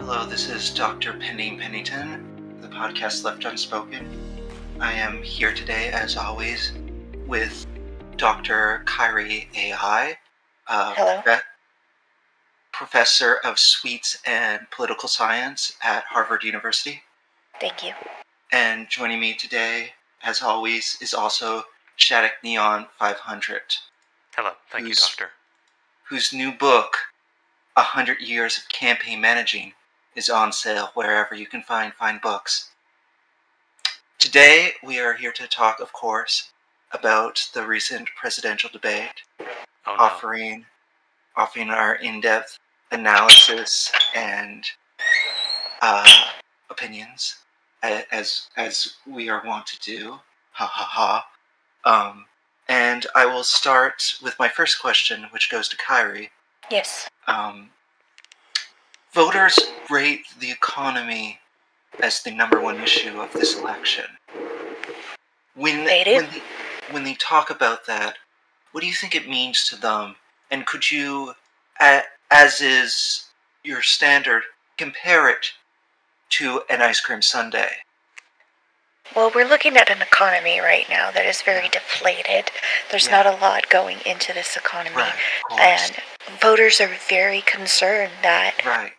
Hello, this is Dr. Penny Pennington, the podcast Left UnSSPoKEn. I am here today, as always, with Dr. Kyrie AI, Hello. professor of Suites and Political Science at Harvard University. Thank you. And joining me today, as always, is also Shad Neon 500. Hello, thank you, Doctor. Whose new book, 100 Years of Campaign Managing, is on sale wherever you can find fine books. Today, we are here to talk, of course, about the recent presidential debate, offering our in-depth analysis and opinions, as we are wont to do. Ha ha ha. And I will start with my first question, which goes to Kyrie. Yes. Voters rate the economy as the number one issue of this election. When they talk about that, what do you think it means to them? And could you, as is your standard, compare it to an ice cream sundae? Well, we're looking at an economy right now that is very deflated. There's not a lot going into this economy. Right, of course. And voters are very concerned that,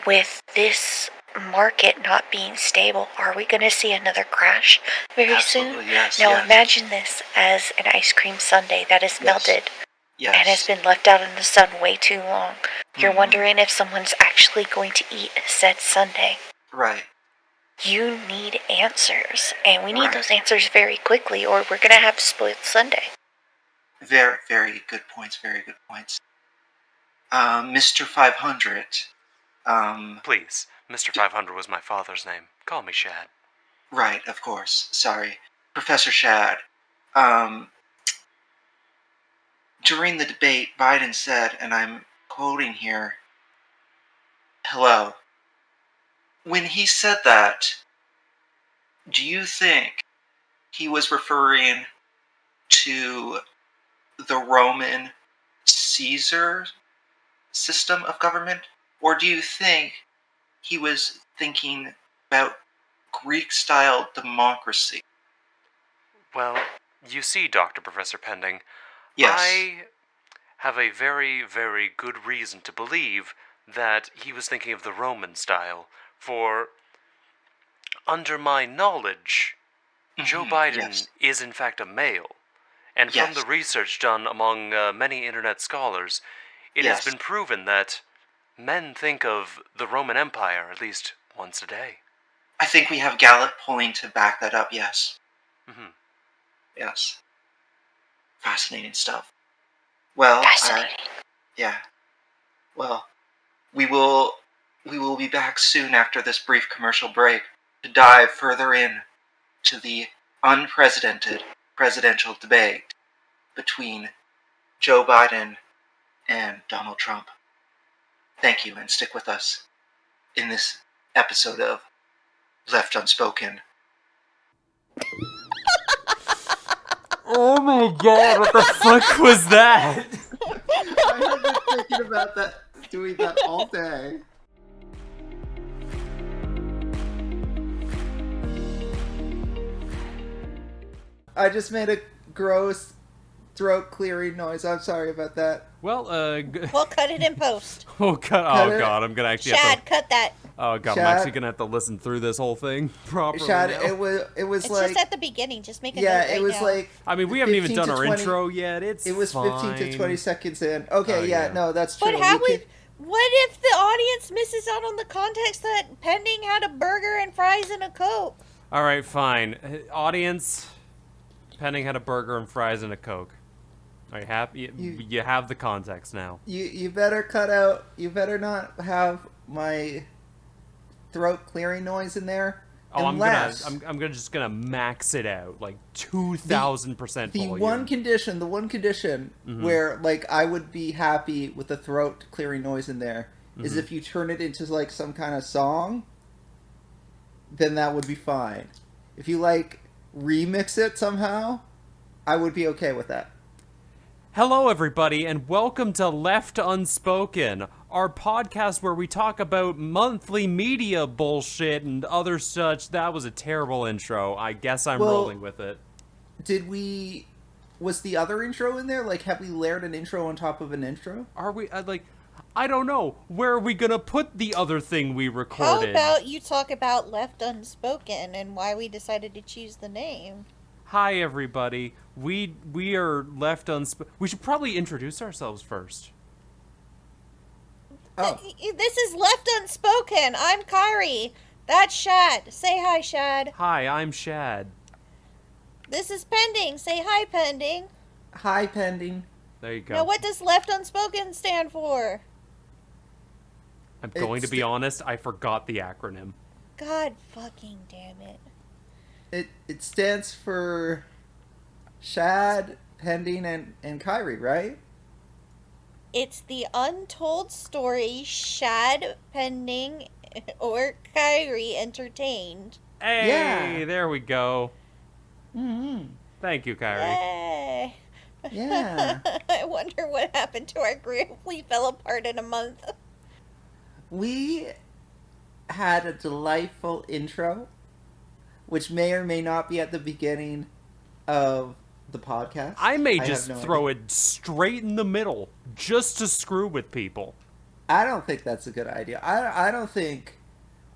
with this market not being stable, are we going to see another crash very soon? Yes, now imagine this as an ice cream sundae that is melted and has been left out in the sun way too long. You're wondering if someone's actually going to eat said sundae. Right. You need answers, and we need those answers very quickly, or we're going to have spoiled sundae. Very, very good points, very good points. Mr. 500. Please, Mr. 500 was my father's name. Call me Shad. Right, of course. Sorry. Professor Shad. During the debate, Biden said, and I'm quoting here, hello. When he said that, do you think he was referring to the Roman Caesar system of government? Or do you think he was thinking about Greek-style democracy? Well, you see, Dr. Professor Pending, yes. I have a very, very good reason to believe that he was thinking of the Roman style, for under my knowledge, Joe Biden is in fact a male. And from the research done among many internet scholars, it has been proven that men think of the Roman Empire at least once a day. I think we have Gallup polling to back that up, yes. Mm-hmm. Yes. Fascinating stuff. Well, Well, we will be back soon after this brief commercial break to dive further in to the unprecedented presidential debate between Joe Biden and Donald Trump. Thank you, and stick with us in this episode of Left UnSSPoKEn. Oh my god, what the fuck was that? I have been thinking about that, doing that all day. I just made a gross throat clearing noise. I'm sorry about that. Well, we'll cut it in post. God, I'm gonna actually Shad, have to... cut that. Oh god, Shad, I'm actually gonna have to listen through this whole thing properly. Shad, now. it was it's like... just at the beginning. Just make a note it right was now. like... I mean, we haven't even done our intro yet. It was fine. 15 to 20 seconds in. Okay, no, that's true. But what if the audience misses out on the context that Pending had a burger and fries and a Coke? All right, fine. Audience, Pending had a burger and fries and a Coke. Are you happy? You have the context now. You better cut out... You better not have my throat clearing noise in there. Oh, unless I'm just gonna max it out, like 2,000% volume. The one condition where like I would be happy with the throat clearing noise in there is if you turn it into like some kind of song, then that would be fine. If you like remix it somehow, I would be okay with that. Hello, everybody, and welcome to Left UnSSPoKEn, our podcast where we talk about monthly media bullshit and other such. That was a terrible intro. I guess I'm rolling with it. Was the other intro in there? Like, have we layered an intro on top of an intro? Are we, I don't know. Where are we gonna put the other thing we recorded? How about you talk about Left UnSSPoKEn and why we decided to choose the name? Hi, everybody. We are Left UnSSPoKEn. We should probably introduce ourselves first. Oh. This is Left UnSSPoKEn. I'm Kyrie. That's Shad. Say hi, Shad. Hi, I'm Shad. This is Pending. Say hi, Pending. Hi, Pending. There you go. Now, what does Left UnSSPoKEn stand for? I'm going to be honest, I forgot the acronym. God fucking damn it. It stands for Shad, Pending, and Kyrie, right? It's the untold story Shad, Pending, or Kyrie entertained. Hey, Yeah. There we go. Mm-hmm. Thank you, Kyrie. Yay. Yeah. I wonder what happened to our group. We fell apart in a month. We had a delightful intro, which may or may not be at the beginning of the podcast. I may just have no throw idea. it straight in the middle, just to screw with people. I don't think that's a good idea. I don't think.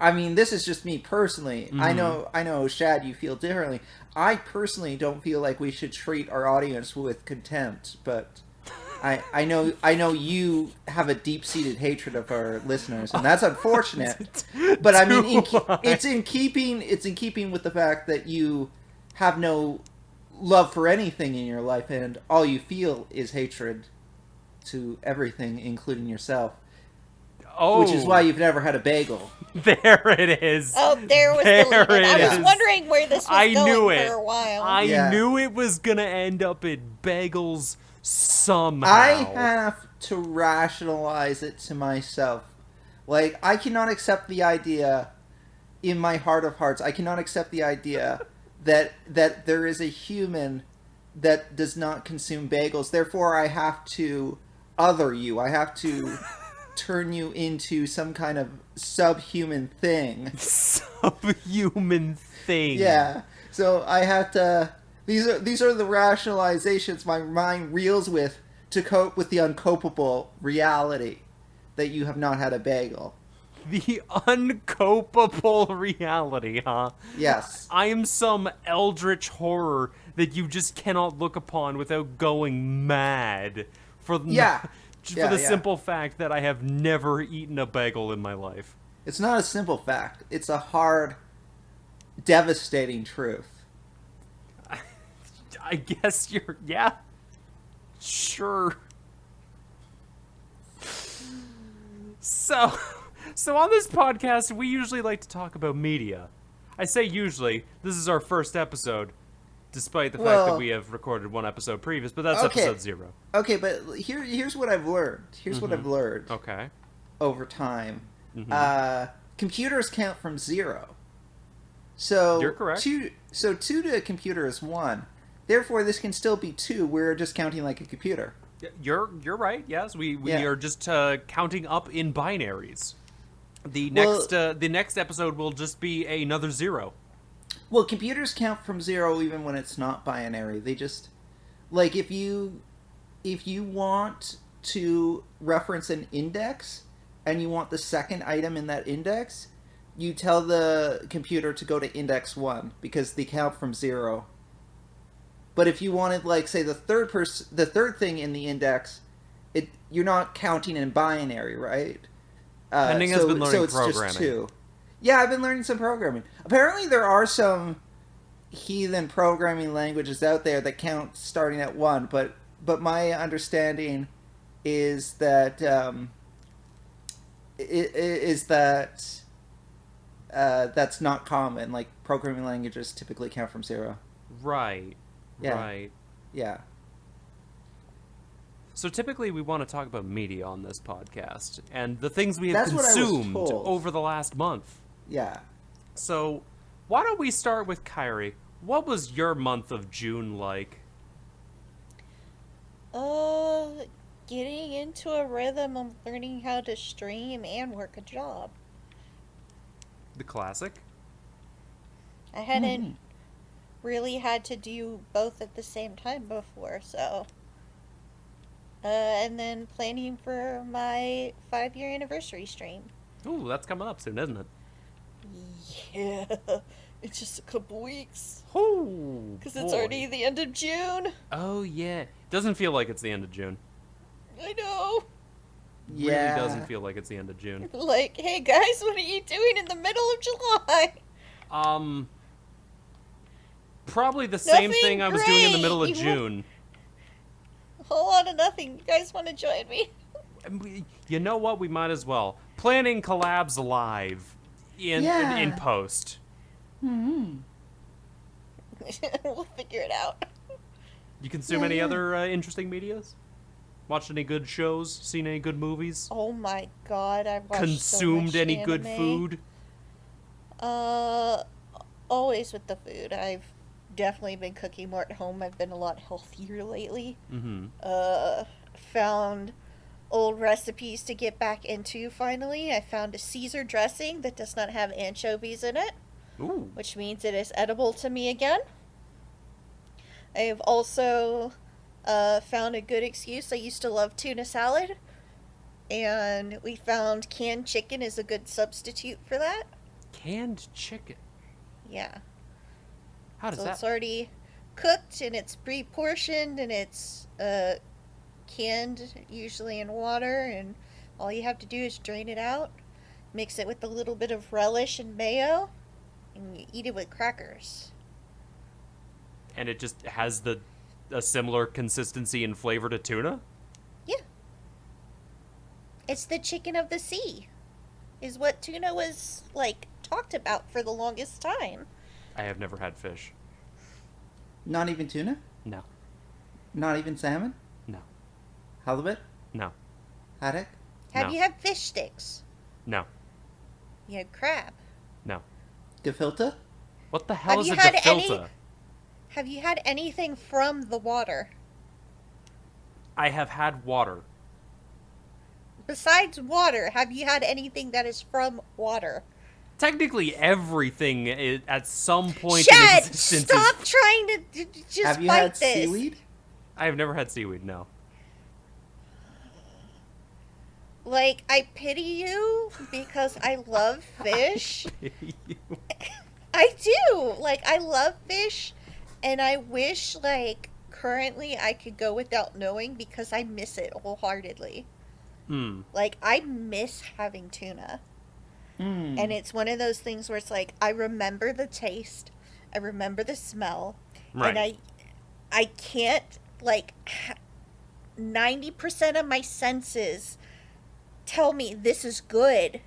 I mean, this is just me personally. I know, Shad, you feel differently. I personally don't feel like we should treat our audience with contempt, but I know you have a deep-seated hatred of our listeners, and that's unfortunate. But I mean, it's in keeping with the fact that you have no love for anything in your life, and all you feel is hatred to everything, including yourself. Oh, Which is why you've never had a bagel. There it is. Oh, there was There the lead. I it was is. wondering where this was I going knew it. for a while. I knew it was gonna end up in bagels somehow. I have to rationalize it to myself. Like, I cannot accept the idea, in my heart of hearts, I cannot accept the idea that there is a human that does not consume bagels. Therefore, I have to other you. I have to turn you into some kind of subhuman thing. Subhuman thing. Yeah. So I have to. These are the rationalizations my mind reels with to cope with the uncopable reality that you have not had a bagel. The uncopable reality, huh? Yes. I am some eldritch horror that you just cannot look upon without going mad. For the simple fact that I have never eaten a bagel in my life. It's not a simple fact. It's a hard, devastating truth. I guess you're... Yeah. Sure. So on this podcast, we usually like to talk about media. I say usually. This is our first episode, despite the fact that we have recorded one episode previous, but that's episode 0. Okay, but here's what I've learned. What I've learned. Okay. Over time. Computers count from 0. So you're correct. 2 to a computer is 1. Therefore, this can still be 2. We're just counting like a computer. You're right. Yes, we are just counting up in binaries. The next episode will just be another 0. Well, computers count from 0 even when it's not binary. They just, like, if you want to reference an index and you want the second item in that index, you tell the computer to go to index 1 because they count from 0. But if you wanted, like, say, the third thing in the index, you're not counting in binary, right? Pending has been learning so it's programming. Just 2. Yeah, I've been learning some programming. Apparently, there are some heathen programming languages out there that count starting at 1, but my understanding is that that's not common. Like, programming languages typically count from 0. Right. Yeah. Right. Yeah. So typically we want to talk about media on this podcast and the things we have That's what I was consumed told. over the last month. Yeah. So why don't we start with Kyrie? What was your month of June like? Getting into a rhythm of learning how to stream and work a job. The classic? I hadn't really had to do both at the same time before, so. And then planning for my 5-year anniversary stream. Ooh, that's coming up soon, isn't it? Yeah, it's just a couple weeks. Oh, because it's already the end of June. Oh, yeah. Doesn't feel like it's the end of June. I know. Yeah. Really doesn't feel like it's the end of June. Like, hey guys, what are you doing in the middle of July? Probably the same Nothing thing I was doing in the middle of great. June. A whole lot of nothing. You guys want to join me? You know what? We might as well. Planning collabs live in post. Mm-hmm. We'll figure it out. You consume any other interesting medias? Watched any good shows? Seen any good movies? Oh my god, I've watched Consumed so much any anime. good food? Always with the food. I've definitely been cooking more at home. I've been a lot healthier lately. Mm-hmm. Found old recipes to get back into finally. I found a Caesar dressing that does not have anchovies in it. Ooh. Which means it is edible to me again. I have also found a good excuse. I used to love tuna salad, and we found canned chicken is a good substitute for that. Canned chicken? Yeah. How does So that... it's already cooked, and it's pre-portioned, and it's canned, usually in water, and all you have to do is drain it out, mix it with a little bit of relish and mayo, and you eat it with crackers. And it just has a similar consistency and flavor to tuna? Yeah. It's the chicken of the sea, is what tuna was, like, talked about for the longest time. I have never had fish. Not even tuna? No. Not even salmon? No. Halibut? No. Haddock? Have No. you had fish sticks? No. You had crab. No. Gefilte? What the hell Have is you a had gefilte? Have you had anything from the water? I have had water. Besides water, have you had anything that is from water? Technically, everything at some point Shad, in existence stop is... trying to just Have you fight had this. seaweed? I have never had seaweed, no. Like, I pity you because I love fish. I do. Like, I love fish, and I wish, like, currently I could go without knowing because I miss it wholeheartedly. Like, I miss having tuna. And it's one of those things where it's like, I remember the taste, I remember the smell, Right. and I can't, like, 90% of my senses tell me this is good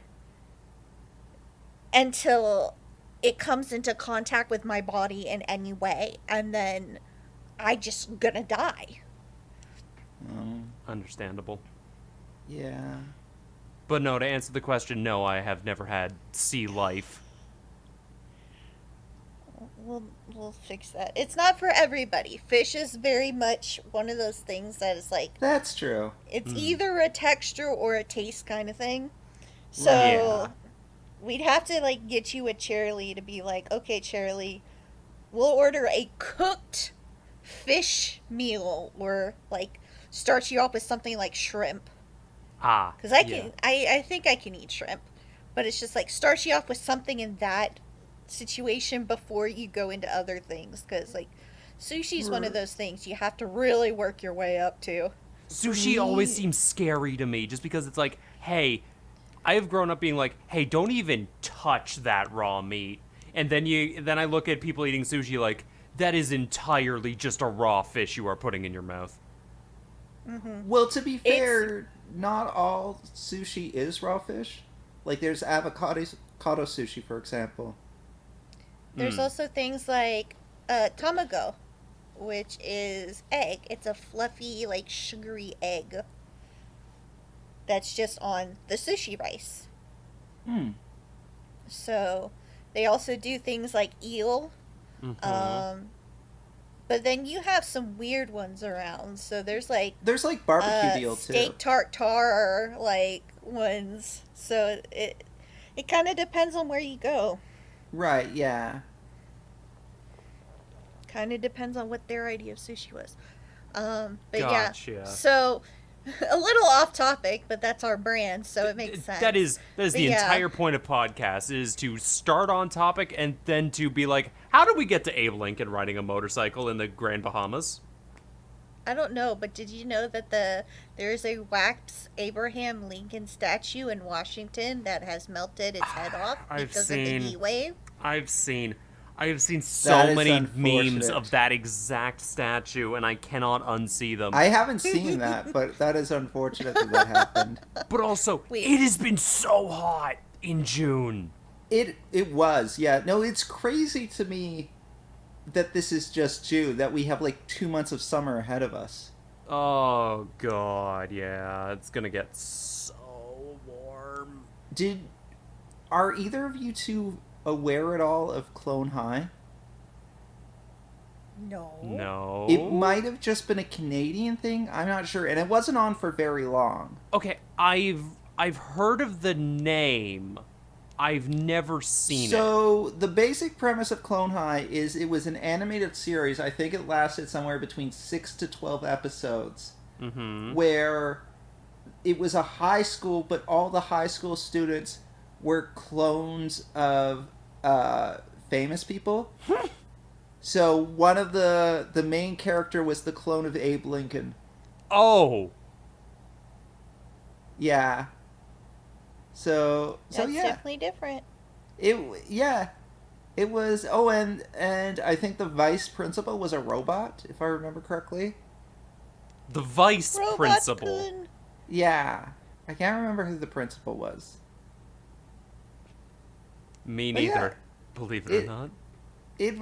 until it comes into contact with my body in any way, and then I just gonna die. Understandable. Yeah. But no, to answer the question, no, I have never had sea life. We'll fix that. It's not for everybody. Fish is very much one of those things that is like, That's true. it's either a texture or a taste kind of thing. So Yeah. we'd have to like get you a Cheerilee to be like, okay, Cheerilee, we'll order a cooked fish meal, or like start you off with something like shrimp. Because I can, I think I can eat shrimp, but it's just like start you off with something in that situation before you go into other things. Because like sushi's one of those things you have to really work your way up to. Sushi always seems scary to me, just because it's like, hey, I have grown up being like, hey, don't even touch that raw meat. And then I look at people eating sushi like, that is entirely just a raw fish you are putting in your mouth. Well, to be fair, not all sushi is raw fish. Like, there's avocado sushi, for example. There's also things like tamago, which is egg. It's a fluffy, like, sugary egg that's just on the sushi rice. So they also do things like eel. But then you have some weird ones around. So there's like barbecue deal too. steak tartare like ones. So it kind of depends on where you go. Right, yeah. Kind of depends on what their idea of sushi was. But Gotcha. yeah. So a little off topic, but that's our brand, so it makes sense. That is the entire point of podcast, is to start on topic and then to be like, how do we get to Abe Lincoln riding a motorcycle in the Grand Bahamas? I don't know, but did you know that there is a wax Abraham Lincoln statue in Washington that has melted its head off because of the heat wave? I have seen so many memes of that exact statue, and I cannot unsee them. I haven't seen that, but that is unfortunate that happened. But also, it has been so hot in June. It was, yeah. No, it's crazy to me that this is just June, that we have like 2 months of summer ahead of us. Oh, God, yeah. It's gonna get so warm. Are either of you two aware at all of Clone High? No. It might have just been a Canadian thing. I'm not sure, and it wasn't on for very long. Okay, I've heard of the name. I've never seen it. So the basic premise of Clone High is it was an animated series. I think it lasted somewhere between 6 to 12 episodes, where it was a high school, but all the high school students were clones of famous people. So one of the main character was the clone of Abe Lincoln. Oh. Yeah. So That's yeah. definitely different. It was. Oh, and I think the vice principal was a robot, if I remember correctly. The vice principal. Robot-kun. Yeah, I can't remember who the principal was. Me neither. Believe it or not. It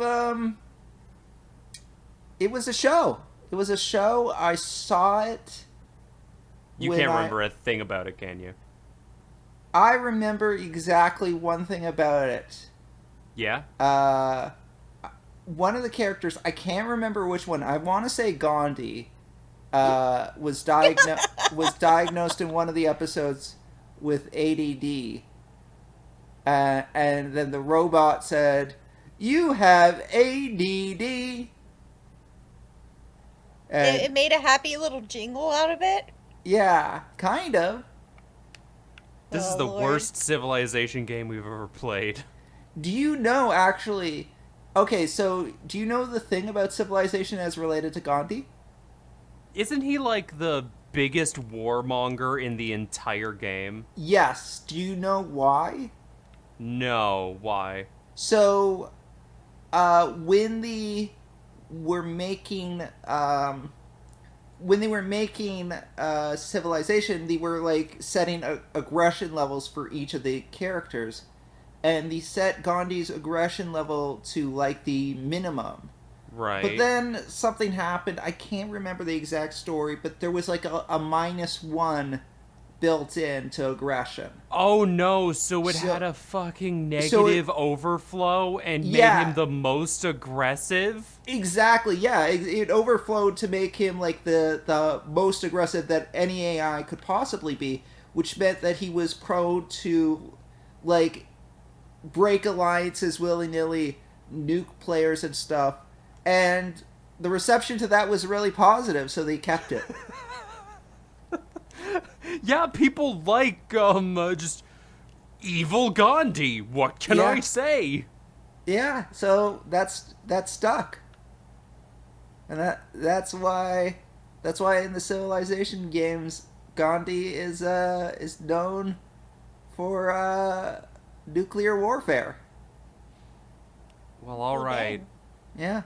was a show. It was a show. I saw it. You can't remember a thing about it, can you? I remember exactly one thing about it. Yeah? One of the characters, I can't remember which one. I want to say Gandhi, was diagnosed in one of the episodes with ADD. And then the robot said, "You have ADD." And It made a happy little jingle out of it. yeah, kind of. This is the worst Civilization game we've ever played. Do you know, actually... Okay, so do you know the thing about Civilization as related to Gandhi? Isn't he like the biggest warmonger in the entire game? Yes. Do you know why? No, why? So, when they were making Civilization, they were like setting aggression levels for each of the characters, and they set Gandhi's aggression level to like the minimum. Right. But then something happened. I can't remember the exact story, but there was like a -1 built into aggression. Oh no, so it had a fucking negative overflow and made him the most aggressive? Exactly, yeah. It overflowed to make him like the most aggressive that any AI could possibly be, which meant that he was prone to like break alliances willy-nilly, nuke players and stuff. And the reception to that was really positive, so they kept it. Yeah, people like, just evil Gandhi. What can I say? Yeah, so that's stuck. And that's why in the Civilization games, Gandhi is known for nuclear warfare. Well, all right. Yeah.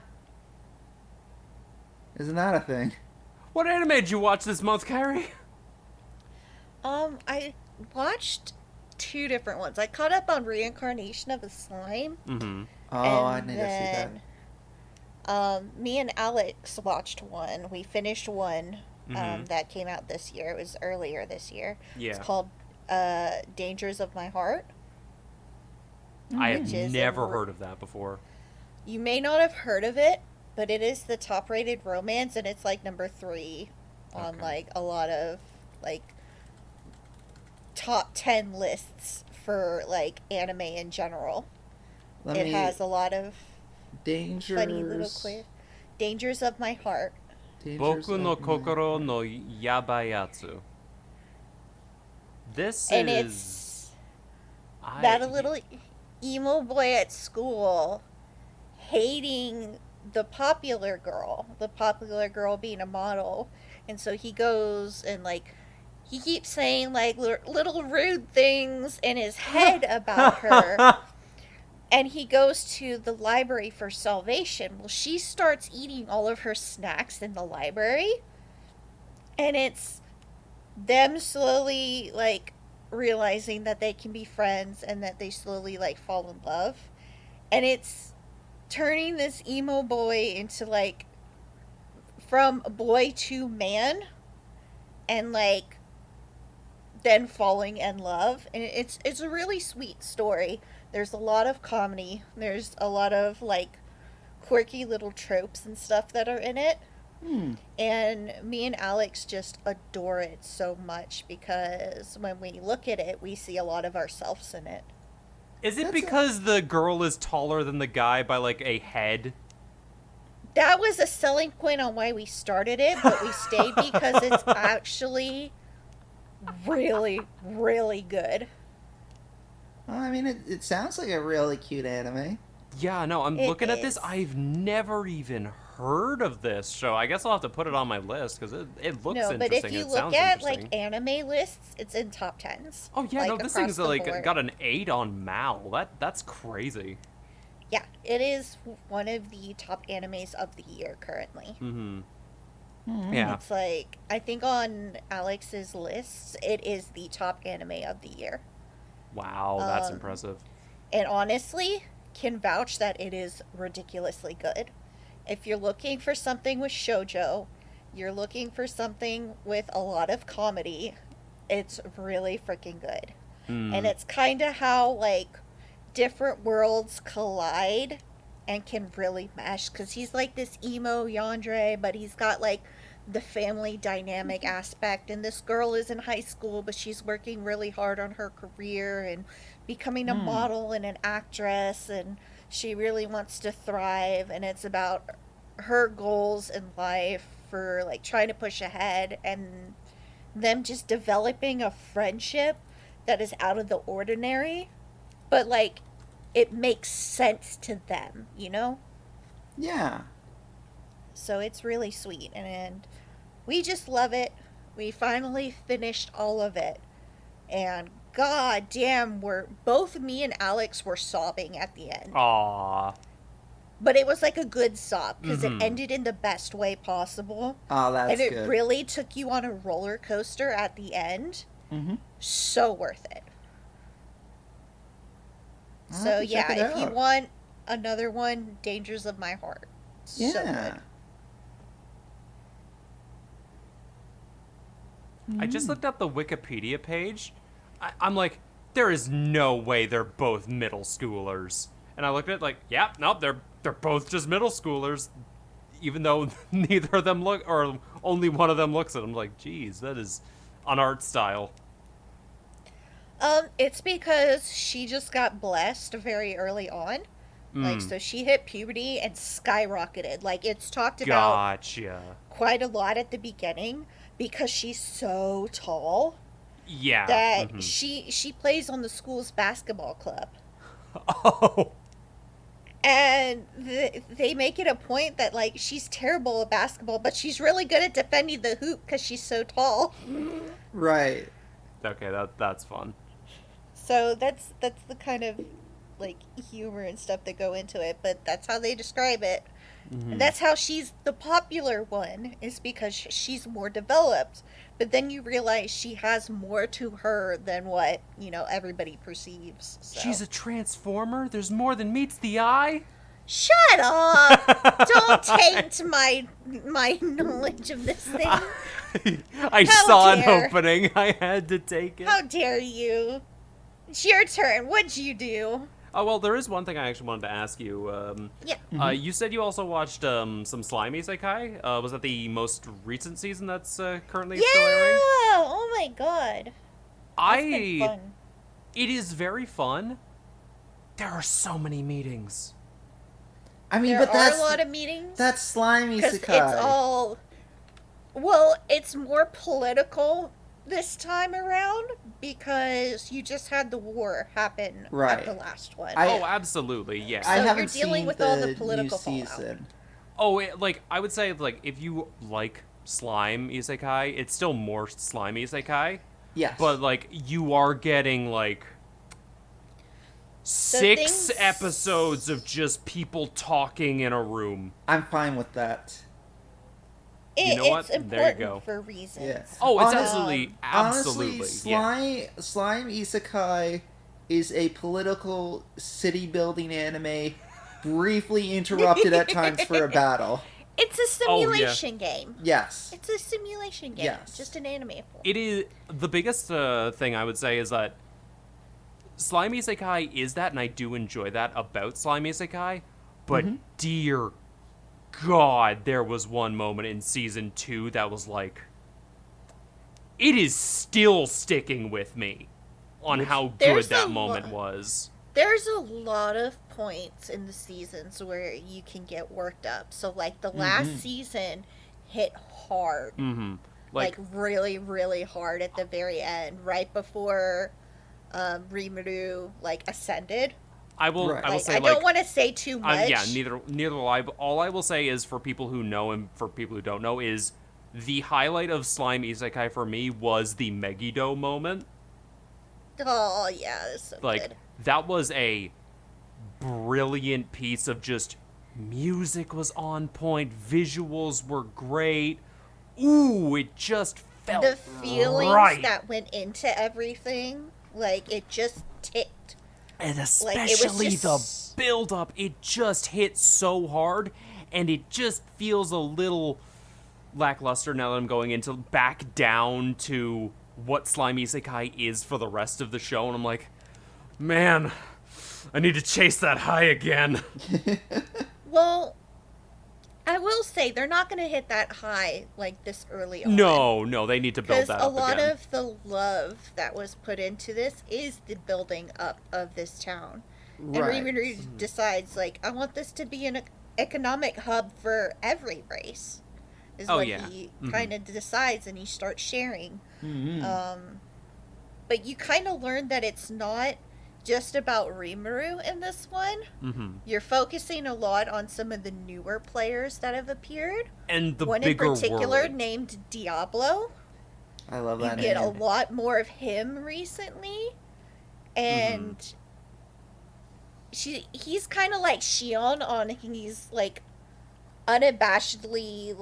Isn't that a thing? What anime did you watch this month, Kyrie? I watched 2 different ones. I caught up on Reincarnation of a Slime. Mm-hmm. Oh, I need to see that. Me and Alex watched one. We finished one that came out this year. It was earlier this year. Yeah. It's called Dangers of My Heart. I have never heard of that before. You may not have heard of it, but it is the top rated romance, and it's like number 3 on like a lot of like top 10 lists for like anime in general. It has a lot of funny little queer Dangers of My Heart. Boku no Kokoro no Yabayatsu. This and is... it's about a little emo boy at school hating the popular girl being a model. And so he goes and like he keeps saying like little rude things in his head about her. And he goes to the library for salvation. Well, she starts eating all of her snacks in the library. And it's them slowly like realizing that they can be friends and that they slowly like fall in love. And it's turning this emo boy into like from boy to man, and like then falling in love. And it's a really sweet story. There's a lot of comedy. There's a lot of like quirky little tropes and stuff that are in it. And me and Alex just adore it so much because when we look at it, we see a lot of ourselves in it. Is it because the girl is taller than the guy by like a head? That was a selling point on why we started it, but we stayed because it's actually really, really good. Well, I mean, it sounds like a really cute anime. Yeah, no, I'm looking at this. I've never even heard of this show. I guess I'll have to put it on my list because it looks interesting. No, but if you look at like anime lists, it's in top 10s. Oh yeah, like, no, this thing's like got an 8 on Mal. That's crazy. Yeah, it is one of the top animes of the year currently. Yeah, it's like I think on Alex's lists, it is the top anime of the year. Wow, that's impressive. And honestly, can vouch that it is ridiculously good. If you're looking for something with shoujo, you're looking for something with a lot of comedy, it's really freaking good. And it's kind of how like different worlds collide and can really mesh, because he's like this emo yandere, but he's got like the family dynamic aspect, and this girl is in high school but she's working really hard on her career and becoming a model and an actress, and she really wants to thrive, and it's about her goals in life for like trying to push ahead, and them just developing a friendship that is out of the ordinary, but like it makes sense to them, you know? Yeah. So it's really sweet, and we just love it. We finally finished all of it, and god damn, both me and Alex were sobbing at the end. Aww. But it was like a good sob because it ended in the best way possible. Oh, that's good. And it really took you on a roller coaster at the end. So worth it. So yeah, if you want another one, Dangers of My Heart. Yeah. So good. I just looked up the Wikipedia page. I'm like, there is no way they're both middle schoolers. And I looked at it like, yeah, nope, they're both just middle schoolers. Even though neither of them look, or only one of them looks at them. Like, geez, that is an art style. It's because she just got blessed very early on. Like, so she hit puberty and skyrocketed. Like, it's talked about quite a lot at the beginning because she's so tall. Yeah. That she plays on the school's basketball club. Oh. And they make it a point that, like, she's terrible at basketball, but she's really good at defending the hoop because she's so tall. Right. Okay, that's fun. So that's the kind of, like, humor and stuff that go into it, but that's how they describe it. And that's how she's the popular one, is because she's more developed. But then you realize she has more to her than what, you know, everybody perceives. So. She's a transformer? There's more than meets the eye? Shut up! Don't taint my knowledge of this thing. I saw an opening. I had to take it. How dare you? It's your turn. What'd you do? Oh, well, there is one thing I actually wanted to ask you. Yeah. You said you also watched some Slime Isekai. Was that the most recent season that's currently Yeah. still airing? Oh my god. That's been fun. It is very fun. There are so many meetings. I mean, There but are a lot of meetings. That's slime Because isekai. it's all. Well, it's more political this time around because you just had the war happen Right. at the last one. Oh, absolutely, yeah. I So haven't you're dealing seen with the all the new political fallout. season. Oh, I would say, if you like slime isekai, it's still more slime isekai. Yes. But, you are getting, 6 episodes of just people talking in a room. I'm fine with that. You know what? It's important There you go. for reasons. Yeah. Oh, it's Honestly, absolutely, Slime Isekai is a political city-building anime, briefly interrupted at times for a battle. It's a simulation game. Yes. It's a simulation game. Yes. Just an anime form. It is the biggest thing I would say is that Slime Isekai is that, and I do enjoy that about Slime Isekai. But dear God, there was one moment in season 2 that was it is still sticking with me on how good There's that a moment lot. was. There's a lot of points in the seasons where you can get worked up. So, the last season hit hard. Mm-hmm. Really, really hard at the very end, right before Rimuru, ascended. I will say, I don't want to say too much. yeah, neither will I. But all I will say is, for people who know and for people who don't know, is the highlight of Slime Isekai for me was the Megiddo moment. Oh, yeah, that's so good. That was a brilliant piece of just music was on point, visuals were great. Ooh, it just felt the feelings right. that went into everything, it just ticked. And especially the build-up, it just hit so hard, and it just feels a little lackluster now that I'm going into back down to what Slime Isekai is for the rest of the show, and I'm like, man, I need to chase that high again. Well, I will say they're not going to hit that high this early on. No, they need to build that up again. Because a lot of the love that was put into this is the building up of this town. Right. And Rimuru decides, I want this to be an economic hub for every race. Is what he kind of decides, and he starts sharing. Mm-hmm. But you kind of learn that it's not just about Rimuru in this one. Mm-hmm. You're focusing a lot on some of the newer players that have appeared. And the one bigger in particular world. Named Diablo. I love that name. You get a lot more of him recently. And he's kind of like Shion on he's unabashedly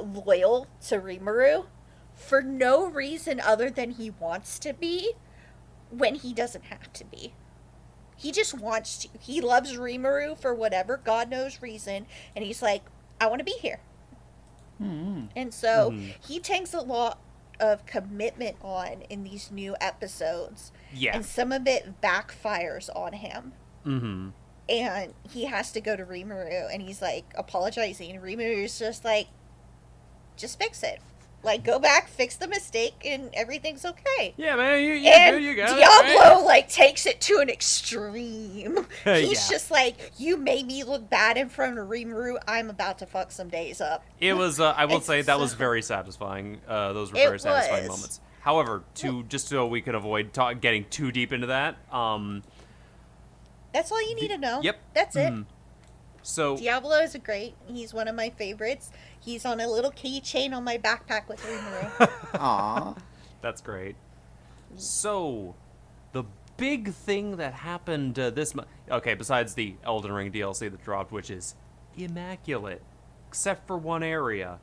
loyal to Rimuru for no reason other than he wants to be when he doesn't have to be. He just wants to. He loves Rimuru for whatever God knows reason, and he's like, I want to be here. And so he takes a lot of commitment on in these new episodes. Yeah. And some of it backfires on him. Mm-hmm. And he has to go to Rimuru, and he's apologizing. Rimuru's just just fix it. Go back, fix the mistake, and everything's okay. Yeah, man, you got Diablo, it. Right? Takes it to an extreme. He's just you made me look bad in front of Rimuru. I'm about to fuck some days up. It was, I will say, that was very satisfying. Those were very satisfying moments. However, just so we could avoid getting too deep into that, that's all you need to know. Yep. That's it. So Diablo is great. He's one of my favorites. He's on a little keychain on my backpack with Rimuru. Aww. That's great. So, the big thing that happened this month... Okay, besides the Elden Ring DLC that dropped, which is immaculate. Except for one area.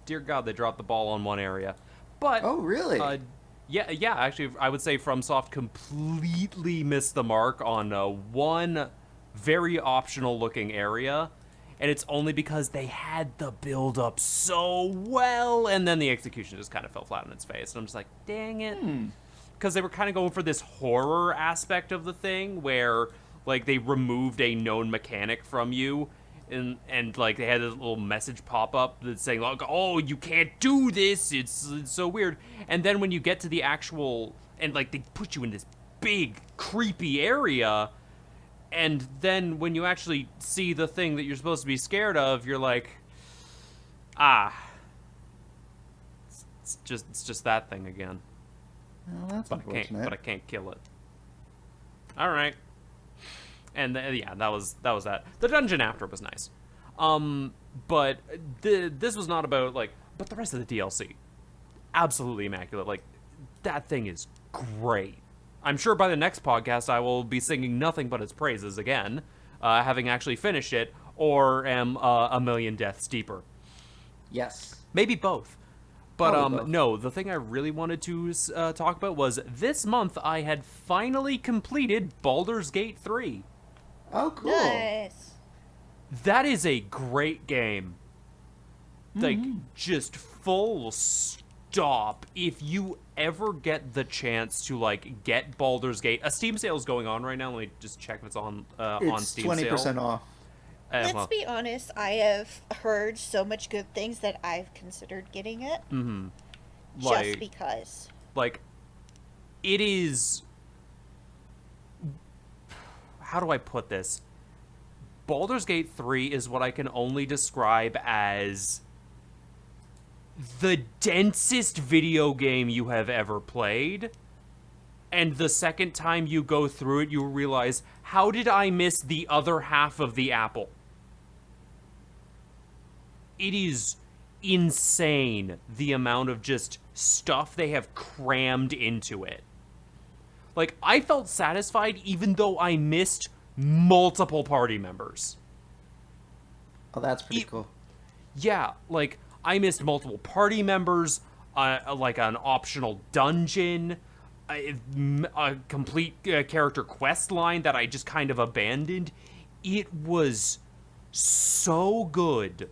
Dear God, they dropped the ball on one area. But... Oh, really? Yeah, actually, I would say FromSoft completely missed the mark on one very optional looking area, and it's only because they had the build up so well, and then the execution just kind of fell flat on its face, and I'm just like, dang it. because they were kind of going for this horror aspect of the thing where, like, they removed a known mechanic from you, and like, they had this little message pop up that's saying, like, oh, you can't do this, it's so weird. And then when you get to the actual, and, like, they put you in this big, creepy area, and then when you actually see the thing that you're supposed to be scared of, you're like, it's just that thing again. Well, that's But unfortunate. I can't kill it. All right. And yeah, that was that. The dungeon after was nice. But this was not about, like, but the rest of the DLC, absolutely immaculate. Like, that thing is great. I'm sure by the next podcast I will be singing nothing but its praises again, having actually finished it, or am a million deaths deeper. Yes. Maybe both. But both. no, the thing I really wanted to talk about was this month I had finally completed Baldur's Gate 3. Oh, cool. Nice. That is a great game. Like, just full stop. If you ever get the chance to, like, get Baldur's Gate, a Steam sale is going on right now. Let me just check if it's on Steam sale. It's 20% off. Let's be honest, I have heard so much good things that I've considered getting it. Mm-hmm. Just because. Like, it is... How do I put this? Baldur's Gate 3 is what I can only describe as the densest video game you have ever played. And the second time you go through it, you realize, how did I miss the other half of the apple? It is insane, the amount of just stuff they have crammed into it. Like, I felt satisfied even though I missed multiple party members. Oh, that's pretty cool. Yeah, like, I missed multiple party members, like an optional dungeon, a complete character quest line that I just kind of abandoned. It was so good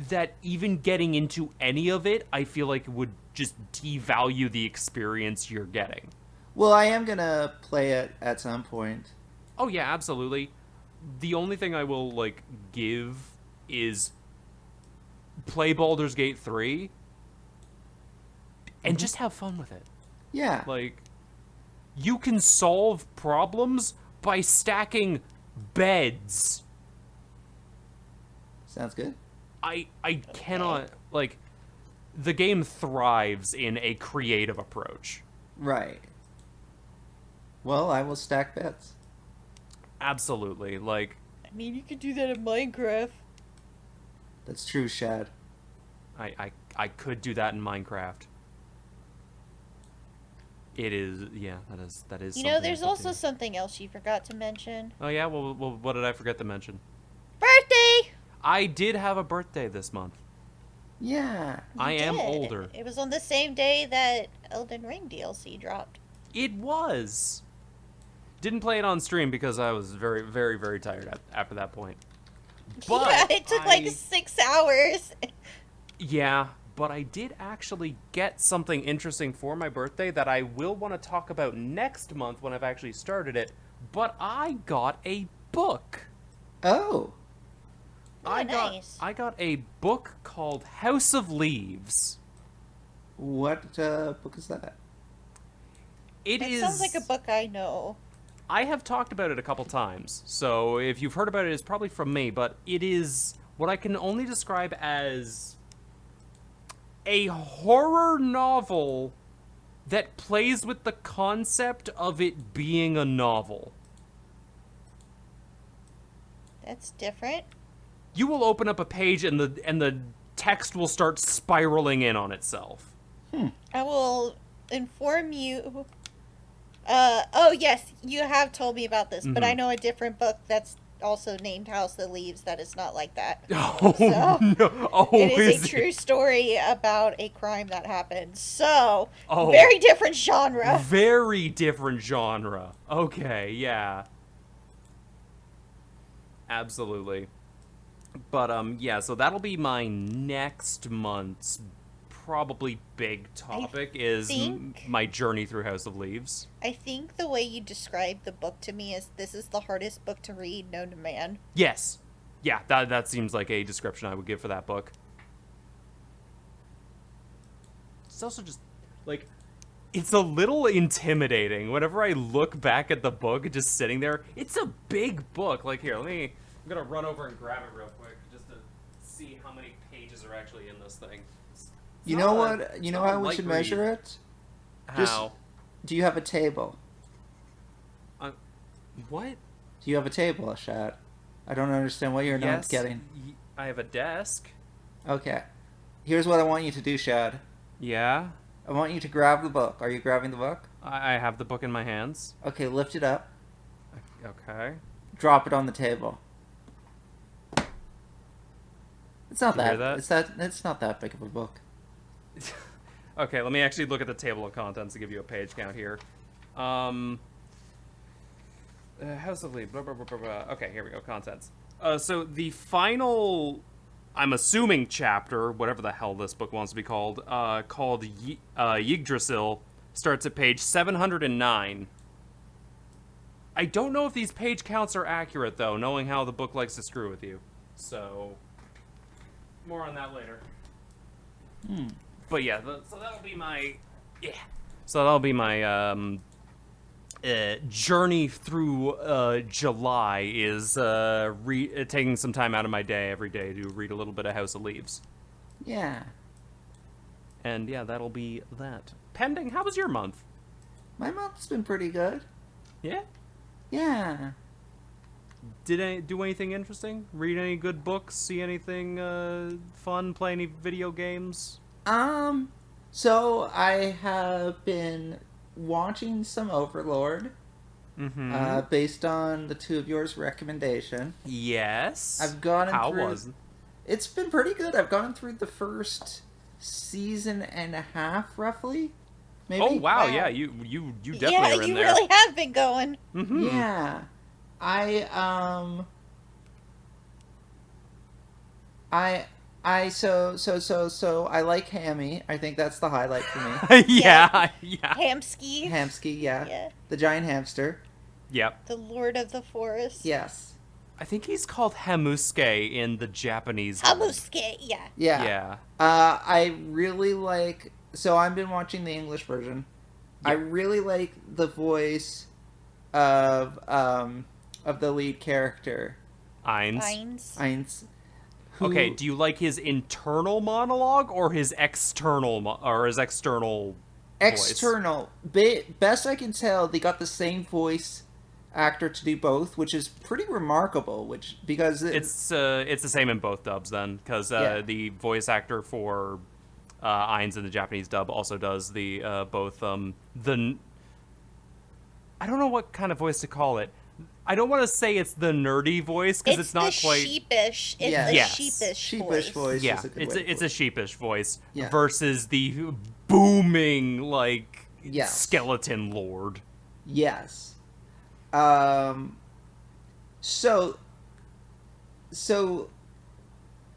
that even getting into any of it, I feel like it would just devalue the experience you're getting. Well, I am gonna play it at some point. Oh yeah, absolutely. The only thing I will, like, give is play Baldur's Gate 3 and just have fun with it. Yeah. Like, you can solve problems by stacking beds. Sounds good. I cannot, like, the game thrives in a creative approach. Right. Well, I will stack bets. Absolutely. Like, I mean, you could do that in Minecraft. That's true, Shad. I could do that in Minecraft. It is, yeah, that is. You know, there's also something else you forgot to mention. Oh yeah, well, what did I forget to mention? Birthday! I did have a birthday this month. Yeah. I am older. It was on the same day that Elden Ring DLC dropped. It was. Didn't play it on stream because I was very, very, very tired after that point. But yeah, it took like 6 hours. Yeah, but I did actually get something interesting for my birthday that I will want to talk about next month when I've actually started it. But I got a book. Oh. Nice. I got a book called House of Leaves. What book is that? It sounds like a book I know. I have talked about it a couple times, so if you've heard about it, it's probably from me, but it is what I can only describe as a horror novel that plays with the concept of it being a novel. That's different. You will open up a page and the text will start spiraling in on itself. I will inform you. Oh yes, you have told me about this, but I know a different book that's also named House of Leaves that is not like that. Oh, so, no. Oh, it is a true story about a crime that happened. So, very different genre. Very different genre. Okay, yeah. Absolutely. But, yeah, so that'll be my next month's probably big topic is my journey through House of Leaves. I think the way you describe the book to me is this is the hardest book to read known to man. Yes. Yeah, that seems like a description I would give for that book. It's also just, like, it's a little intimidating. Whenever I look back at the book, just sitting there, it's a big book. Like, here, I'm gonna run over and grab it real quick, just to see how many pages are actually in this thing. You know what? You know how we should measure it? How? Do you have a table? What? Do you have a table, Shad? I don't understand what you're not getting. I have a desk. Okay. Here's what I want you to do, Shad. Yeah? I want you to grab the book. Are you grabbing the book? I have the book in my hands. Okay, lift it up. Okay. Drop it on the table. It's not that. It's not that big of a book. Okay, let me actually look at the table of contents to give you a page count here. House of Leaves. Blah, blah, blah, blah, blah. Okay, here we go. Contents. So the final, I'm assuming, chapter, whatever the hell this book wants to be called Yggdrasil, starts at page 709. I don't know if these page counts are accurate, though, knowing how the book likes to screw with you. So, more on that later. But yeah, so that'll be my... Yeah. So that'll be my journey through July is taking some time out of my day every day to read a little bit of House of Leaves. Yeah. And yeah, that'll be that. Pending, how was your month? My month's been pretty good. Yeah? Yeah. Did I do anything interesting? Read any good books? See anything fun? Play any video games? So I have been watching some Overlord, based on the two of yours recommendation. Yes. I've gone How through. was it? It's been pretty good. I've gone through the first season and a half, roughly. Maybe. Oh wow, yeah, you definitely are in you there. really have been going. Mm-hmm. Yeah, so I like Hammy. I think that's the highlight for me. yeah. Hamsky, yeah. The giant hamster. Yep. The Lord of the Forest. Yes. I think he's called Hamusuke in the Japanese. Hamusuke, yeah. Yeah. I really like. So I've been watching the English version. Yep. I really like the voice of the lead character. Ainz. Okay, do you like his internal monologue or his external voice? External. Best I can tell, they got the same voice actor to do both, which is pretty remarkable. Because it's the same in both dubs then, because the voice actor for Ainz in the Japanese dub also does the both the. I don't know what kind of voice to call it. I don't want to say it's the nerdy voice because it's not quite sheepish. It's a sheepish voice. Yeah, it's a sheepish voice versus the booming skeleton lord. Yes. So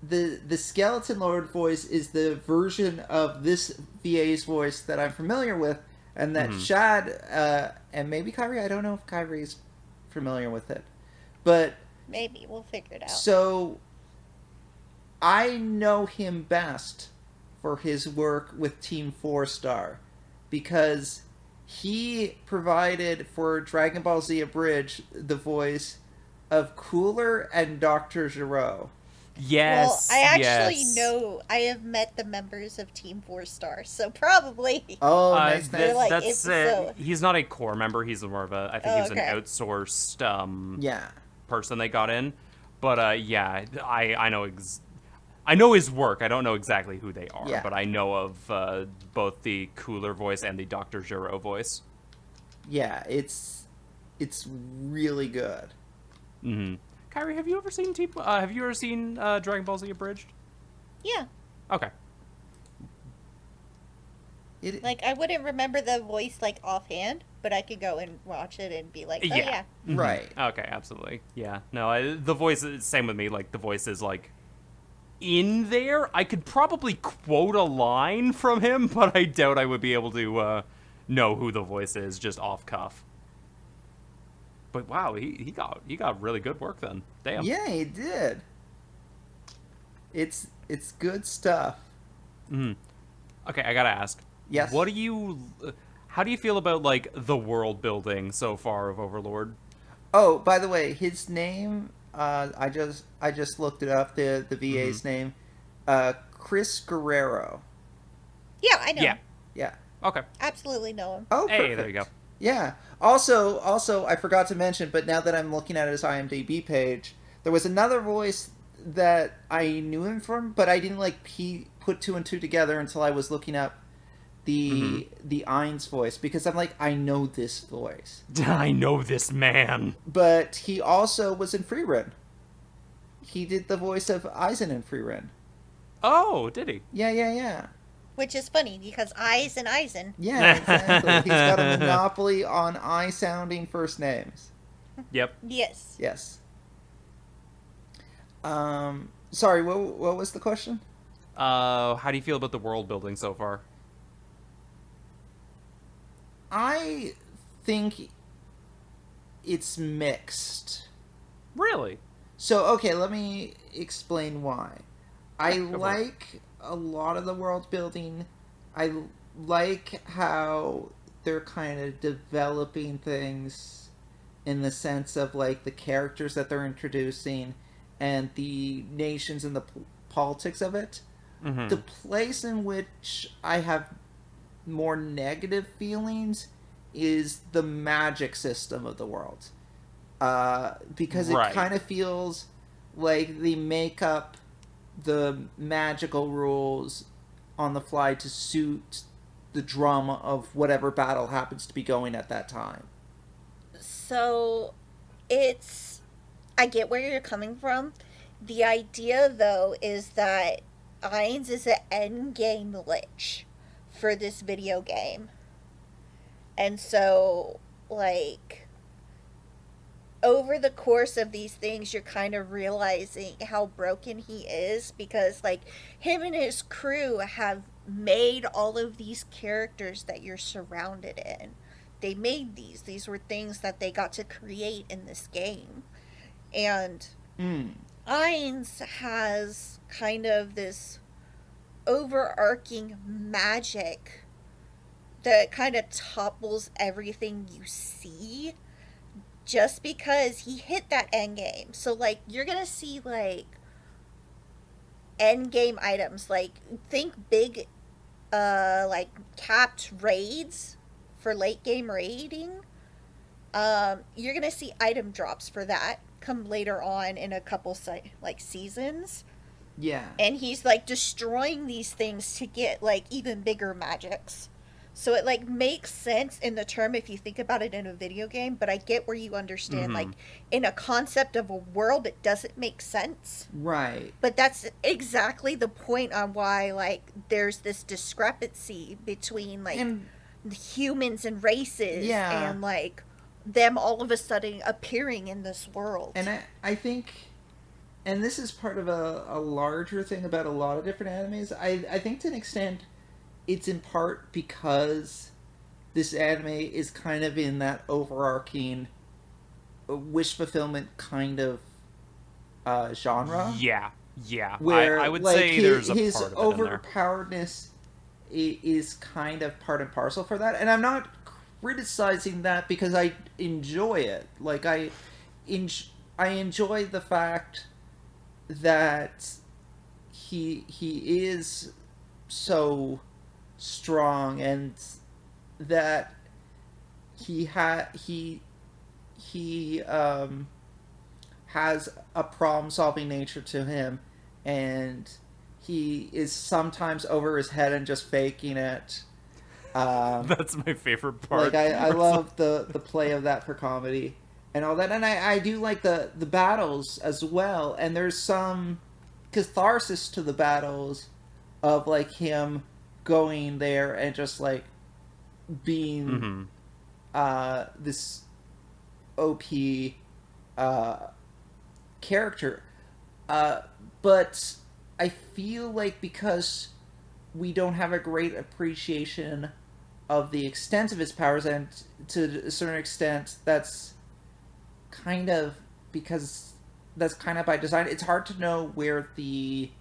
the skeleton lord voice is the version of this VA's voice that I'm familiar with, and that Shad and maybe Kyrie. I don't know if Kyrie's familiar with it, but maybe we'll figure it out. So I know him best for his work with Team 4-Star because he provided for Dragon Ball Z Abridged the voice of Cooler and Dr. Gero. Yes. Well, I actually know. I have met the members of Team 4-Star, so probably. Oh, nice. That's he's not a core member. He's more of a. I think he's an outsourced person they got in. But I know. I know his work. I don't know exactly who they are, but I know of both the Cooler voice and the Dr. Gero voice. Yeah, it's really good. Mm-hmm. Kyrie, have you ever seen Dragon Ball Z Abridged? Yeah. Okay. I wouldn't remember the voice offhand, but I could go and watch it and be like, oh yeah. Mm-hmm. Right. Okay, absolutely. Yeah. No, the voice is same with me. The voice is in there. I could probably quote a line from him, but I doubt I would be able to know who the voice is just off cuff. But wow, he got really good work then. Damn. Yeah, he did. It's good stuff. Okay, I gotta ask. Yes. How do you feel about like the world building so far of Overlord? Oh, by the way, his name. I just looked it up. The VA's name. Chris Guerrero. Yeah, I know. Yeah. Yeah. Okay. Absolutely know him. Oh, Hey, perfect. there you go. Yeah. Also, I forgot to mention, but now that I'm looking at his IMDb page, there was another voice that I knew him from, but I didn't put two and two together until I was looking up the Ain's voice, because I'm like, I know this voice. I know this man. But he also was in Freerun. He did the voice of Eisen in Freerun. Oh, did he? Yeah. Which is funny, because Eisen. Yeah, exactly. He's got a monopoly on I-sounding first names. Yep. Yes. Yes. Sorry, what was the question? How do you feel about the world building so far? I think it's mixed. Really? So, okay, let me explain why. I Go for it. like a lot of the world building. I like how they're kind of developing things in the sense of like the characters that they're introducing and the nations and the politics of it. The place in which I have more negative feelings is the magic system of the world. Because it Right. kind of feels like they make up the magical rules on the fly to suit the drama of whatever battle happens to be going at that time. So, I get where you're coming from. The idea, though, is that Ainz is an endgame lich for this video game. And so, like, over the course of these things, you're kind of realizing how broken he is, because, like, him and his crew have made all of these characters that you're surrounded in. They made these. These were things that they got to create in this game. And Ainz has kind of this overarching magic that kind of topples everything you see, just because he hit that end game. So, like, you're gonna see, like, end game items. Like, think big, like, capped raids for late game raiding. You're gonna see item drops for that come later on in a couple, seasons. Yeah. And he's, like, destroying these things to get, like, even bigger magics. So it, like, makes sense in the term if you think about it in a video game, but I get where you understand, like, in a concept of a world, it doesn't make sense. Right. But that's exactly the point on why, like, there's this discrepancy between, like, humans and races, and, like, them all of a sudden appearing in this world. And I think, and this is part of a larger thing about a lot of different animes, I think to an extent it's in part because this anime is kind of in that overarching wish fulfillment kind of genre. Yeah. Where I would like, say there's a his part of it in there. overpoweredness is kind of part and parcel for that. And I'm not criticizing that because I enjoy it. Like, I enjoy the fact that he is so strong, and that he has a problem-solving nature to him, and he is sometimes over his head and just faking it. That's my favorite part. Like, I love the play of that for comedy and all that, and I do like the battles as well, and there's some catharsis to the battles of, like, him going there and just, like, being this OP character. But I feel like because we don't have a great appreciation of the extent of his powers, and to a certain extent, that's kind of by design. It's hard to know where the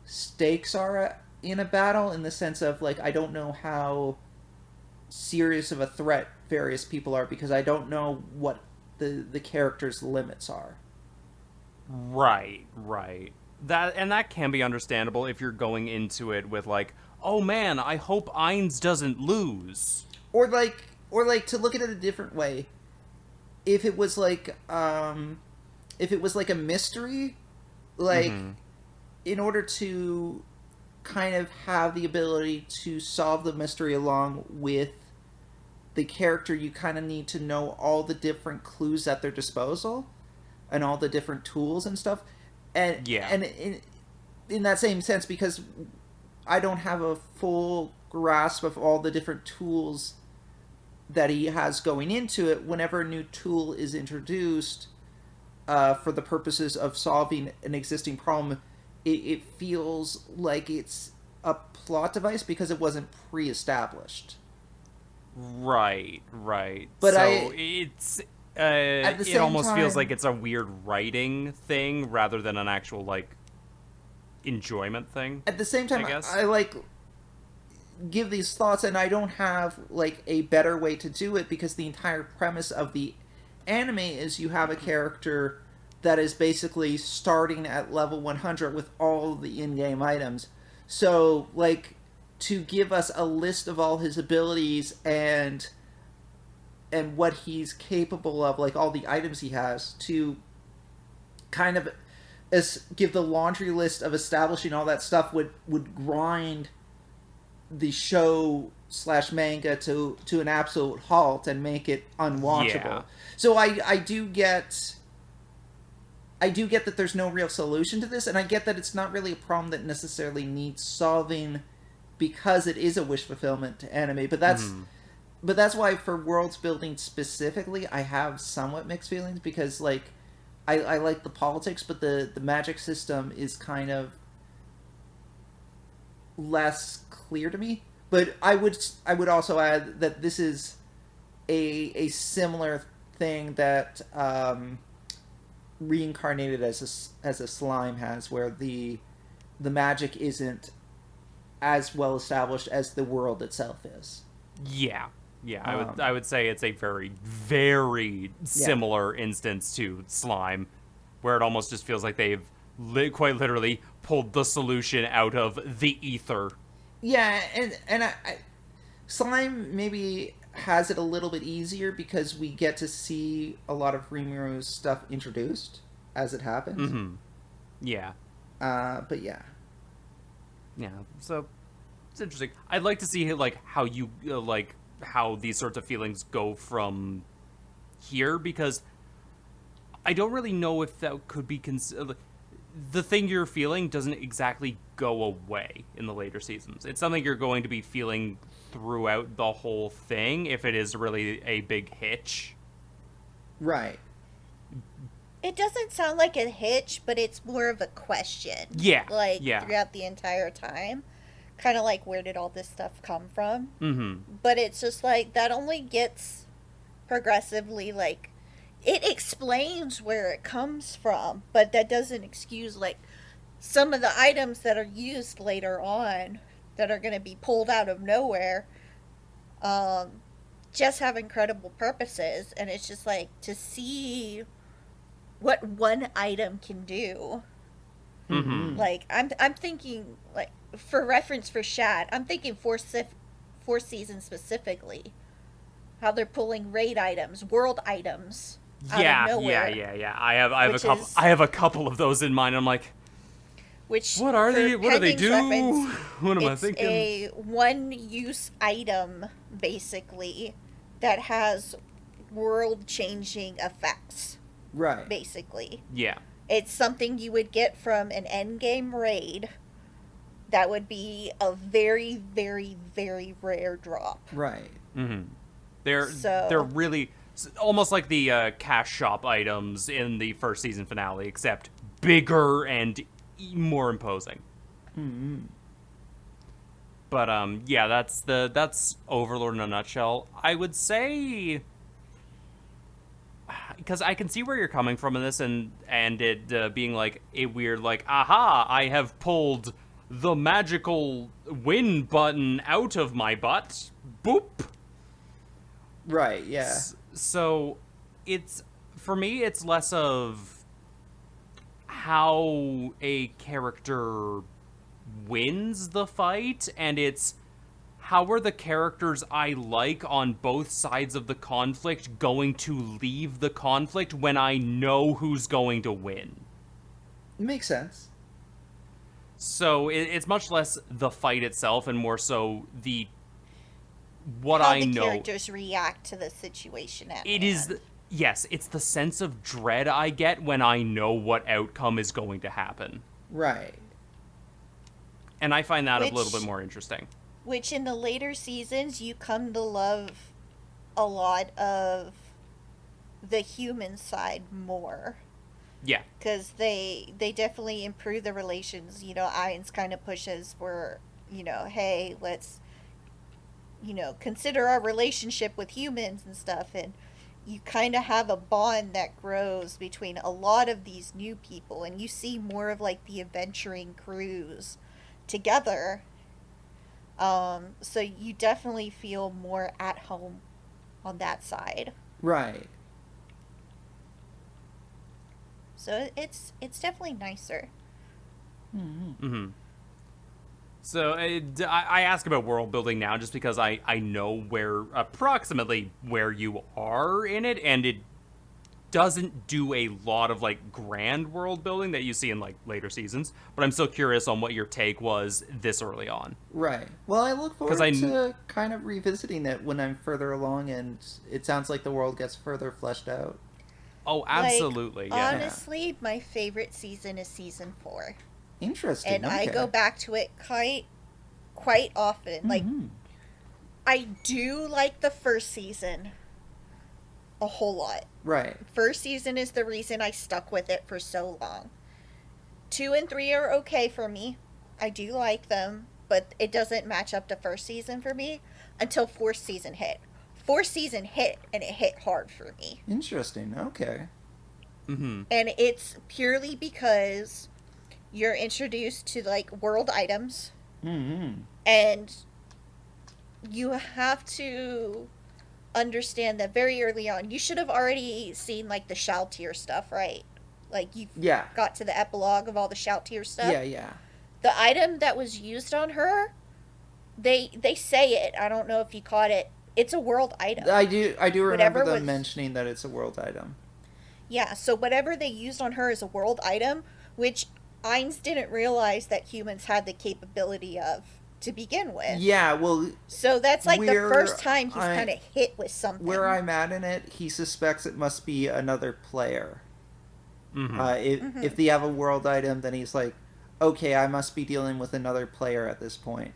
stakes are in a battle, in the sense of, like, I don't know how serious of a threat various people are, because I don't know what the character's limits are. Right. That can be understandable if you're going into it with, like, oh man, I hope Ainz doesn't lose. Or to look at it a different way, if it was like a mystery, like, in order to kind of have the ability to solve the mystery along with the character, you kind of need to know all the different clues at their disposal and all the different tools and stuff. And in that same sense, because I don't have a full grasp of all the different tools that he has going into it, whenever a new tool is introduced for the purposes of solving an existing problem, it feels like it's a plot device because it wasn't pre-established. Right. But it almost feels like it's a weird writing thing rather than an actual, like, enjoyment thing. At the same time, I guess. I like give these thoughts, and I don't have like a better way to do it, because the entire premise of the anime is you have a character that is basically starting at level 100 with all the in-game items. So, like, to give us a list of all his abilities and what he's capable of, like all the items he has, to kind of give the laundry list of establishing all that stuff would grind the show / manga to an absolute halt and make it unwatchable. Yeah. So I do get that there's no real solution to this, and I get that it's not really a problem that necessarily needs solving because it is a wish fulfillment anime. But that's why, for worlds building specifically, I have somewhat mixed feelings, because, like, I like the politics, but the magic system is kind of less clear to me. But I would also add that this is a similar thing that Reincarnated as a Slime has, where the magic isn't as well established as the world itself is. Yeah, I would say it's a very, very similar instance to Slime, where it almost just feels like they've quite literally pulled the solution out of the ether. Yeah, and I Slime maybe has it a little bit easier because we get to see a lot of Rimuru's stuff introduced as it happens. Mm-hmm. Yeah. But yeah. Yeah, so it's interesting. I'd like to see, like, how you how these sorts of feelings go from here, because I don't really know if that could be the thing you're feeling doesn't exactly go away in the later seasons. It's something you're going to be feeling throughout the whole thing if it is really a big hitch. Right. It doesn't sound like a hitch, but it's more of a question. Yeah. Throughout the entire time. Kind of like, where did all this stuff come from? Mm-hmm. But it's just like, that only gets progressively, like, it explains where it comes from, but that doesn't excuse, like, some of the items that are used later on that are going to be pulled out of nowhere just have incredible purposes, and it's just like, to see what one item can do. Mm-hmm. Like, I'm thinking, like, for reference for Shad, I'm thinking fourth season specifically, how they're pulling raid items, world items out of nowhere. Yeah. I have a couple of those in mind. I'm like, what are they? What do they do? What am I thinking? It's a one-use item, basically, that has world-changing effects. Right. Basically. Yeah. It's something you would get from an endgame raid that would be a very, very, very rare drop. Right. Mm-hmm. They're really almost like the cash shop items in the first season finale, except bigger and more imposing. Mm-hmm. But yeah, that's Overlord in a nutshell. I would say, because I can see where you're coming from in this, and it being like a weird, like, aha, I have pulled the magical win button out of my butt. Boop. Right, yeah. So it's, for me, it's less of how a character wins the fight, and it's how are the characters I like on both sides of the conflict going to leave the conflict when I know who's going to win. Makes sense. So it's much less the fight itself and more so the what How I the know. characters react to the situation at It hand. is yes, it's the sense of dread I get when I know what outcome is going to happen. Right. And I find that a little bit more interesting. Which in the later seasons you come to love a lot of the human side more. Yeah. Because they definitely improve the relations. You know, Ain's kind of pushes for, you know, hey, let's, you know, consider our relationship with humans and stuff. And you kind of have a bond that grows between a lot of these new people. And you see more of like the adventuring crews together. So you definitely feel more at home on that side. Right. So it's definitely nicer. Mm-hmm. Mm-hmm. So I ask about world building now just because I know approximately where you are in it, and it doesn't do a lot of like grand world building that you see in like later seasons, but I'm still curious on what your take was this early on. Right. Well, I look forward to kind of revisiting it when I'm further along and it sounds like the world gets further fleshed out. Oh, absolutely. Like, yeah. honestly, my favorite season is season 4. Interesting. And okay. I go back to it quite often. Mm-hmm. Like, I do like the first season a whole lot. Right. First season is the reason I stuck with it for so long. 2 and 3 are okay for me. I do like them, but it doesn't match up to first season for me until fourth season hit. Fourth season hit, and it hit hard for me. Interesting. Okay. Mm-hmm. And it's purely because you're introduced to like world items, and you have to understand that very early on. You should have already seen like the Shoutier stuff, right? Like you got to the epilogue of all the Shoutier stuff. Yeah. The item that was used on her, they say it. I don't know if you caught it. It's a world item. I do remember them mentioning that it's a world item. Yeah, so whatever they used on her is a world item, which Ainz didn't realize that humans had the capability of to begin with. Yeah, well... So that's like the first time he's kind of hit with something. Where I'm at in it, he suspects it must be another player. Mm-hmm. If they have a world item, then he's like, okay, I must be dealing with another player at this point.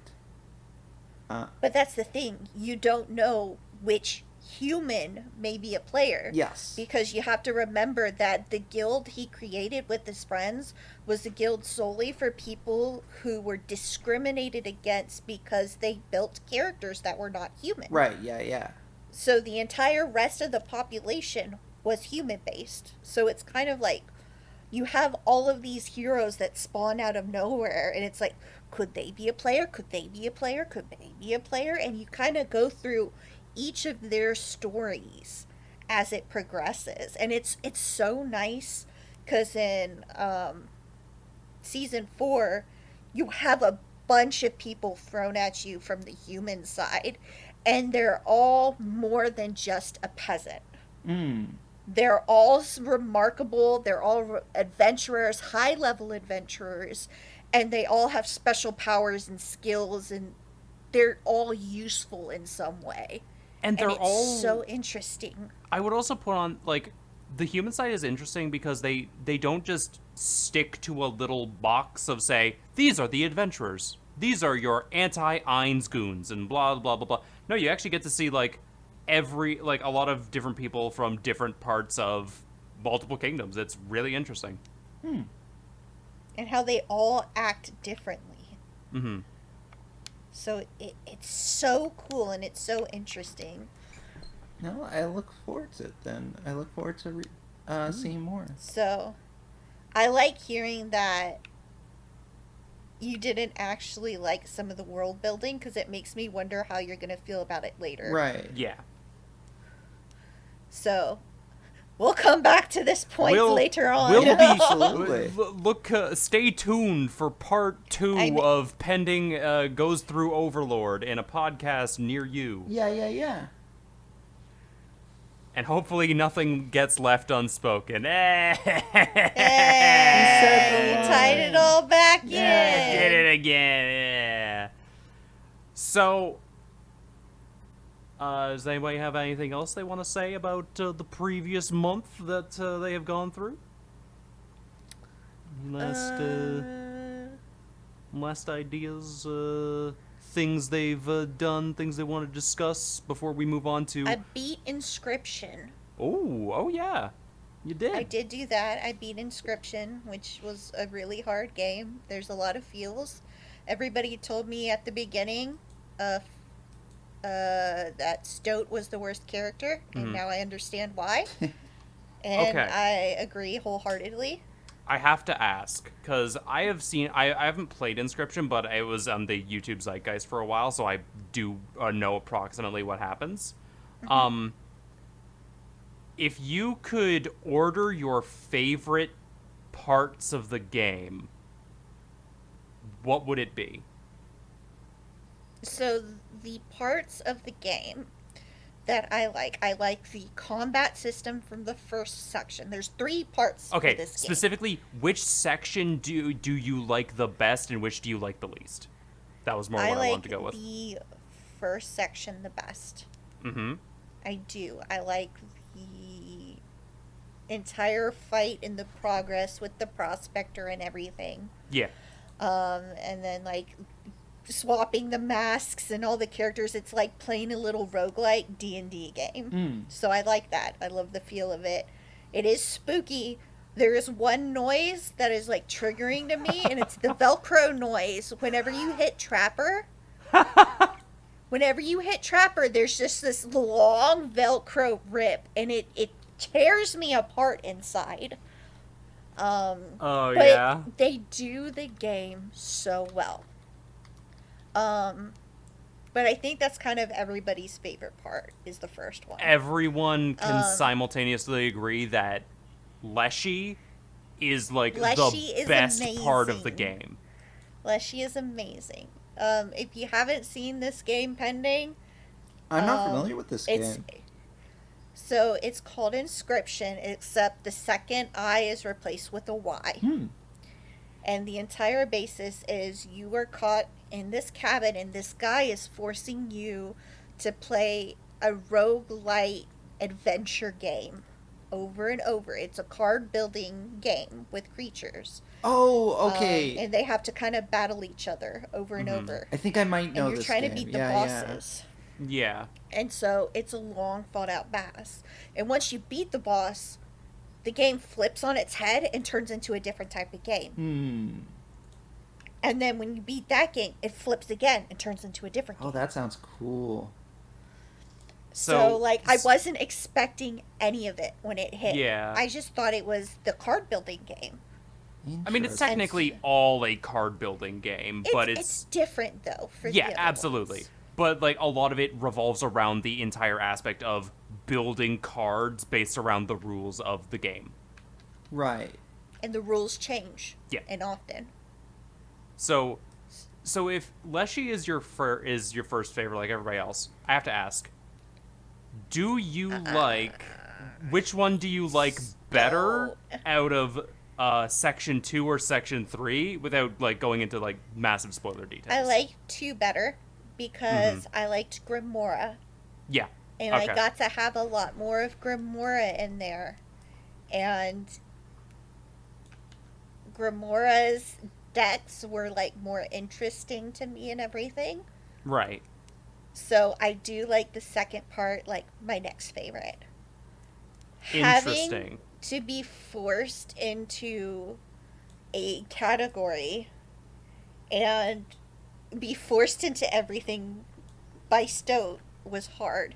But that's the thing. You don't know which human may be a player. Yes. Because you have to remember that the guild he created with his friends was a guild solely for people who were discriminated against because they built characters that were not human. Right, yeah. So the entire rest of the population was human-based. So it's kind of like you have all of these heroes that spawn out of nowhere, and it's like, could they be a player? Could they be a player? Could they be a player? And you kind of go through each of their stories as it progresses. And it's so nice because in season 4, you have a bunch of people thrown at you from the human side, and they're all more than just a peasant. They're all remarkable. They're all adventurers, high-level adventurers, and they all have special powers and skills, and they're all useful in some way. And they're all so interesting. I would also put on, like, the human side is interesting because they don't just stick to a little box of, say, these are the adventurers. These are your anti-Ainz goons and blah, blah, blah, blah. No, you actually get to see, like, a lot of different people from different parts of multiple kingdoms. It's really interesting. and how they all act differently. Mm-hmm. So it's so cool and it's so interesting. No, I look forward to it then. I look forward to seeing more. So, I like hearing that you didn't actually like some of the world building, because it makes me wonder how you're going to feel about it later. Right. Yeah. So, we'll come back to this point later on. We'll be Absolutely. stay tuned for part 2 of Pending Goes Through Overlord in a podcast near you. Yeah. And hopefully nothing gets left unspoken. Hey, tied it all back in. Did it again. Yeah. So, does anybody have anything else they want to say about the previous month that they have gone through? Last ideas, things they've done, things they want to discuss before we move on to... I beat Inscription. Oh yeah. You did. I did do that. I beat Inscription, which was a really hard game. There's a lot of feels. Everybody told me at the beginning that Stoat was the worst character, and now I understand why. And Okay. I agree wholeheartedly. I have to ask, because I haven't played Inscription, but it was on the YouTube Zeitgeist for a while, so I do know approximately what happens. If you could order your favorite parts of the game, what would it be? So the parts of the game that I like the combat system from the first section. There's 3 parts to this game. Specifically, which section do you like the best and which do you like the least? That was more what I wanted to go with. I like the first section the best. Mm-hmm. I do. I like the entire fight and the progress with the prospector and everything. Yeah. And then like swapping the masks and all the characters. It's like playing a little roguelike D&D game. So I like that. I love the feel of it. It is spooky. There is one noise that is like triggering to me, and it's the Velcro noise. Whenever you hit Trapper, there's just this long Velcro rip, and it tears me apart inside. But they do the game so well. But I think that's kind of everybody's favorite part, is the first one. Everyone can simultaneously agree that Leshy is like the best part of the game. Leshy is amazing. If you haven't seen this game Pending, I'm not familiar with this game. So it's called Inscription, except the second I is replaced with a Y. And the entire basis is you were caught in this cabin, and this guy is forcing you to play a roguelite adventure game over and over. It's a card building game with creatures. Oh, okay. And they have to kind of battle each other over and over. I think I might know this game. And you're trying to beat the bosses. Yeah. And so it's a long fought out boss. And once you beat the boss, the game flips on its head and turns into a different type of game. And then when you beat that game, it flips again and turns into a different game. Oh, that sounds cool. So like, I wasn't expecting any of it when it hit. Yeah. I just thought it was the card building game. I mean, it's technically all a card building game, but it's different though. For the other absolutely. ones. But like a lot of it revolves around the entire aspect of building cards based around the rules of the game. Right. And the rules change. Yeah. And often. So if Leshy is your first favorite, like everybody else, I have to ask: do you like which one do you like better out of Section 2 or Section 3, without like going into like massive spoiler details? I like 2 better because I liked Grimora. Yeah. And I got to have a lot more of Grimora in there. And Grimora's decks were like more interesting to me and everything. Right. So I do like the second part, like my next favorite. Interesting. Having to be forced into a category and be forced into everything by Stoat was hard.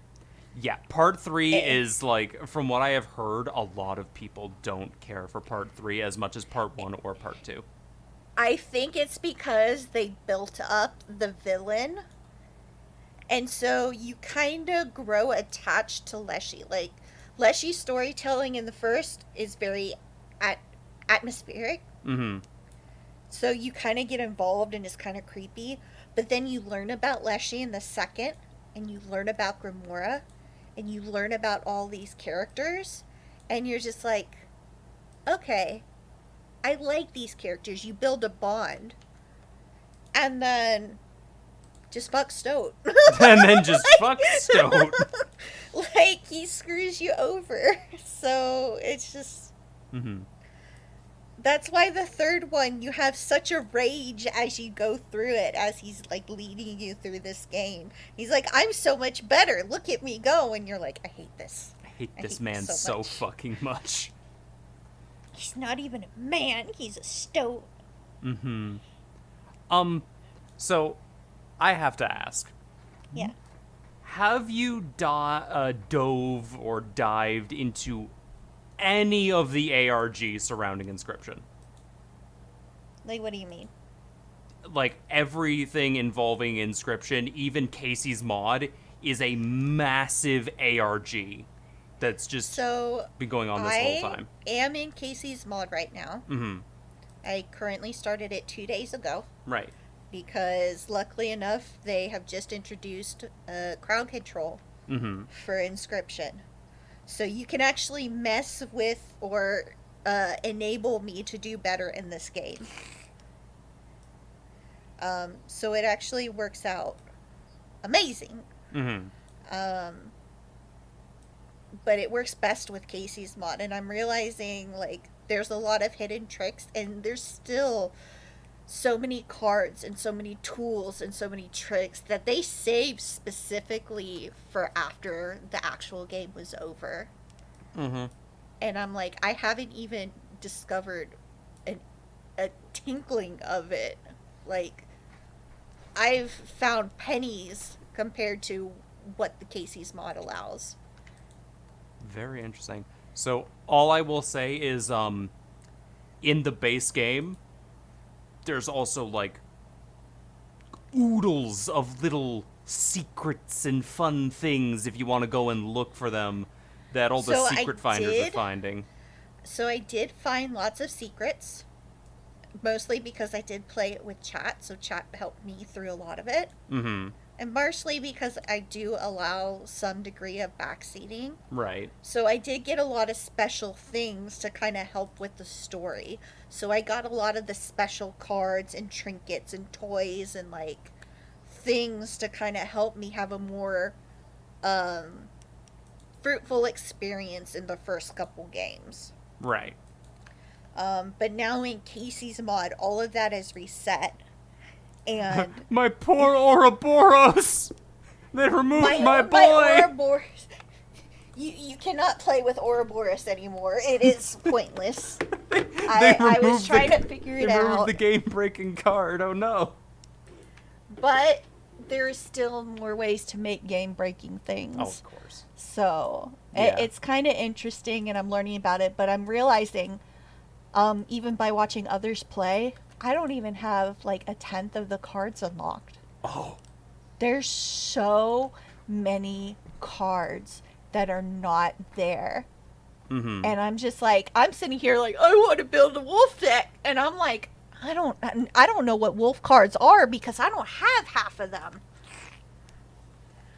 Yeah, part 3 is, like, from what I have heard, a lot of people don't care for part 3 as much as part 1 or part 2. I think it's because they built up the villain, and so you kind of grow attached to Leshy. Like, Leshy's storytelling in the first is very atmospheric. Mm-hmm. So you kind of get involved and it's kind of creepy. But then you learn about Leshy in the second, and you learn about Grimora, and you learn about all these characters, and you're just like, okay, I like these characters. You build a bond. And then just fuck Stoat. And then just fuck Stoat. Like, he screws you over. So it's just... Mm-hmm. That's why the third one, you have such a rage as you go through it, as he's, like, leading you through this game. He's like, I'm so much better. Look at me go. And you're like, I hate this. I hate this man so fucking much. He's not even a man. He's a Stoat. Mm-hmm. So, I have to ask. Yeah. Have you dove or dived into any of the ARGs surrounding Inscription? Like, what do you mean? Like, everything involving Inscription, even Casey's mod, is a massive ARG that's just been going on this whole time. I am in Casey's mod right now. Mm-hmm. I currently started it 2 days ago. Right. Because, luckily enough, they have just introduced crowd control for Inscription. So you can actually mess with or enable me to do better in this game. So it actually works out amazing. Mm-hmm. But it works best with Casey's mod. And I'm realizing, like, there's a lot of hidden tricks, and there's still so many cards and so many tools and so many tricks that they saved specifically for after the actual game was over. Mm-hmm. And I'm like, I haven't even discovered a tinkling of it. Like, I've found pennies compared to what the Casey's mod allows. Very interesting. So, all I will say is, in the base game, there's also, like, oodles of little secrets and fun things if you want to go and look for them that all the secret finders are finding. So I did find lots of secrets, mostly because I did play it with chat, so chat helped me through a lot of it. Mm-hmm. And partially because I do allow some degree of backseating. Right. So I did get a lot of special things to kind of help with the story. So I got a lot of the special cards and trinkets and toys and, like, things to kind of help me have a more fruitful experience in the first couple games. Right. But now in Casey's mod, all of that is reset. And my poor Ouroboros! They removed my boy! My Ouroboros. You cannot play with Ouroboros anymore. It is pointless. I was trying to figure it out. They removed the game-breaking card. Oh no. But there is still more ways to make game-breaking things. Oh, of course. So yeah. It's kind of interesting, and I'm learning about it. But I'm realizing, even by watching others play, I don't even have, like, 1/10 of the cards unlocked. Oh. There's so many cards that are not there. Mm-hmm. And I'm just like, I'm sitting here like, I want to build a wolf deck. And I'm like, I don't know what wolf cards are because I don't have half of them.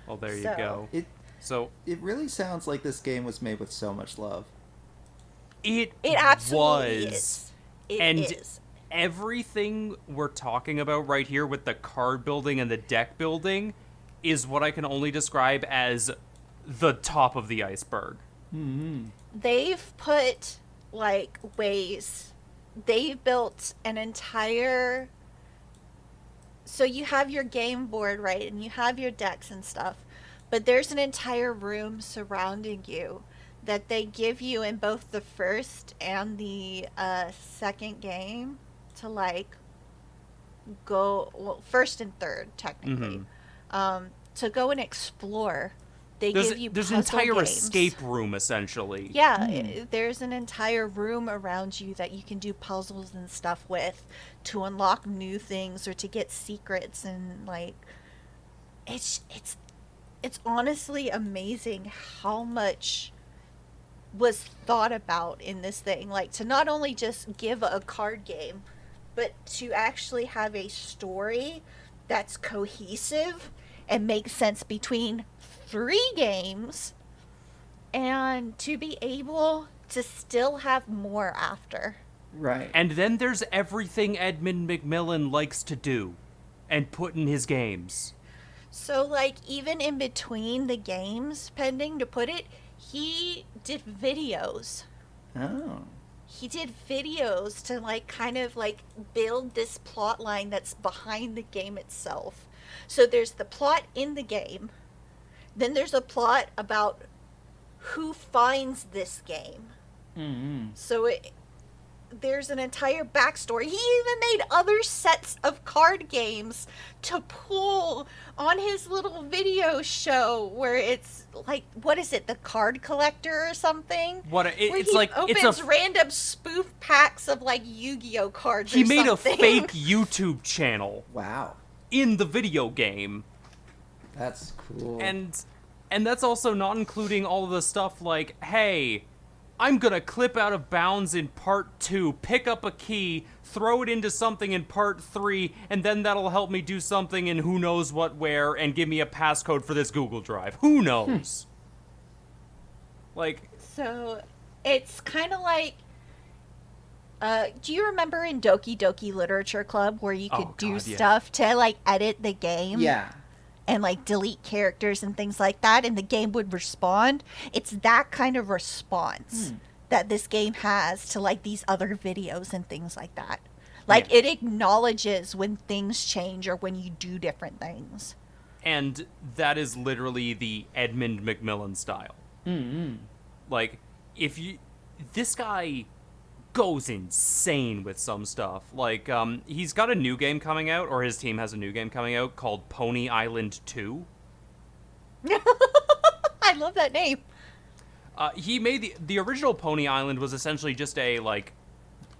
Well, there you go. It really sounds like this game was made with so much love. It absolutely was. Is. It and is. Everything we're talking about right here with the card building and the deck building is what I can only describe as the top of the iceberg. Mm-hmm. They've put, like, ways. They've built an entire... So you have your game board, right? And you have your decks and stuff. But there's an entire room surrounding you that they give you in both the first and the second game. to like go, well, first and third technically, to go and explore. There's an entire games. escape room essentially. Yeah, there's an entire room around you that you can do puzzles and stuff with to unlock new things or to get secrets, and like it's honestly amazing how much was thought about in this thing, like to not only just give a card game, but to actually have a story that's cohesive and makes sense between 3 games, and to be able to still have more after. Right. And then there's everything Edmund McMillen likes to do and put in his games. So, like, even in between the games, pending to put it, he did videos. Oh. He did videos to, like, kind of, like, build this plot line that's behind the game itself. So there's the plot in the game. Then there's a plot about who finds this game. Mm-hmm. So there's an entire backstory. He even made other sets of card games to pull on his little video show where it's like, what is it, the Card Collector or something? It's random spoof packs of like Yu-Gi-Oh cards. He made a fake YouTube channel. Wow. In the video game. That's cool. And that's also not including all of the stuff like, hey, I'm gonna clip out of bounds in part 2, pick up a key, throw it into something in part 3, and then that'll help me do something in who knows what where and give me a passcode for this Google Drive. Who knows? Like... So, it's kind of like... do you remember in Doki Doki Literature Club where you could do stuff to, like, edit the game? Yeah. And, like, delete characters and things like that, and the game would respond? It's that kind of response that this game has to, like, these other videos and things like that. Like, it acknowledges when things change or when you do different things. And that is literally the Edmund McMillen style. Mm-hmm. Like, this guy goes insane with some stuff. Like, he's got a new game coming out, or his team has a new game coming out called Pony Island 2. I love that name. He made the original Pony Island was essentially just a, like,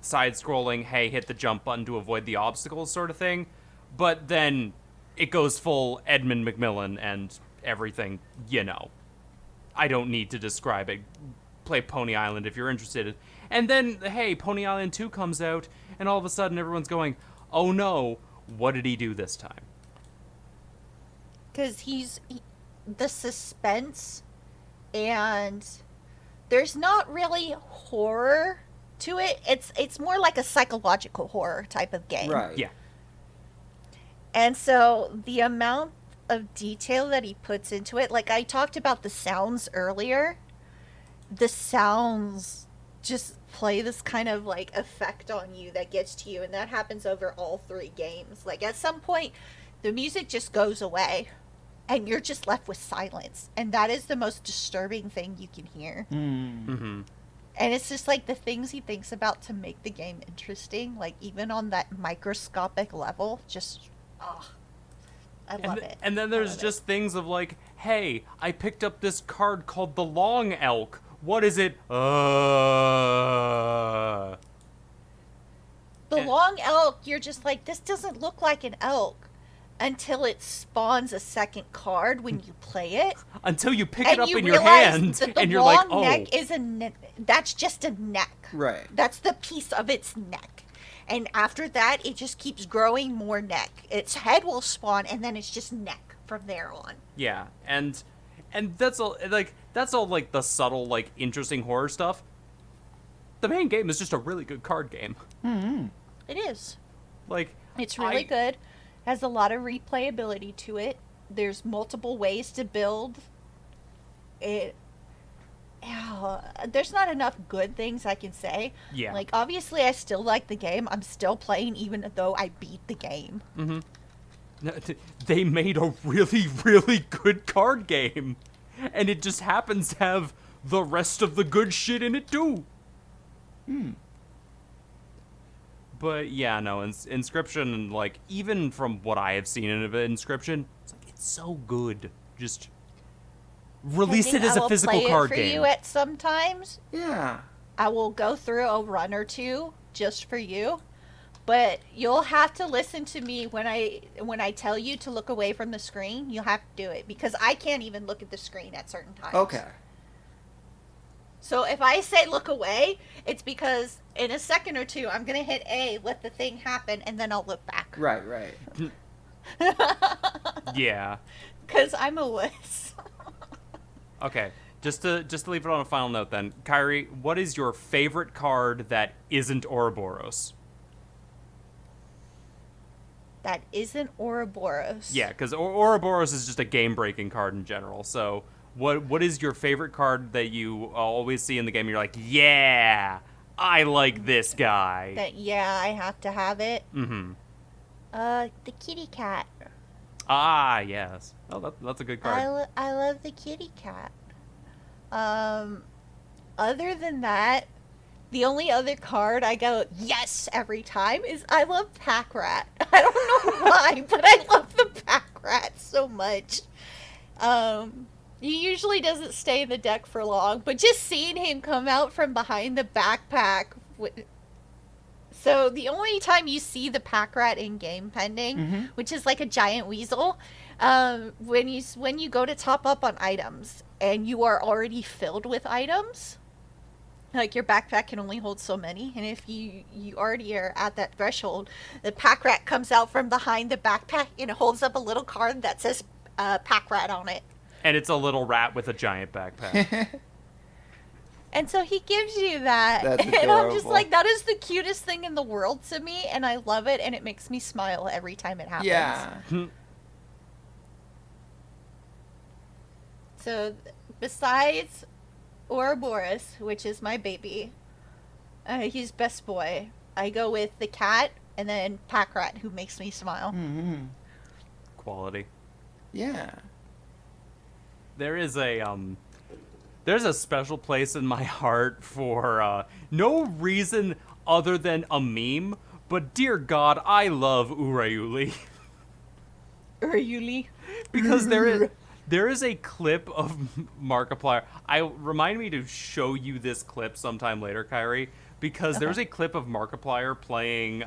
side-scrolling, hey, hit the jump button to avoid the obstacles sort of thing. But then it goes full Edmund McMillen and everything, you know. I don't need to describe it. Play Pony Island if you're interested. And then, hey, Pony Island 2 comes out, and all of a sudden everyone's going, oh no, what did he do this time? Because the suspense, and there's not really horror to it. It's more like a psychological horror type of game. Right. Yeah. And so the amount of detail that he puts into it, like I talked about the sounds earlier, the sounds just play this kind of like effect on you that gets to you, and that happens over all 3 games. Like at some point the music just goes away and you're just left with silence, and that is the most disturbing thing you can hear. Mm-hmm. And it's just like the things he thinks about to make the game interesting, like even on that microscopic level, just I love it. And then there's just things of like, hey, I picked up this card called the Long Elk. What is it? The Long Elk, you're just like, this doesn't look like an elk until it spawns a second card when you play it. Until you pick it up in your hand, and you're like, oh. Neck is that's just a neck. Right. That's the piece of its neck. And after that, it just keeps growing more neck. Its head will spawn, and then it's just neck from there on. Yeah, and that's all like the subtle, like, interesting horror stuff. The main game is just a really good card game. Mm-hmm. It is. Like, it's really good. Has a lot of replayability to it. There's multiple ways to build it. There's not enough good things I can say. Yeah. Like, obviously, I still like the game. I'm still playing even though I beat the game. Mm-hmm. They made a really, really good card game. And it just happens to have the rest of the good shit in it, too. But yeah, no, Inscription, like, even from what I have seen of Inscription, it's so good. Just release it as a physical card for game. You at some times. Yeah. I will go through a run or two just for you. But you'll have to listen to me when I tell you to look away from the screen. You'll have to do it because I can't even look at the screen at certain times. Okay. So if I say look away, it's because in a second or two I'm gonna hit A, let the thing happen, and then I'll look back. Right. Yeah. Because I'm a wuss. Okay. Just to leave it on a final note then, Kyrie, what is your favorite card that isn't Ouroboros? That isn't Ouroboros. Yeah, because Ouroboros is just a game-breaking card in general. So, what is your favorite card that you always see in the game? And you're like, yeah, I like this guy. I have to have it. Mm-hmm. The kitty cat. Ah, yes. Oh, that's a good card. I love the kitty cat. Other than that, the only other card I go yes every time is I love Pack Rat. I don't know why, but I love the Pack Rat so much. He usually doesn't stay in the deck for long, but just seeing him come out from behind the backpack. So the only time you see the Pack Rat in game pending, which is like a giant weasel, when you go to top up on items and you are already filled with items. Like, your backpack can only hold so many, and if you already are at that threshold, the Pack Rat comes out from behind the backpack and holds up a little card that says Pack Rat on it. And it's a little rat with a giant backpack. And so he gives you that. That's and I'm just adorable. like, that is the cutest thing in the world to me, and I love it, and it makes me smile every time it happens. Yeah. So, besides Ouroboros, which is my baby, he's best boy, I go with the cat and then Pack Rat, who makes me smile. Quality. Yeah. There's a special place in my heart for no reason other than a meme, but dear God, I love Urayuli. Urayuli? Because there is a clip of Markiplier. Remind me to show you this clip sometime later, Kyrie, because there's a clip of Markiplier playing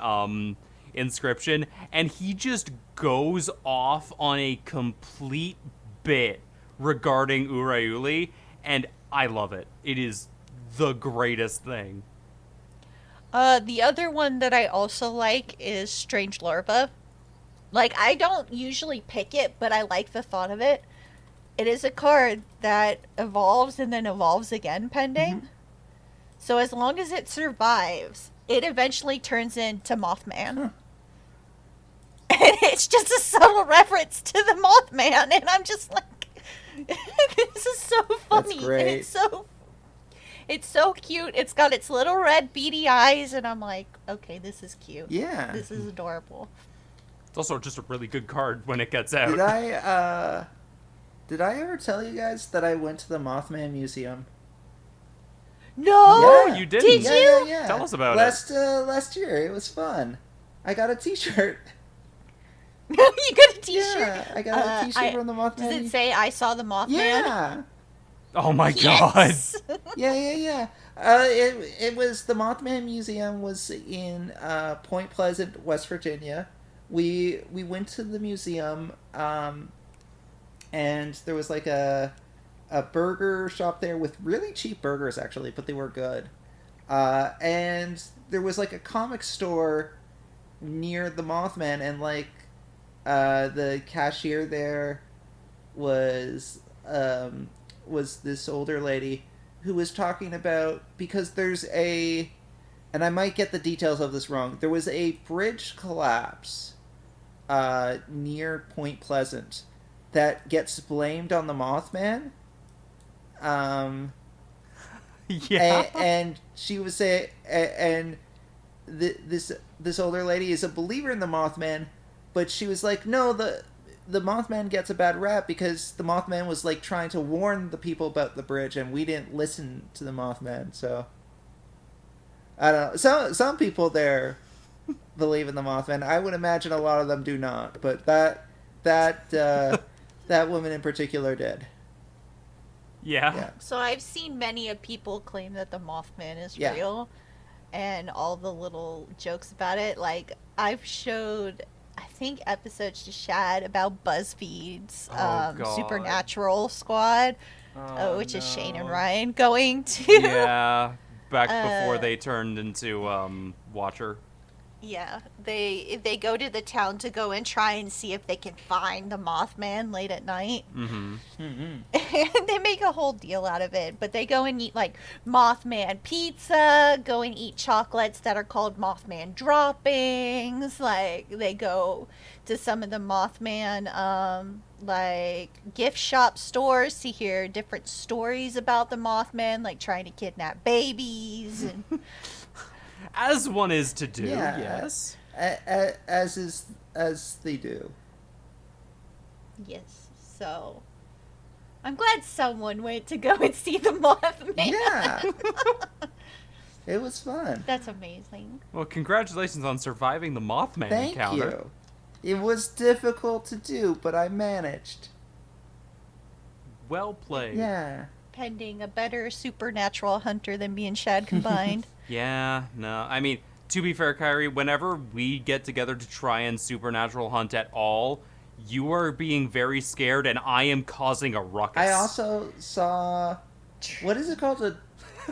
Inscription, and he just goes off on a complete bit regarding Urayuli, and I love it. It is the greatest thing. The other one that I also like is Strange Larva. Like, I don't usually pick it, but I like the thought of it. It is a card that evolves and then evolves again pending. So as long as it survives, it eventually turns into Mothman. And it's just a subtle reference to the Mothman, and I'm just like, this is so funny. That's great. And it's so cute. It's got its little red beady eyes, and I'm like, okay, this is cute. Yeah. This is adorable. It's also just a really good card when it gets out. Did I ever tell you guys that I went to the Mothman Museum? No! Yeah, you didn't. Did you? Yeah. Tell us about Last year, it was fun. I got a t-shirt. You got a t-shirt? Yeah, I got a t-shirt from the Mothman. Does it say I saw the Mothman? Yeah. Oh my Yes. God. Yeah. It was the Mothman Museum was in Point Pleasant, West Virginia. We went to the museum, and there was like a burger shop there with really cheap burgers actually, but they were good. And there was like a comic store near the Mothman, and like the cashier there was this older lady who was talking about, because there's and I might get the details of this wrong, there was a bridge collapse near Point Pleasant that gets blamed on the Mothman. Yeah. And she was saying, and this older lady is a believer in the Mothman, but she was like, no, the Mothman gets a bad rap because the Mothman was like trying to warn the people about the bridge, and we didn't listen to the Mothman. So I don't know. Some people there believe in the Mothman. I would imagine a lot of them do not, but that woman in particular did. Yeah. So I've seen many of people claim that the Mothman is Yeah. real, and all the little jokes about it. Like, I've showed, I think, episodes to Shad about BuzzFeed's God. Supernatural Squad, which is Shane and Ryan going to. Yeah, back before they turned into Watcher. Yeah, they go to the town to go and try and see if they can find the Mothman late at night. Mm-hmm. And they make a whole deal out of it, but they go and eat like Mothman pizza, go and eat chocolates that are called Mothman droppings. Like, they go to some of the Mothman like gift shop stores to hear different stories about the Mothman, like trying to kidnap babies and As one is to do, Yeah. yes. As they do. yes. So I'm glad someone went to go and see the Mothman. Yeah. It was fun. That's amazing. Well, congratulations on surviving the Mothman Thank encounter. you. It was difficult to do, but I managed. Well played. Yeah. Pending a better supernatural hunter than me and Shad combined. Yeah, no. I mean, to be fair, Kyrie, whenever we get together to try and supernatural hunt at all, you are being very scared and I am causing a ruckus. I also saw... What is it called?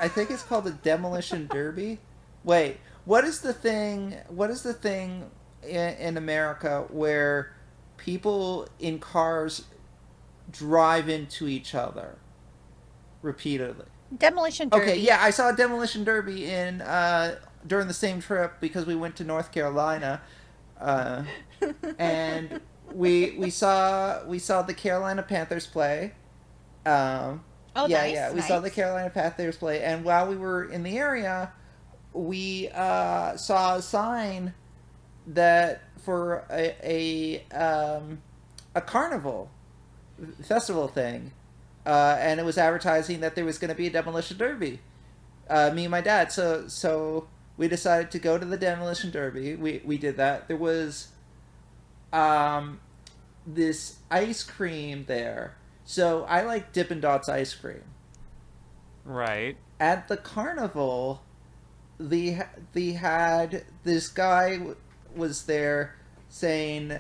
I think it's called a demolition derby. Wait, what is the thing in America where people in cars drive into each other repeatedly? Demolition derby. Okay, yeah, I saw a demolition derby in during the same trip because we went to North Carolina, and we saw the Carolina Panthers play. Oh, yeah, nice, we saw nice. the Carolina Panthers play, and while we were in the area, we saw a sign that for a carnival festival thing. And it was advertising that there was going to be a demolition derby. Me and my dad. So we decided to go to the demolition derby. We did that. There was this ice cream there. So I like Dippin' Dots ice cream. Right. At the carnival, they had this guy was there saying,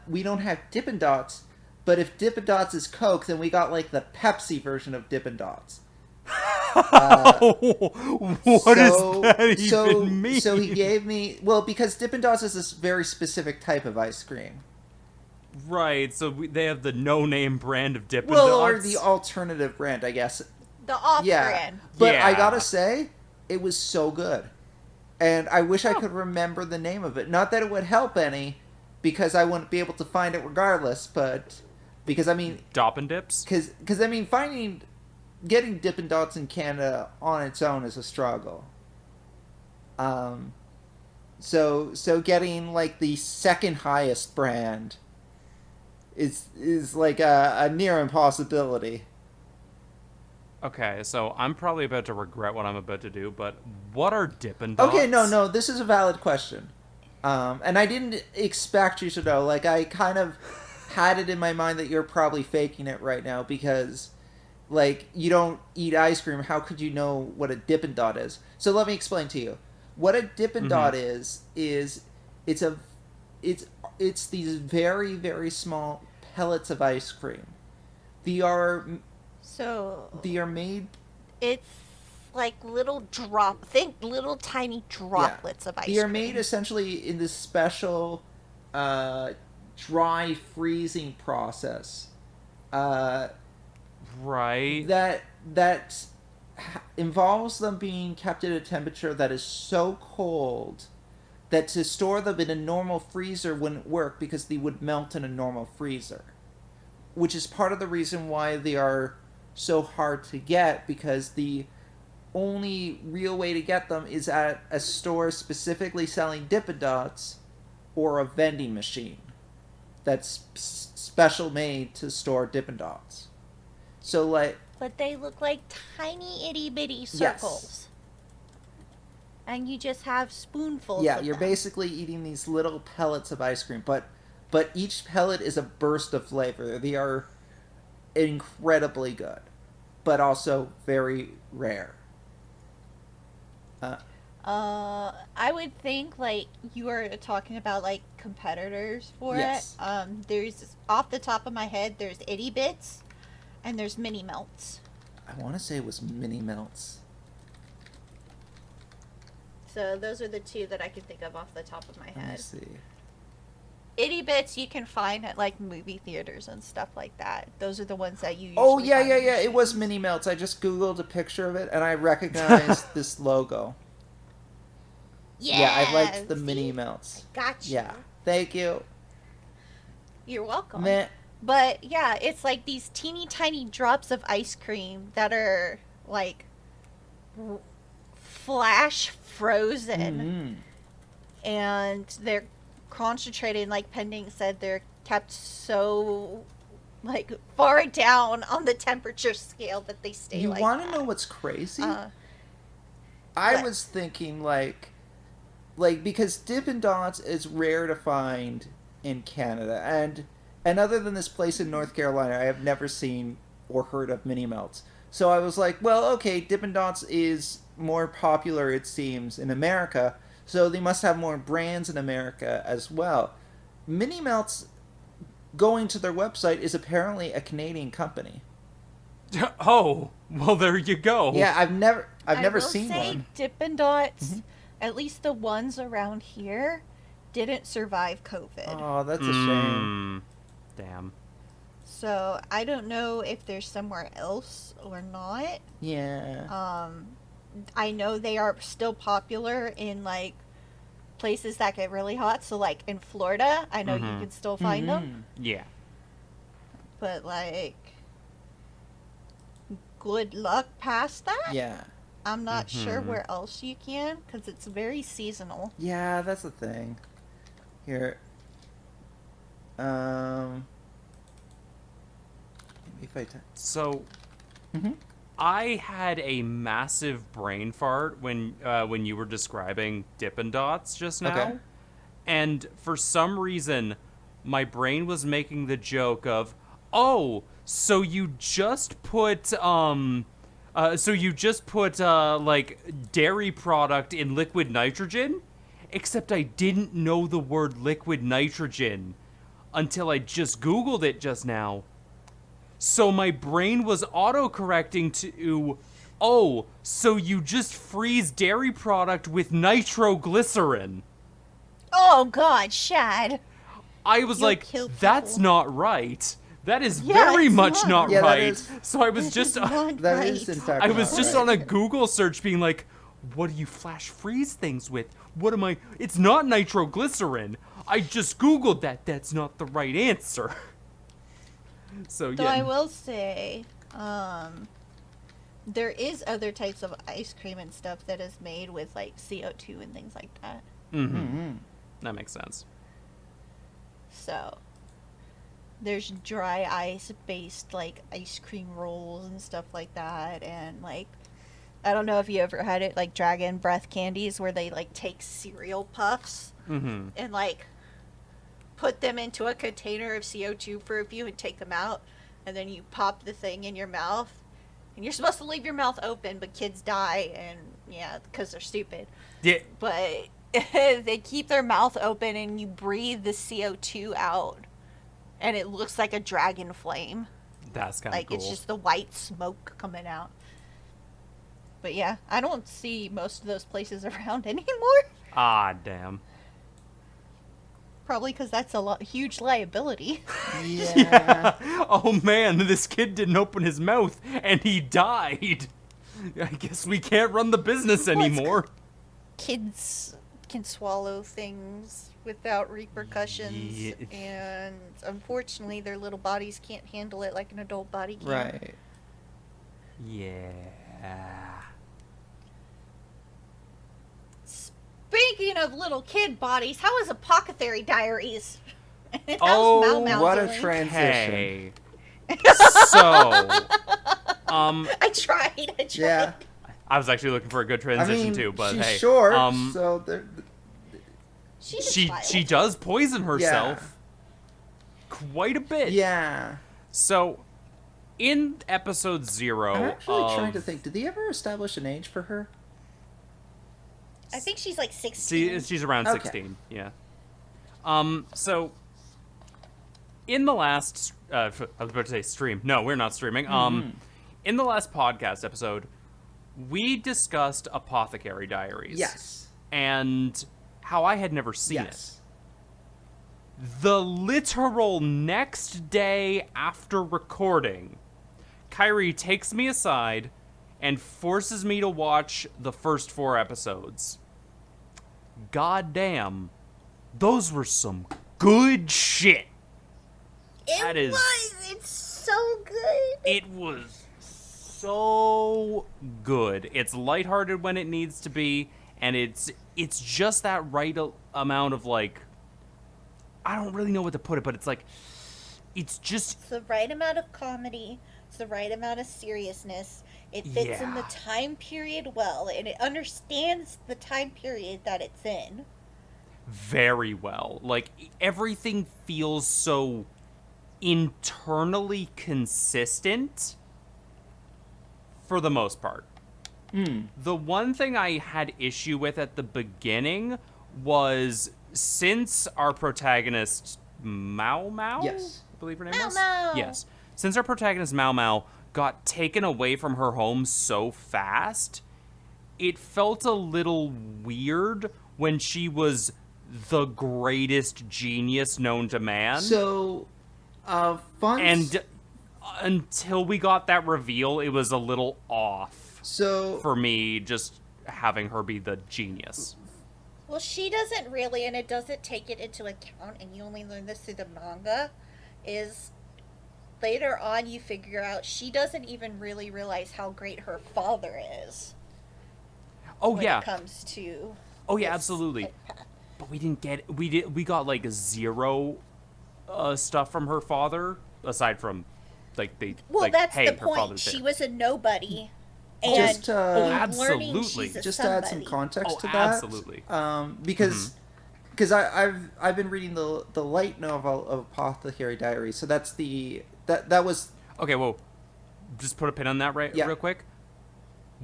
we don't have Dippin' Dots. But if Dippin' Dots is Coke, then we got like the Pepsi version of Dippin' Dots. What does that even mean? So he gave me... Well, because Dippin' Dots is this very specific type of ice cream. Right, so they have the no-name brand of Dippin' Well, Dots. or the alternative brand, I guess. The off-brand. But Yeah. I gotta say, it was so good. And I wish I could remember the name of it. Not that it would help any, because I wouldn't be able to find it regardless, but... Because, I mean... Doppin' Dips? Because I mean, getting Dippin' Dots in Canada on its own is a struggle. So getting, like, the second highest brand is like a near impossibility. Okay, so I'm probably about to regret what I'm about to do, but what are Dippin' Dots? Okay, no, this is a valid question. And I didn't expect you to know. Like, I kind of had it in my mind that you're probably faking it right now because, like, you don't eat ice cream. How could you know what a Dippin' Dot is? So let me explain to you. What a Dippin' Dot is it's these very, very small pellets of ice cream. They are made... It's like little little tiny droplets of ice cream. They are made essentially in this special dry freezing process. Right. That involves them being kept at a temperature that is so cold that to store them in a normal freezer wouldn't work because they would melt in a normal freezer. Which is part of the reason why they are so hard to get, because the only real way to get them is at a store specifically selling Dippin' Dots or a vending machine that's special made to store Dippin' Dots. So, like... But they look like tiny itty bitty circles. Yes. and you just have spoonfuls Yeah, of you're them. basically eating these little pellets of ice cream, but each pellet is a burst of flavor. They are incredibly good, but also very rare. I would think like you are talking about like competitors for Yes. it. There's off the top of my head, there's Itty Bits, and there's Mini Melts. I want to say it was Mini Melts. So those are the two that I can think of off the top of my Let me head. see. Itty Bits you can find at like movie theaters and stuff like that. Those are the ones that you usually Oh yeah, find yeah, in yeah. It was machines. Mini Melts. I just googled a picture of it and I recognized this logo. Yeah, I liked the see? Mini Melts. Gotcha. Yeah, thank you. You're welcome. Meh. But yeah, it's like these teeny tiny drops of ice cream that are like flash frozen, and they're concentrated. Like Pending said, they're kept so like far down on the temperature scale that they stay. You like want to that. know what's crazy? What? I was thinking like because Dippin' Dots is rare to find in Canada, and other than this place in North Carolina, I have never seen or heard of Mini Melts. So I was like, well, okay, Dippin' Dots is more popular, it seems, in America, so they must have more brands in America as well. Mini Melts, going to their website, is apparently a Canadian company. Oh, well, there you go. Yeah, I've never will seen say one. Dippin' Dots, at least the ones around here, didn't survive COVID. Oh, that's a shame. Damn. So I don't know if there's somewhere else or not. Yeah. I know they are still popular in like places that get really hot. So like in Florida, I know you can still find them. Yeah. But like, good luck past that. Yeah. I'm not sure where else you can because it's very seasonal. Yeah, that's the thing. Here. If I So, I had a massive brain fart when you were describing Dippin' Dots just now. Okay. And for some reason, my brain was making the joke of, oh, so you just put like dairy product in liquid nitrogen? Except I didn't know the word liquid nitrogen until I just Googled it just now. So my brain was auto-correcting to, oh, so you just freeze dairy product with nitroglycerin. Oh God, Shad. I was You'll like, kill that's people. not right. That is Yeah, very it's much not. not Yeah, that right. is- So I was This just is not That right. is in fact I was not just right. on a Google search being like, what do you flash freeze things with? What am I? It's not nitroglycerin. I just Googled that. That's not the right answer. So Though yeah. I will say, there is other types of ice cream and stuff that is made with like CO2 and things like that. That makes sense. So there's dry ice based like ice cream rolls and stuff like that, and like I don't know if you ever had it like dragon breath candies where they like take cereal puffs and like put them into a container of CO2 for a few and take them out, and then you pop the thing in your mouth, and you're supposed to leave your mouth open, but kids die, and yeah, because they're stupid. Yeah. But they keep their mouth open, and you breathe the CO2 out, and it looks like a dragon flame. That's kind of Like cool. it's just the white smoke coming out. But yeah, I don't see most of those places around anymore. Ah, damn. Probably because that's a huge liability. Yeah. Oh man, this kid didn't open his mouth and he died. I guess we can't run the business Well, it's anymore. Kids can swallow things without repercussions, Yeah. and unfortunately, their little bodies can't handle it like an adult body can. Right. Yeah. Speaking of little kid bodies, how is Apothecary Diaries? How's Oh, Mau Mau what a doing? transition. Hey. So, I tried. Yeah. I was actually looking for a good transition too, but she's hey, short, so she does poison herself quite a bit. Yeah. So, in episode 0, I'm actually trying to think. Did they ever establish an age for her? I think she's like 16. She's around 16. Yeah. So in the last, I was about to say stream. No, we're not streaming. In the last podcast episode, we discussed Apothecary Diaries. Yes. And how I had never seen it. The literal next day after recording, Kyrie takes me aside and forces me to watch the first 4 episodes. God damn, those were some good shit. It's so good. It was so good. It's lighthearted when it needs to be, and it's just that right amount of, like, I don't really know what to put it, but it's like, it's the right amount of comedy. It's the right amount of seriousness. It fits in the time period well, and it understands the time period that it's in very well. Like, everything feels so internally consistent for the most part. The one thing I had issue with at the beginning was, since our protagonist Mao, yes, I believe her name was? Mao. Yes. Since our protagonist Mao got taken away from her home so fast, it felt a little weird when she was the greatest genius known to man. So, and until we got that reveal, it was a little off. So for me, just having her be the genius. Well, she doesn't really, and it doesn't take it into account, and you only learn this through the manga, is later on you figure out she doesn't even really realize how great her father is. When it comes to absolutely. But we got like 0 stuff from her father, aside from that's the point. She was a nobody. And absolutely. Just to add some context to that. Absolutely. Because I've been reading the light novel of Apothecary Diaries, so that's that was okay. Well, just put a pin on that real quick.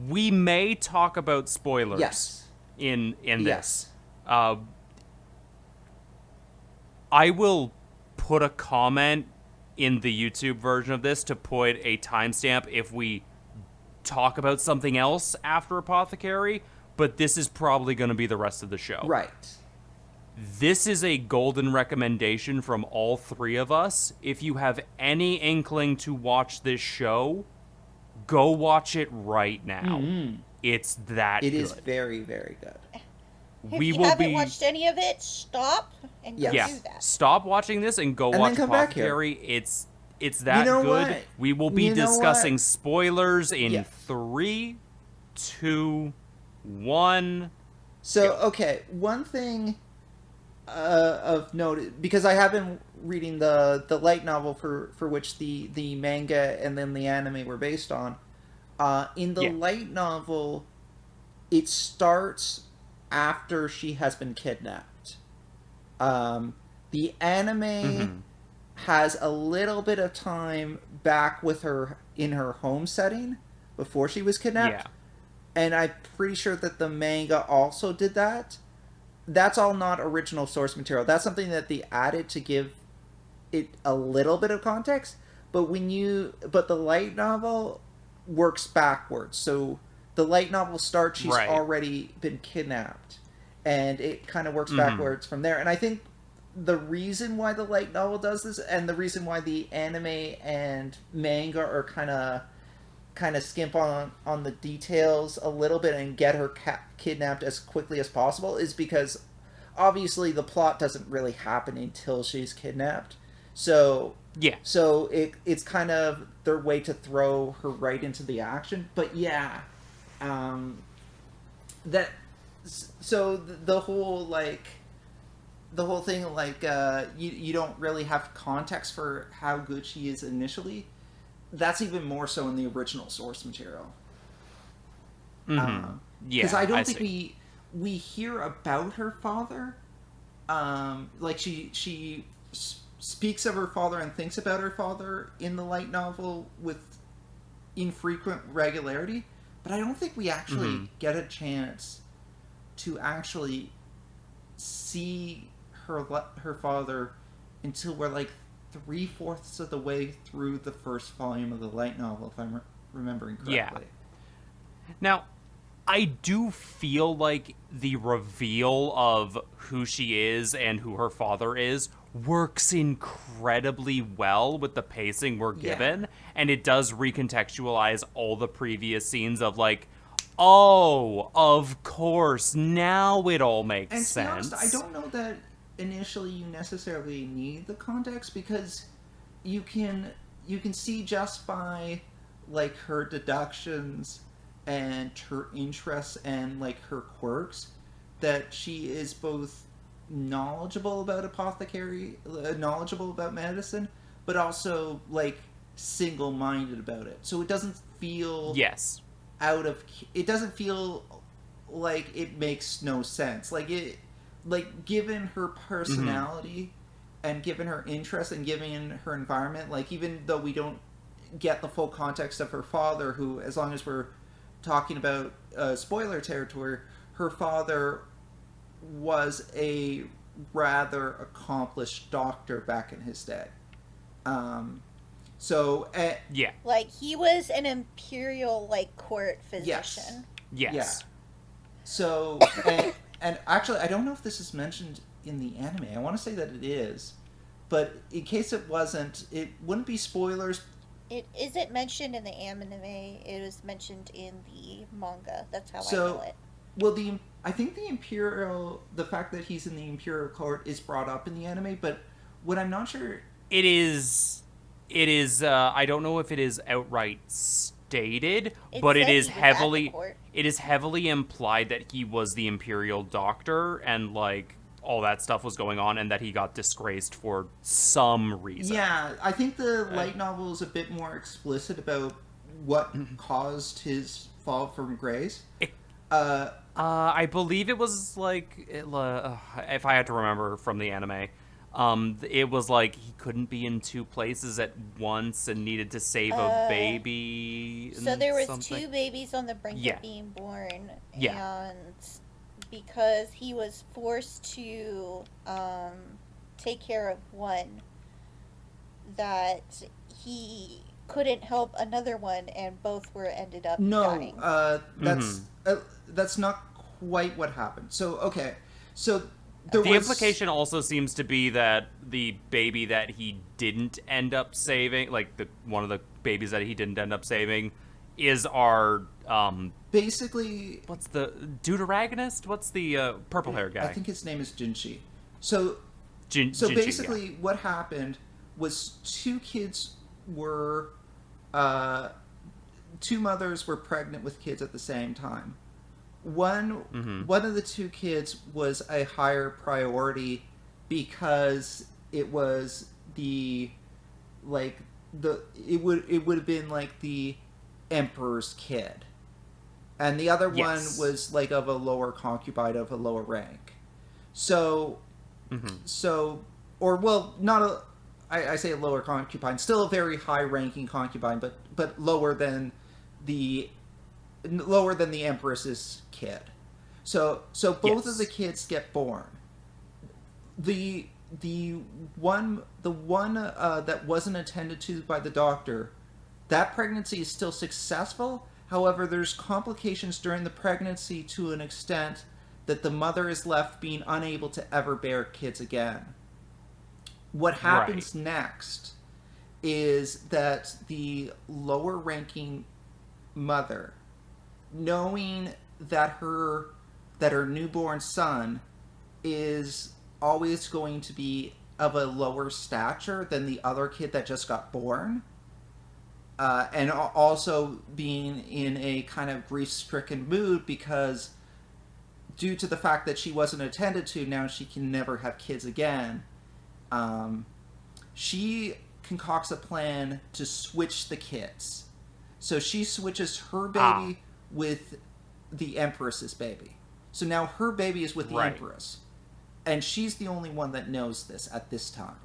We may talk about spoilers in this. I will put a comment in the YouTube version of this to put a timestamp if we talk about something else after Apothecary, but this is probably going to be the rest of the show. Right. This is a golden recommendation from all 3 of us. If you have any inkling to watch this show, go watch it right now. It's that good. It is very, very good. If you haven't watched any of it, stop and go do that. Stop watching this and go watch Apothecary. It's that good. What? We will be discussing spoilers in 3, 2, 1. So, okay, one thing of note, because I have been reading the light novel for which the manga and then the anime were based on. In the light novel, it starts after she has been kidnapped. The anime has a little bit of time back with her in her home setting before she was kidnapped. And I'm pretty sure that the manga also did that. That's all not original source material. That's something that they added to give it a little bit of context. But the light novel works backwards. So the light novel starts, she's already been kidnapped. And it kind of works backwards from there. And I think the reason why the light novel does this, and the reason why the anime and manga are kind of skimp on the details a little bit and get her kidnapped as quickly as possible, is because obviously the plot doesn't really happen until she's kidnapped. So it's kind of their way to throw her right into the action. But the whole thing, like, you don't really have context for how good she is initially. That's even more so in the original source material. Mm-hmm. Because Yeah, I don't I think see. we hear about her father. Like she speaks of her father and thinks about her father in the light novel with infrequent regularity, but I don't think we actually Mm-hmm. get a chance to actually see her father until we're like 3/4 of the way through the first volume of the light novel, if I'm remembering Yeah. correctly. Now, I do feel like the reveal of who she is and who her father is works incredibly well with the pacing we're Yeah. given, and it does recontextualize all the previous scenes of like, oh, of course, now it all makes And to be sense. honest, I don't know that initially you necessarily need the context, because you can see just by like her deductions and her interests and like her quirks that she is both knowledgeable about knowledgeable about medicine, but also like single-minded about it. So it doesn't feel Yes. it doesn't feel like it makes no sense. Like given her personality and given her interest and given her environment, like even though we don't get the full context of her father, who, as long as we're talking about spoiler territory, her father was a rather accomplished doctor back in his day. So Yeah. Like, he was an imperial, like, court physician. Yes. yeah. So and actually, I don't know if this is mentioned in the anime. I want to say that it is, but in case it wasn't, it wouldn't be spoilers. It isn't mentioned in the anime. It was mentioned in the manga. That's how I know So, it. well, I think the fact that he's in the imperial court is brought up in the anime, but what I'm not sure. It is. I don't know if it is outright stated, It but it said is he was at the heavily. court. It is heavily implied that he was the imperial doctor, and like all that stuff was going on, and that he got disgraced for some reason. Yeah, I think the light novel is a bit more explicit about what caused his fall from grace. I believe it was like, if I had to remember from the anime, it was like he couldn't be in two places at once and needed to save a baby. So there was something. 2 babies on the brink Yeah. of being born, Yeah. and because he was forced to take care of one, that he couldn't help another one, and both were ended up dying. That's not quite what happened. So okay, so the Implication also seems to be that the baby that he didn't end up saving, like one of the babies that he didn't end up saving, is our basically, what's the deuteragonist? What's the purple hair guy? I think his name is Jinshi. So Jinshi, basically, yeah. what happened was 2 kids were, 2 mothers were pregnant with kids at the same time. One of the 2 kids was a higher priority because it was it would have been like the emperor's kid, and the other one was like of a lower concubine of a lower rank. So or well, not a. I say a lower concubine, still a very high-ranking concubine, but lower than the empress's kid. So both of the kids get born. The one that wasn't attended to by the doctor, that pregnancy is still successful. However, there's complications during the pregnancy to an extent that the mother is left being unable to ever bear kids again. What happens next is that the lower ranking mother, knowing that her newborn son is always going to be of a lower stature than the other kid that just got born, and also being in a kind of grief-stricken mood because due to the fact that she wasn't attended to, now she can never have kids again. She concocts a plan to switch the kids. So she switches her baby with the Empress's baby. So now her baby is with the Right. Empress. And she's the only one that knows this at this time.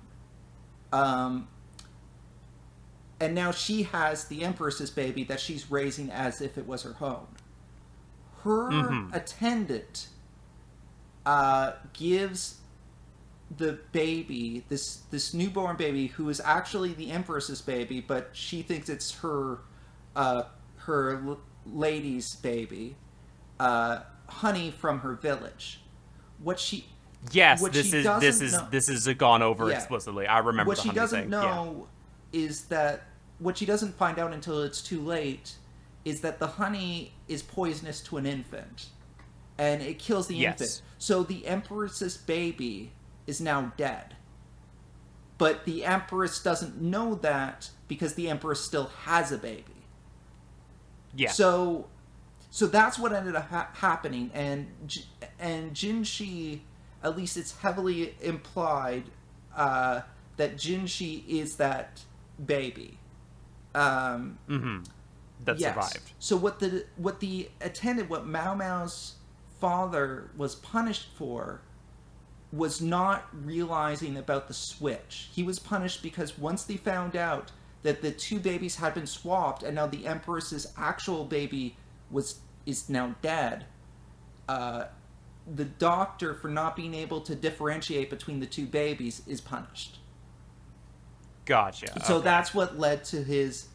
And now she has the Empress's baby that she's raising as if it was her own. Her attendant gives the baby, this newborn baby, who is actually the Empress's baby, but she thinks it's her lady's baby, honey from her village. Yes, What this she is doesn't know- this is gone over Yeah. explicitly. I remember what the she honey doesn't thing. know is that what she doesn't find out until it's too late is that the honey is poisonous to an infant, and it kills the infant. So the Empress's baby is now dead, but the Empress doesn't know that because the Empress still has a baby. Yeah. So that's what ended up happening, and Jinshi, at least it's heavily implied that Jinshi is that baby. That survived. So what Mao Mao's father was punished for was not realizing about the switch. He was punished because once they found out that the two babies had been swapped and now the Empress's actual baby is now dead, the doctor, for not being able to differentiate between the two babies, is punished. Gotcha. So okay. that's what led to his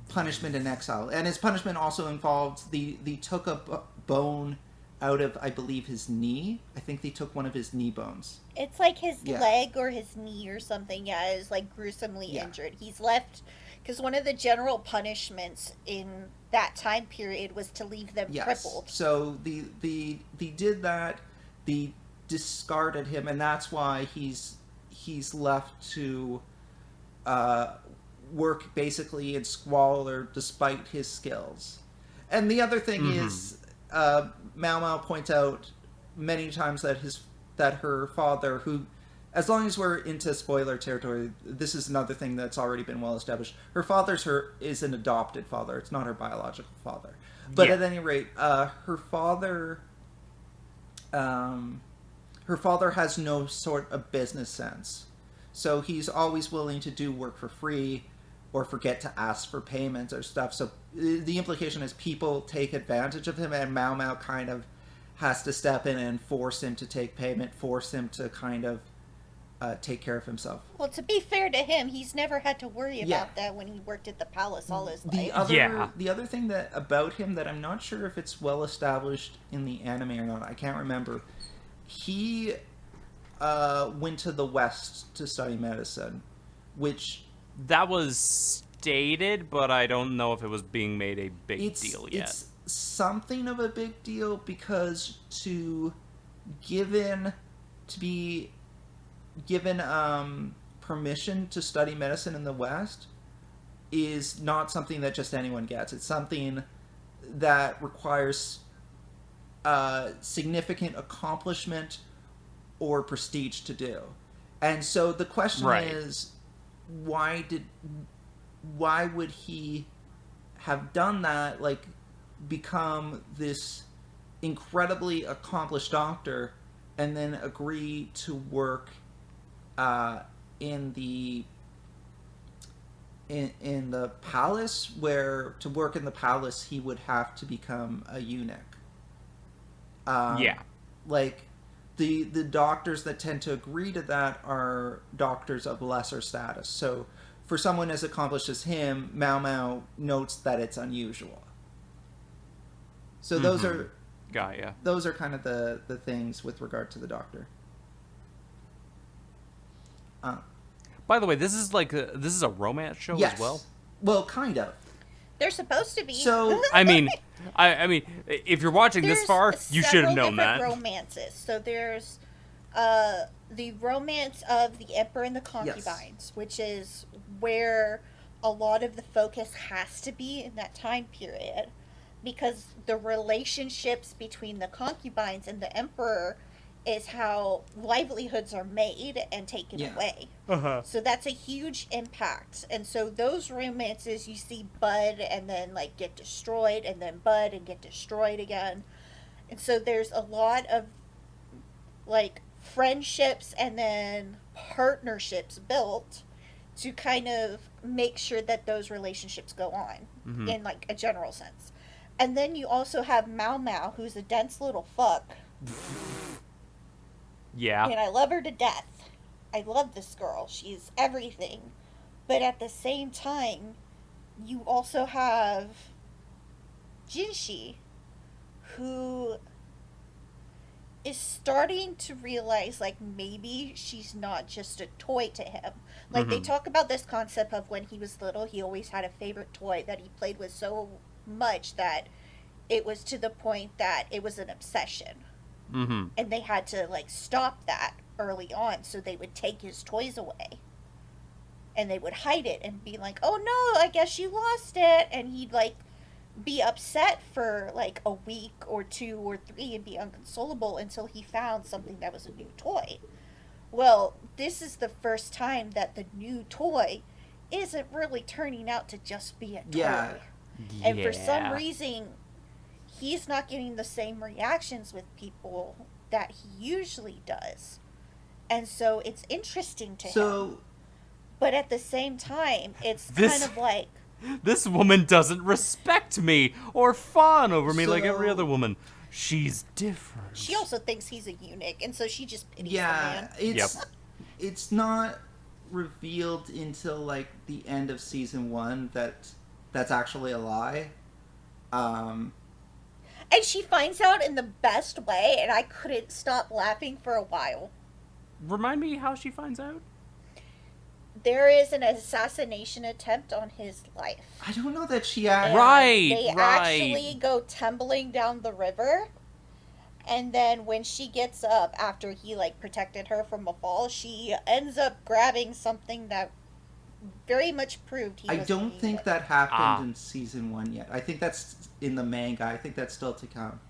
punishment in exile. And his punishment also involved they took a bone out of, I believe, his knee. I think they took one of his knee bones. It's like his leg or his knee or something, is like gruesomely injured. He's left, because one of the general punishments in that time period was to leave them crippled. So they did that. They discarded him, and that's why he's left to work basically in squalor despite his skills. And the other thing is, Mao Mao points out many times that her father, who, as long as we're into spoiler territory, this is another thing that's already been well established. Her father's is an adopted father. It's not her biological father. But at any rate, her father has no sort of business sense. So he's always willing to do work for free or forget to ask for payments or stuff. So the implication is people take advantage of him, and Mao Mao kind of has to step in and force him to take payment, force him to kind of take care of himself. Well, to be fair to him, he's never had to worry about that when he worked at the palace all his life. The other thing that about him that I'm not sure if it's well established in the anime or not, I can't remember. He went to the West to study medicine, which... That was stated, but I don't know if it was being made a big deal yet. It's something of a big deal because to be given permission to study medicine in the West is not something that just anyone gets. It's something that requires significant accomplishment or prestige to do. And so the question is, why would he have done that, like become this incredibly accomplished doctor and then agree to work in the palace, where to work in the palace he would have to become a eunuch. Like the doctors that tend to agree to that are doctors of lesser status. So for someone as accomplished as him, Mao Mao notes that it's unusual. So those are those are kind of the things with regard to the doctor. By the way, this is a romance show as well. Well, kind of. They're supposed to be. So I mean, if you're watching this far, you should have known that. Romances. So there's the romance of the Emperor and the concubines, which is where a lot of the focus has to be in that time period, because the relationships between the concubines and the Emperor is how livelihoods are made and taken away. So that's a huge impact. And so those romances, you see bud and then like get destroyed, and then bud and get destroyed again. And so there's a lot of like friendships and then partnerships built to kind of make sure that those relationships go on in like a general sense. And then you also have Mao Mao, who's a dense little fuck. Yeah. And I love her to death. I love this girl. She's everything. But at the same time, you also have Jinshi, who is starting to realize, like, maybe she's not just a toy to him. Like, they talk about this concept of when he was little, he always had a favorite toy that he played with so much that it was to the point that it was an obsession. And they had to, like, stop that early on, so they would take his toys away. And they would hide it and be like, oh no, I guess you lost it. And he'd, like, be upset for like a week or 2 or 3 and be inconsolable until he found something that was a new toy. Well, this is the first time that the new toy isn't really turning out to just be a toy. Yeah. And for some reason, he's not getting the same reactions with people that he usually does. And so it's interesting to him. But at the same time, it's kind of like, this woman doesn't respect me or fawn over me like every other woman. She's different. She also thinks he's a eunuch, and so she just pities the man. It's not revealed until like the end of season 1 that that's actually a lie. And she finds out in the best way, and I couldn't stop laughing for a while. Remind me how she finds out? There is an assassination attempt on his life. I don't know that she actually... They actually go tumbling down the river. And then when she gets up, after he, like, protected her from a fall, she ends up grabbing something that very much proved he was... I don't think that happened in season 1 yet. I think that's in the manga. I think that's still to come.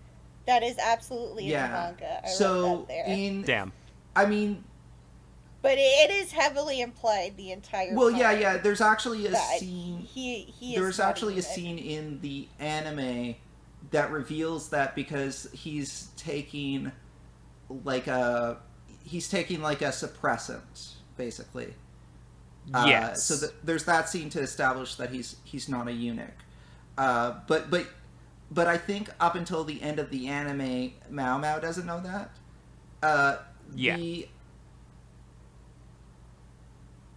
That is absolutely in the manga. I wrote that there. Damn. I mean... But it is heavily implied the entire time. Well, yeah. There's actually a scene... There's actually a scene in the anime that reveals that because he's taking like a suppressant, basically. Yes. So there's that scene to establish that he's not a eunuch. But I think up until the end of the anime, Mao Mao doesn't know that.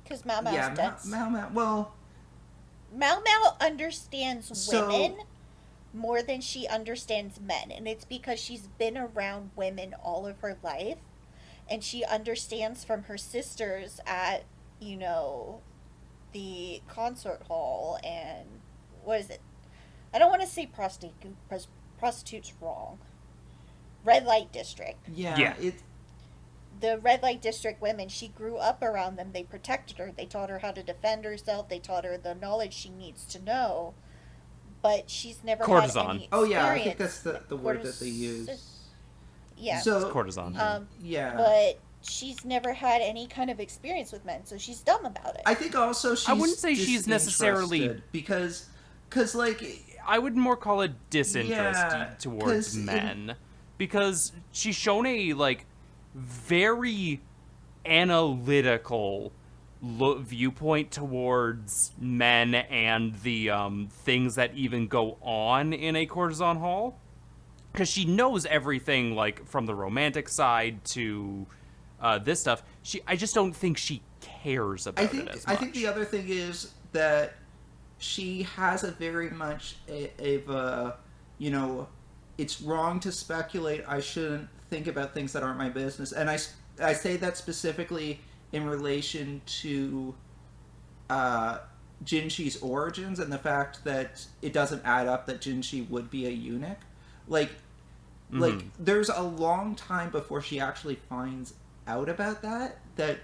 Because Mao Mao's dense. Mao Mao. Well, Mao Mao understands women more than she understands men, and it's because she's been around women all of her life, and she understands from her sisters at, you know, the concert hall and what is it? I don't want to say prostitute's wrong. Red light district. Yeah. The red light district women, she grew up around them. They protected her. They taught her how to defend herself. They taught her the knowledge she needs to know. But she's never had any experience. Oh yeah, I think that's the word that they use. Yeah. So it's courtesan. Yeah. But she's never had any kind of experience with men, so she's dumb about it. I think also she's... I wouldn't say she's necessarily... Because like... I would more call it disinterest towards men. Because she's shown a, like, very analytical viewpoint towards men and the things that even go on in a courtesan hall. Because she knows everything, like, from the romantic side to this stuff. I just don't think she cares about it as much. I think the other thing is that she has a very much you know, it's wrong to speculate. I shouldn't think about things that aren't my business. And I say that specifically in relation to Jinshi's origins and the fact that it doesn't add up that Jinshi would be a eunuch. Like there's a long time before she actually finds out about that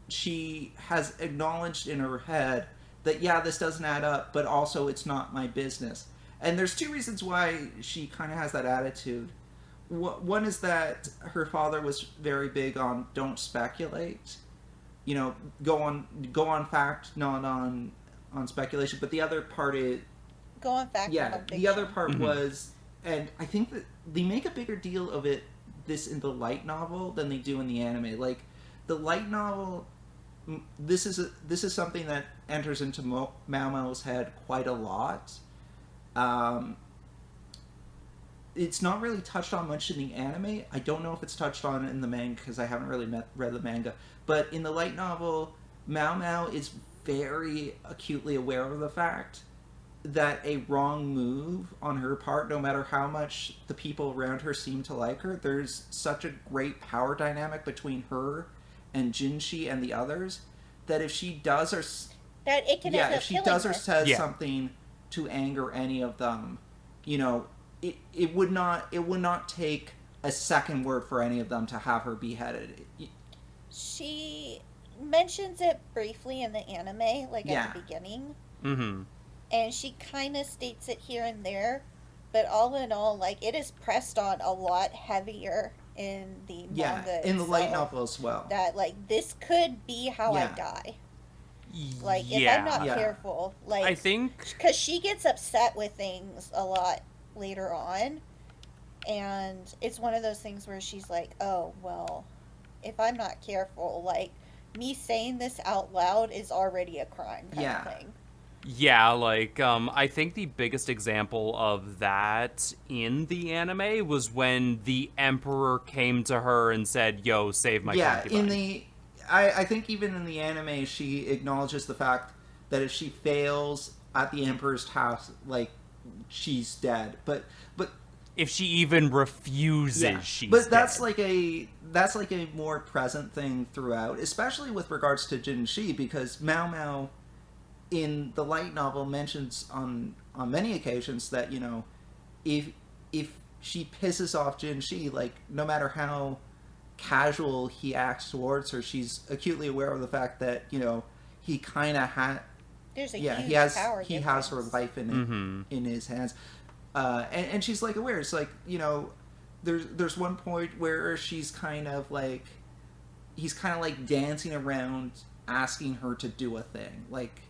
she has acknowledged in her head that, yeah, this doesn't add up, but also it's not my business. And there's 2 reasons why she kind of has that attitude. One is that her father was very big on don't speculate. You know, go on fact, not on speculation. But the other part is... Go on fact, yeah, not on fiction. the other part was and I think that they make a bigger deal of this in the light novel than they do in the anime. Like, the light novel, this is something that enters into Mao Mao's head quite a lot. It's not really touched on much in the anime. I don't know if it's touched on in the manga because I haven't really read the manga. But in the light novel, Mao is very acutely aware of the fact that a wrong move on her part, no matter how much the people around her seem to like her, there's such a great power dynamic between her and Jinshi and the others that if she does or that it can end up if she killing does or her. says something to anger any of them, you know, it would not take a second word for any of them to have her beheaded. She mentions it briefly in the anime, like at the beginning. Mm-hmm. And she kind of states it here and there, but all in all, like, it is pressed on a lot heavier in the manga in the light novel as well. That, like, this could be how I die. Like, if I'm not careful. Like, I think... Because she gets upset with things a lot later on, and it's one of those things where she's like, oh, well, if I'm not careful, like, me saying this out loud is already a crime kind of thing. Yeah, like, I think the biggest example of that in the anime was when the Emperor came to her and said, yo, save my concubine. I think even in the anime, she acknowledges the fact that if she fails at the Emperor's task, like, she's dead. But if she even refuses, she's dead. But that's like a more present thing throughout, especially with regards to Jinshi, because Mao in the light novel mentions on many occasions that, you know, if she pisses off Jinshi, like, no matter how casual he acts towards her, she's acutely aware of the fact that, you know, he kind of there's a he has her life in his hands, and she's like aware. It's like, you know, there's one point where she's kind of like, he's kind of like dancing around asking her to do a thing, like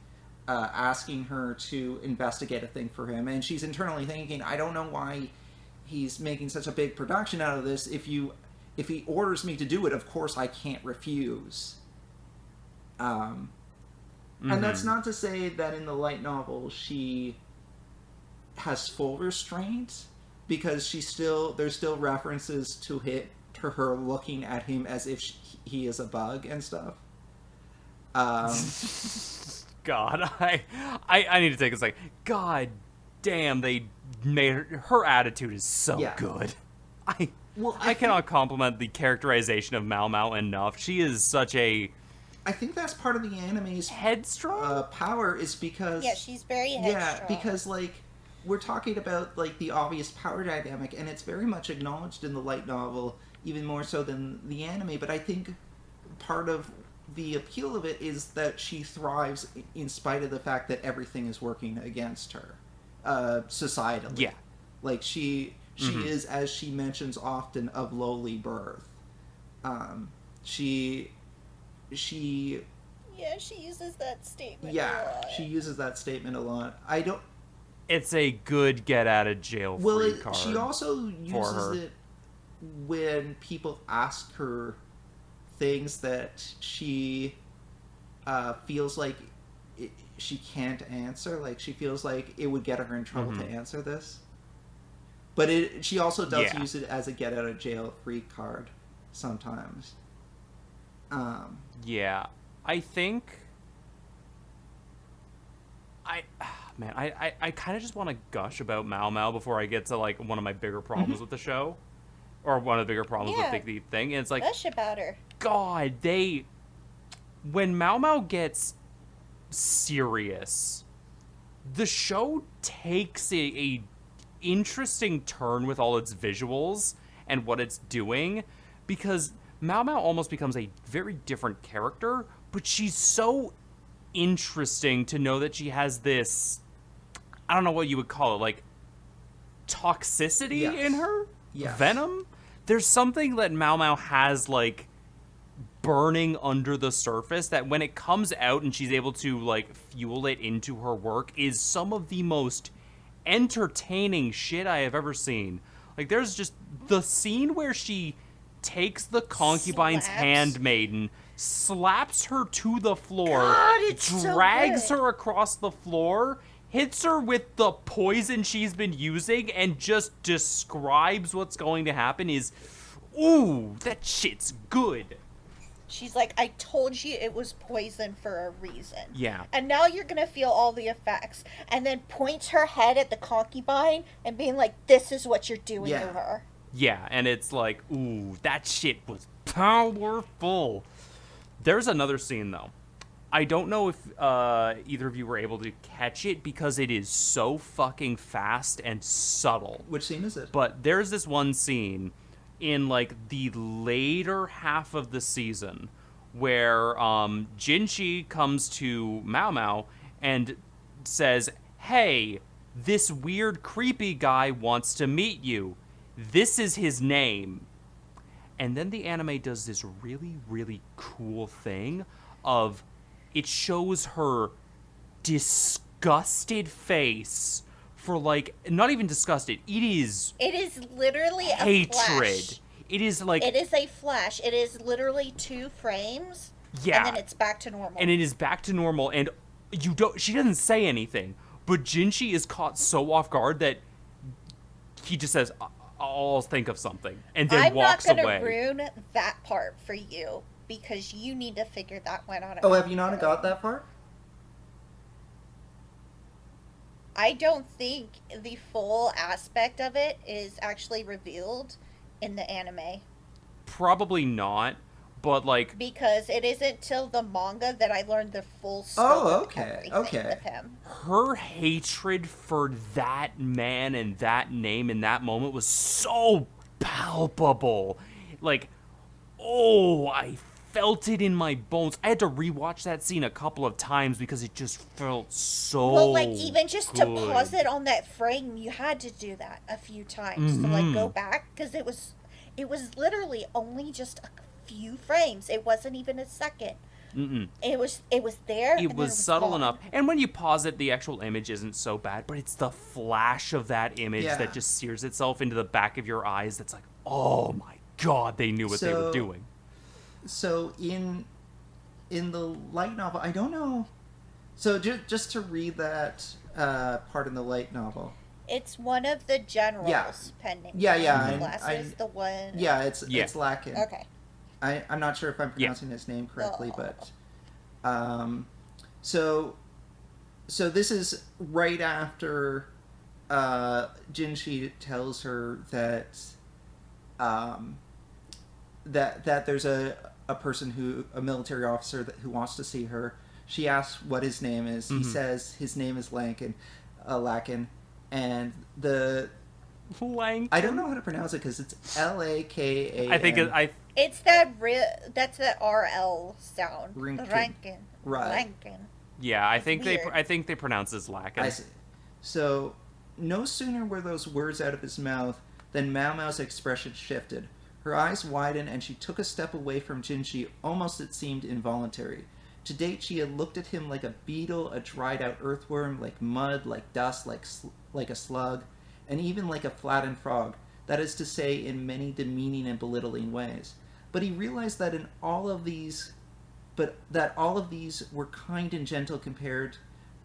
asking her to investigate a thing for him, and she's internally thinking, I don't know why he's making such a big production out of this. If he orders me to do it, of course I can't refuse. And that's not to say that in the light novel she has full restraint, because there's still references to her looking at him as if he is a bug and stuff. God, I need to take a second. God damn, they made her attitude is so good. I cannot compliment the characterization of Mao enough. She is such a... I think that's part of the anime's headstrong power, is because... Yeah, she's very headstrong. Yeah, because, like, we're talking about, like, the obvious power dynamic, and it's very much acknowledged in the light novel, even more so than the anime, but I think part of the appeal of it is that she thrives in spite of the fact that everything is working against her, societally. Yeah. Like, she is, as she mentions often, of lowly birth. She uses that statement a lot. She uses that statement a lot. It's a good get out of jail free card. She also uses it when people ask her things that she feels like she can't answer. Like, she feels like it would get her in trouble to answer this. But she also does use it as a get out of jail free card sometimes. I think I kind of just want to gush about Mao before I get to, like, one of my bigger problems with the show, or one of the bigger problems with the thing. And it's like, gush about her. God, when Mao gets serious, the show takes a interesting turn with all its visuals and what it's doing, because Mao almost becomes a very different character, but she's so interesting to know that she has this, I don't know what you would call it, like, toxicity in her? Venom? There's something that Mao has, like, burning under the surface that when it comes out and she's able to, like, fuel it into her work is some of the most entertaining shit I have ever seen. Like, there's just the scene where she takes the concubine's handmaiden, slaps her to the floor, drags her across the floor, hits her with the poison she's been using, and just describes what's going to happen is, ooh, that shit's good. She's like, I told you it was poison for a reason. Yeah. And now you're going to feel all the effects. And then points her head at the concubine and being like, this is what you're doing to her. Yeah, and it's like, ooh, that shit was powerful. There's another scene, though. I don't know if either of you were able to catch it because it is so fucking fast and subtle. Which scene is it? But there's this one scene in, like, the later half of the season where Jinchi comes to Mao Mao and says, hey, this weird creepy guy wants to meet you. This is his name. And then the anime does this really, really cool thing of it shows her disgusted face for, like, not even disgusted. It is literally hatred. A flash. It is like... It is a flash. It is literally 2 frames. Yeah. And then it's back to normal. And it is back to normal. And she doesn't say anything. But Jinchi is caught so off guard that he just says, I'll think of something. And then walks away. I'm not going to ruin that part for you. Because you need to figure that one out. Oh, have you not got that far? I don't think the full aspect of it is actually revealed in the anime. Probably not, but like... Because it isn't till the manga that I learned the full scope of everything with him. Her hatred for that man and that name in that moment was so palpable. Like, oh, I felt it in my bones. I had to rewatch that scene a couple of times because it just felt so well, like, even just good. to pause it on that frame, you had to do that a few times to, like, go back, because it was literally only just a few frames. It wasn't even a second. It was there. It was subtle enough. And when you pause it, the actual image isn't so bad, but it's the flash of that image that just sears itself into the back of your eyes that's like, oh my god, they knew what they were doing. So in the light novel, I don't know. So just to read that part in the light novel. It's one of the generals pending. Yeah. Glasses, the one. Yeah, it's Lakin. Okay. I'm not sure if I'm pronouncing his name correctly, but so this is right after Jinshi tells her that that there's a person a military officer who wants to see her. She asks what his name is. He says his name is Lakin, and the Lankin. I don't know how to pronounce it because it's Lakan. I think it's that's the RL sound. Rankin. Right. Lankin. Yeah, I think they pronounce it as Lakin. I see. So no sooner were those words out of his mouth than Mao Mao's expression shifted. Her eyes widened and she took a step away from Jinshi, almost it seemed involuntary. To date, she had looked at him like a beetle, a dried-out earthworm, like mud, like dust, like a slug, and even like a flattened frog, that is to say, in many demeaning and belittling ways. But he realized that all of these were kind and gentle compared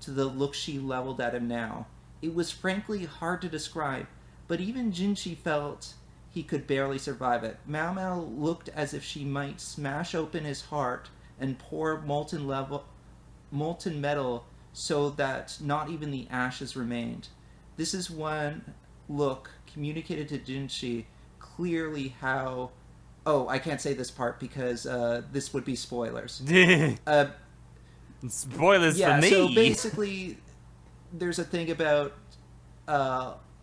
to the look she leveled at him now. It was frankly hard to describe, but even Jinshi felt he could barely survive it. Mao Mao looked as if she might smash open his heart and pour molten metal so that not even the ashes remained. This is one look communicated to Jinshi clearly how... Oh, I can't say this part because this would be spoilers. Spoilers for me! So basically, there's a thing about,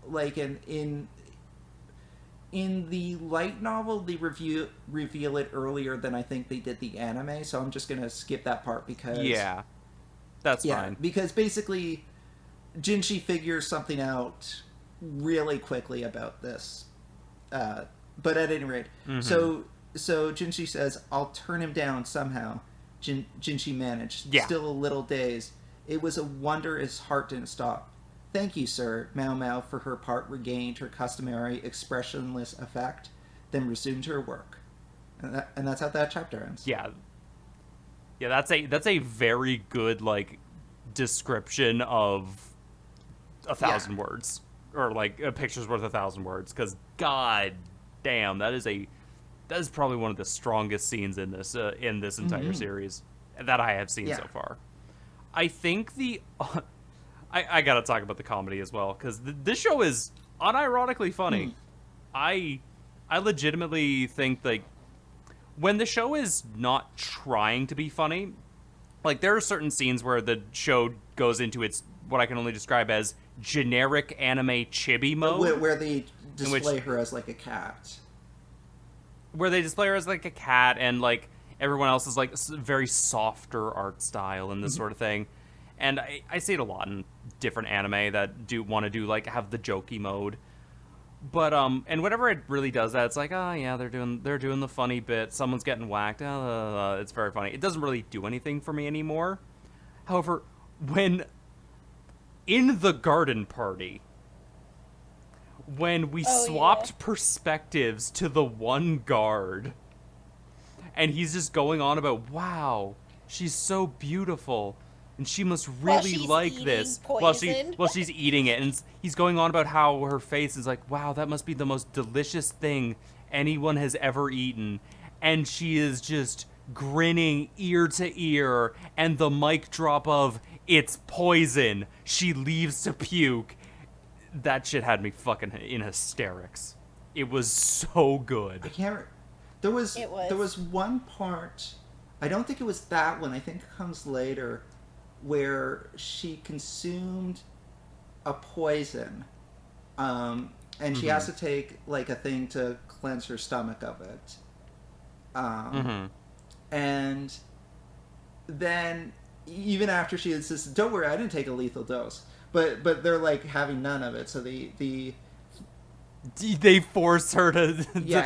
like, in the light novel, they reveal it earlier than I think they did the anime, so I'm just going to skip that part because... Yeah, that's fine. Because basically, Jinshi figures something out really quickly about this. But at any rate, so Jinshi says, I'll turn him down somehow. Jinshi managed, still a little dazed. It was a wonder his heart didn't stop. Thank you, sir. Mao Mao, for her part, regained her customary expressionless effect, then resumed her work. And that's how that chapter ends. Yeah. Yeah, that's a very good, like, description of 1,000 words. Or, like, a picture's worth 1,000 words. Because, god damn, that is probably one of the strongest scenes in this entire series that I have seen so far. I think the... I gotta talk about the comedy as well, because this show is unironically funny. I legitimately think, like, when the show is not trying to be funny, like, there are certain scenes where the show goes into its, what I can only describe as generic anime chibi mode. Where they display her as, like, a cat. Where they display her as, like, a cat, and, like, everyone else is, like, very softer art style and this sort of thing. And I see it a lot in different anime that do want to do, like, have the jokey mode. But and whenever it really does that, it's like, oh yeah, they're doing the funny bit. Someone's getting whacked. It's very funny. It doesn't really do anything for me anymore. However, when in the garden party, when we swapped perspectives to the one guard, and he's just going on about, wow, she's so beautiful. And she must really like this while she's eating it. And he's going on about how her face is like, wow, that must be the most delicious thing anyone has ever eaten. And she is just grinning ear to ear. And the mic drop of, it's poison. She leaves to puke. That shit had me fucking in hysterics. It was so good. I can't... There was one part... I don't think it was that one. I think it comes later... where she consumed a poison, and she has to take, like, a thing to cleanse her stomach of it. And then, even after she insisted, don't worry, I didn't take a lethal dose. But they're, like, having none of it, so they force her to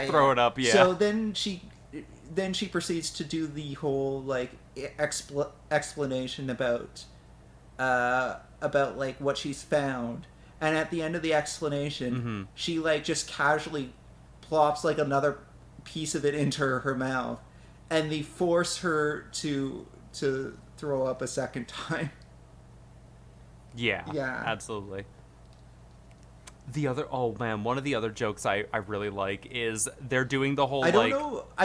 throw it up, So then she proceeds to do the whole, like, explanation about like what she's found, and at the end of the explanation, she, like, just casually plops, like, another piece of it into her mouth, and they force her to throw up a second time. Yeah, absolutely. One of the other jokes I really like is they're doing the whole, I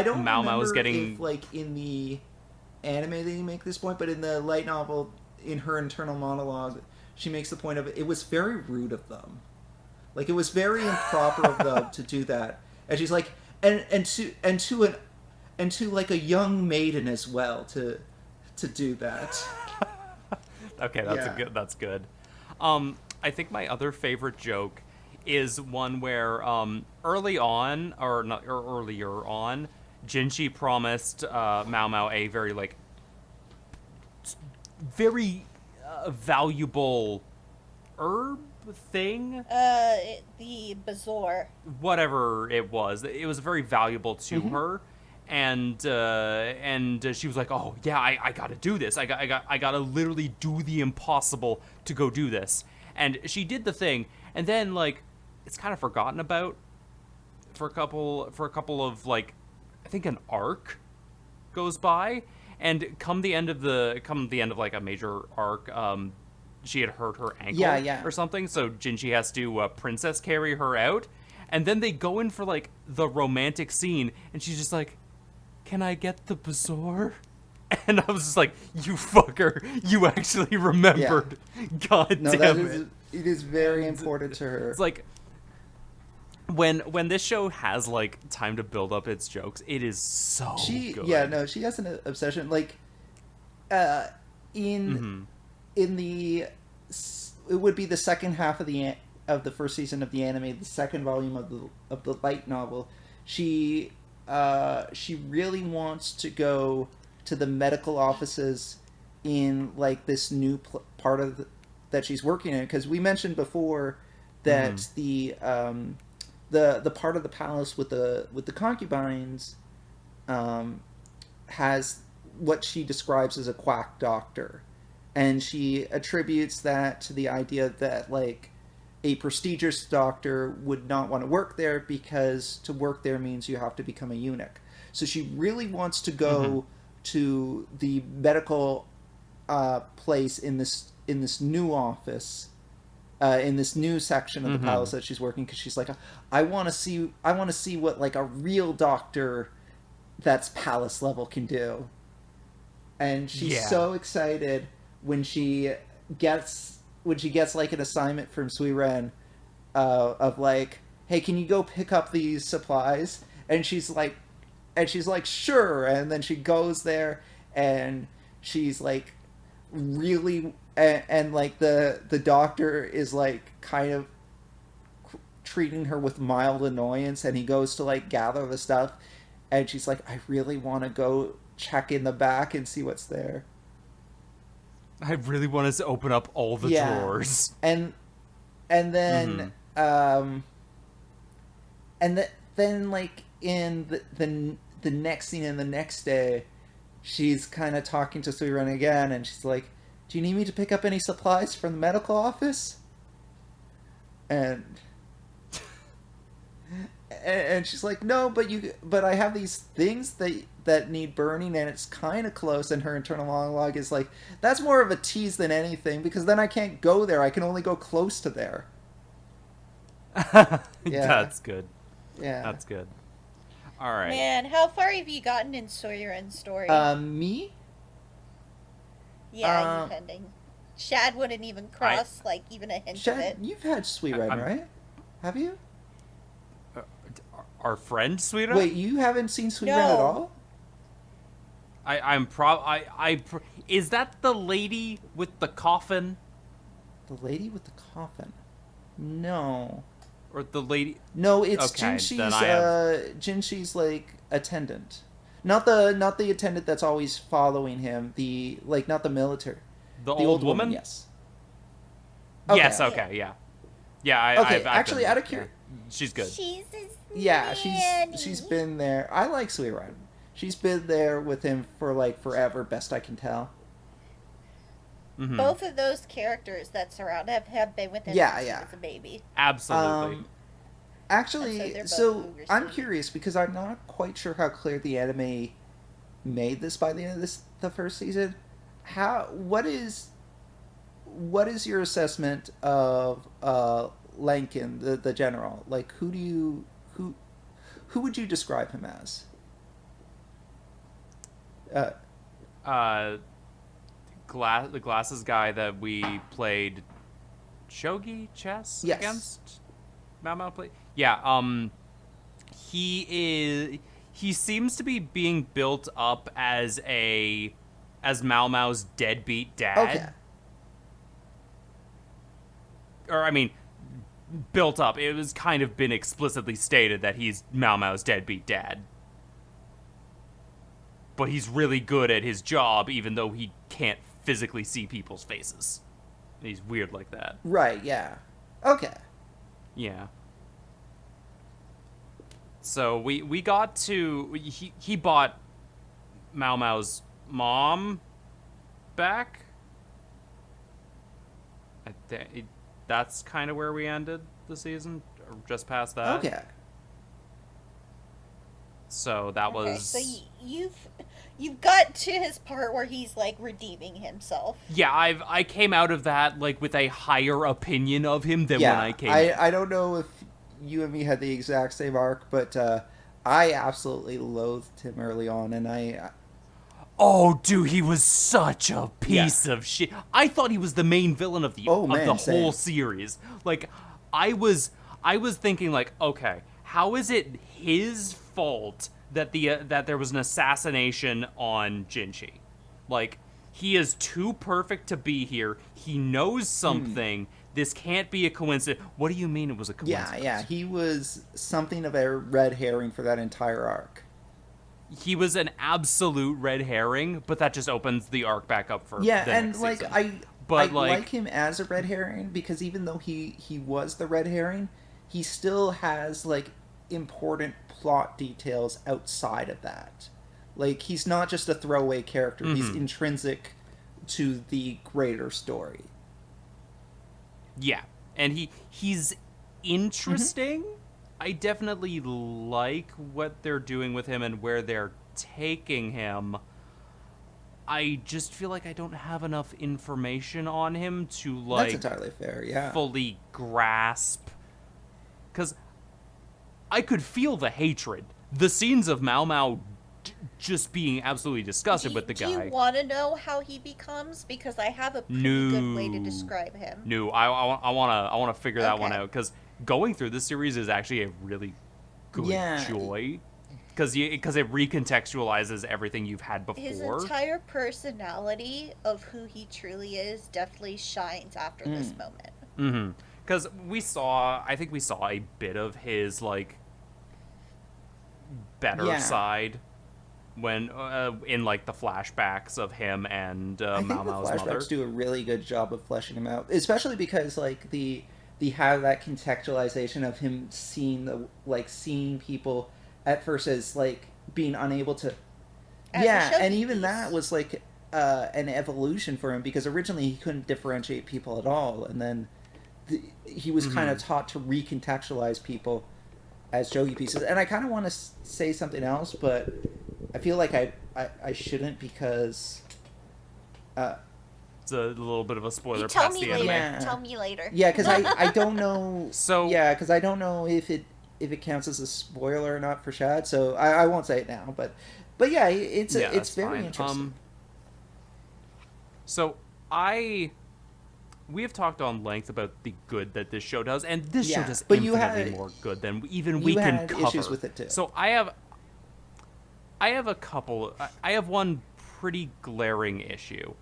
don't Mao Mao's getting... if, like, in the anime they make this point, but in the light novel, in her internal monologue, she makes the point of it was very rude of them. Like, it was very improper of them to do that. And she's like, and to like a young maiden as well to do that. Okay, that's good. I think my other favorite joke is one where earlier on, Jinchi promised Mao Mao a very valuable herb thing. The bazaar. Whatever it was very valuable to her, and she was like, oh yeah, I gotta do this. I gotta literally do the impossible to go do this. And she did the thing, and then, like, it's kind of forgotten about for a couple of, like, I think an arc goes by, and come the end of like a major arc, she had hurt her ankle or something, so Jinchi has to princess carry her out, and then they go in for, like, the romantic scene, and she's just like, can I get the bazaar? And I was just like, you fucker, you actually remembered. Yeah. God damn it. It is very important to her. It's like, when this show has, like, time to build up its jokes, it is so good. Yeah, no, she has an obsession. Like, in the... It would be the second half of the first season of the anime, the second volume of the light novel. She really wants to go to the medical offices in, like, this new part of that she's working in, because we mentioned before that the part of the palace with the concubines has what she describes as a quack doctor, and she attributes that to the idea that like a prestigious doctor would not want to work there because to work there means you have to become a eunuch. So she really wants to go to the medical place in this new office, in this new section of the palace that she's working, because she's like, I want to see what like a real doctor that's palace level can do. And she's so excited when she gets like an assignment from Sui Ren of like, hey, can you go pick up these supplies? And she's like, sure. And then she goes there, and she's like really, and like the doctor is like kind of treating her with mild annoyance, and he goes to like gather the stuff, and she's like, I really want to go check in the back and see what's there. I really want us to open up all the drawers. And then then like in the next scene in the next day, she's kind of talking to Suiren again, and she's like, do you need me to pick up any supplies from the medical office? And she's like, no, but I have these things that need burning, and it's kind of close. And her internal monologue is like, that's more of a tease than anything, because then I can't go there. I can only go close to there. That's good. Yeah. That's good. All right. Man, how far have you gotten in Suiren's story? Me? Yeah, you pending. Shad wouldn't even cross, like, even a hint of it. You've had Suiren, right? Have you? Our friend Suiren? Wait, you haven't seen Suiren at all? Is that the lady with the coffin? The lady with the coffin? No. Or the lady? No, it's okay, Jinshi's like attendant. Not the attendant that's always following him. Not the military. The old woman? Yes. Okay. Yes. Okay. Yeah. Yeah. Okay. Actually, out of curiosity, she's good. She's she's been there. I like Suiren. She's been there with him for like forever, best I can tell. Mm-hmm. Both of those characters that surround him have been with him since he was a baby. Absolutely. Actually, so I'm curious because I'm not quite sure how clear the anime made this by the end of the first season. What is your assessment of Lankin, the general? Like, who would you describe him as? The glasses guy that we played shogi chess against. Mao played. Yeah. He seems to be being built up as Mao Mao's deadbeat dad. Okay. Or I mean, built up. It was kind of been explicitly stated that he's Mao Mao's deadbeat dad. But he's really good at his job, even though he can't physically see people's faces. He's weird like that. Right, yeah. Okay. Yeah. So we got to... He bought Mao Mao's mom back. That's kind of where we ended the season, or just past that. Okay. So that was... So you've got to his part where he's like redeeming himself. Yeah, I came out of that like with a higher opinion of him than when I came. I don't know if you and me had the exact same arc, but I absolutely loathed him early on, and I. Oh, dude, he was such a piece of shit. I thought he was the main villain of the whole series. Like, I was thinking like, okay, how is it his fault that that there was an assassination on Jinshi? Like, he is too perfect to be here. He knows something. This can't be a coincidence. What do you mean it was a coincidence? Yeah. He was something of a red herring for that entire arc. He was an absolute red herring, but that just opens the arc back up for the next like season. I like him as a red herring because even though he was the red herring, he still has like important plot details outside of that. Like, he's not just a throwaway character. He's intrinsic to the greater story. Yeah, and he's interesting. I definitely like what they're doing with him and where they're taking him. I just feel like I don't have enough information on him to, like... That's entirely fair, yeah. Fully grasp. Because I could feel the hatred. The scenes of Mao Mao just being absolutely disgusted with the guy. Do you want to know how he becomes? Because I have a pretty good way to describe him. No, I want to figure that one out, because going through this series is actually a really good joy. Because it recontextualizes everything you've had before. His entire personality of who he truly is definitely shines after this moment. Mm-hmm. Because I think we saw a bit of his, like, better side when in, like, the flashbacks of him and Mao Mao's mother. I think the flashbacks do a really good job of fleshing him out, especially because, like, the how that contextualization of him seeing people at first as, like, being unable to... and even that was, like, an evolution for him, because originally he couldn't differentiate people at all, and then he was kind of taught to recontextualize people as jogi pieces. And I kind of want to say something else, but I feel like I shouldn't, because... it's a little bit of a spoiler past the anime. Tell me later. Yeah, because I don't know... So... Yeah, because I don't know if it counts as a spoiler or not for Shad, so I won't say it now. But yeah, it's very interesting. So we have talked on length about the good that this show does, and this show does infinitely more good than even we can cover. Issues with it too. So I have a couple. I have one pretty glaring issue.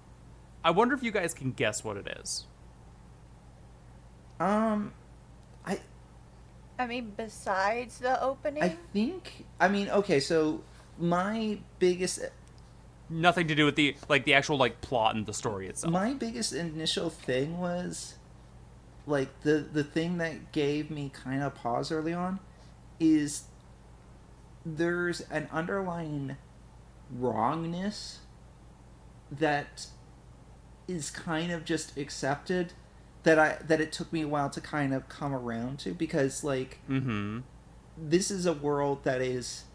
I wonder if you guys can guess what it is. I mean, besides the opening? Okay, so my biggest... Nothing to do with the actual, like, plot and the story itself. My biggest initial thing was, like, the thing that gave me kind of pause early on is there's an underlying wrongness that is kind of just accepted that it took me a while to kind of come around to, because, like, this is a world that is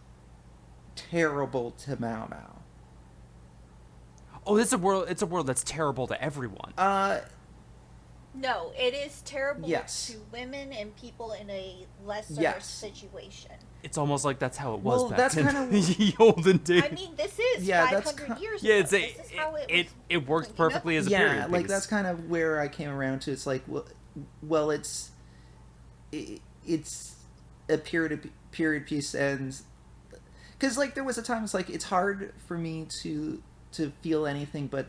terrible to Mao Mao. Oh, it's a world that's terrible to everyone. No, it is terrible yes. to women and people in a lesser situation. It's almost like that's how it was back that's in kind of the olden days. I mean, this is 500 years ago. This is how it works perfectly as a period. Yeah, like that's kind of where I came around to. It's like, well, it's a period piece, and because, like, there was a time it's like it's hard for me to feel anything but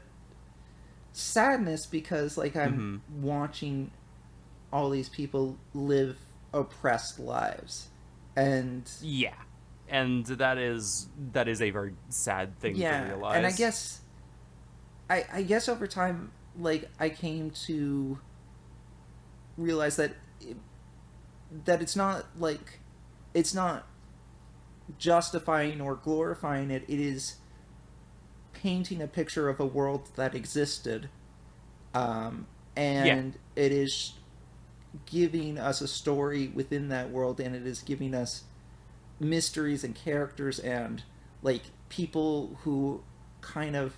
sadness, because, like, I'm watching all these people live oppressed lives. And and that is a very sad thing to realize. And I guess over time, like, I came to realize that it's not, like, it's not justifying or glorifying it. It is painting a picture of a world that existed, and it is giving us a story within that world, and it is giving us mysteries and characters and, like, people who kind of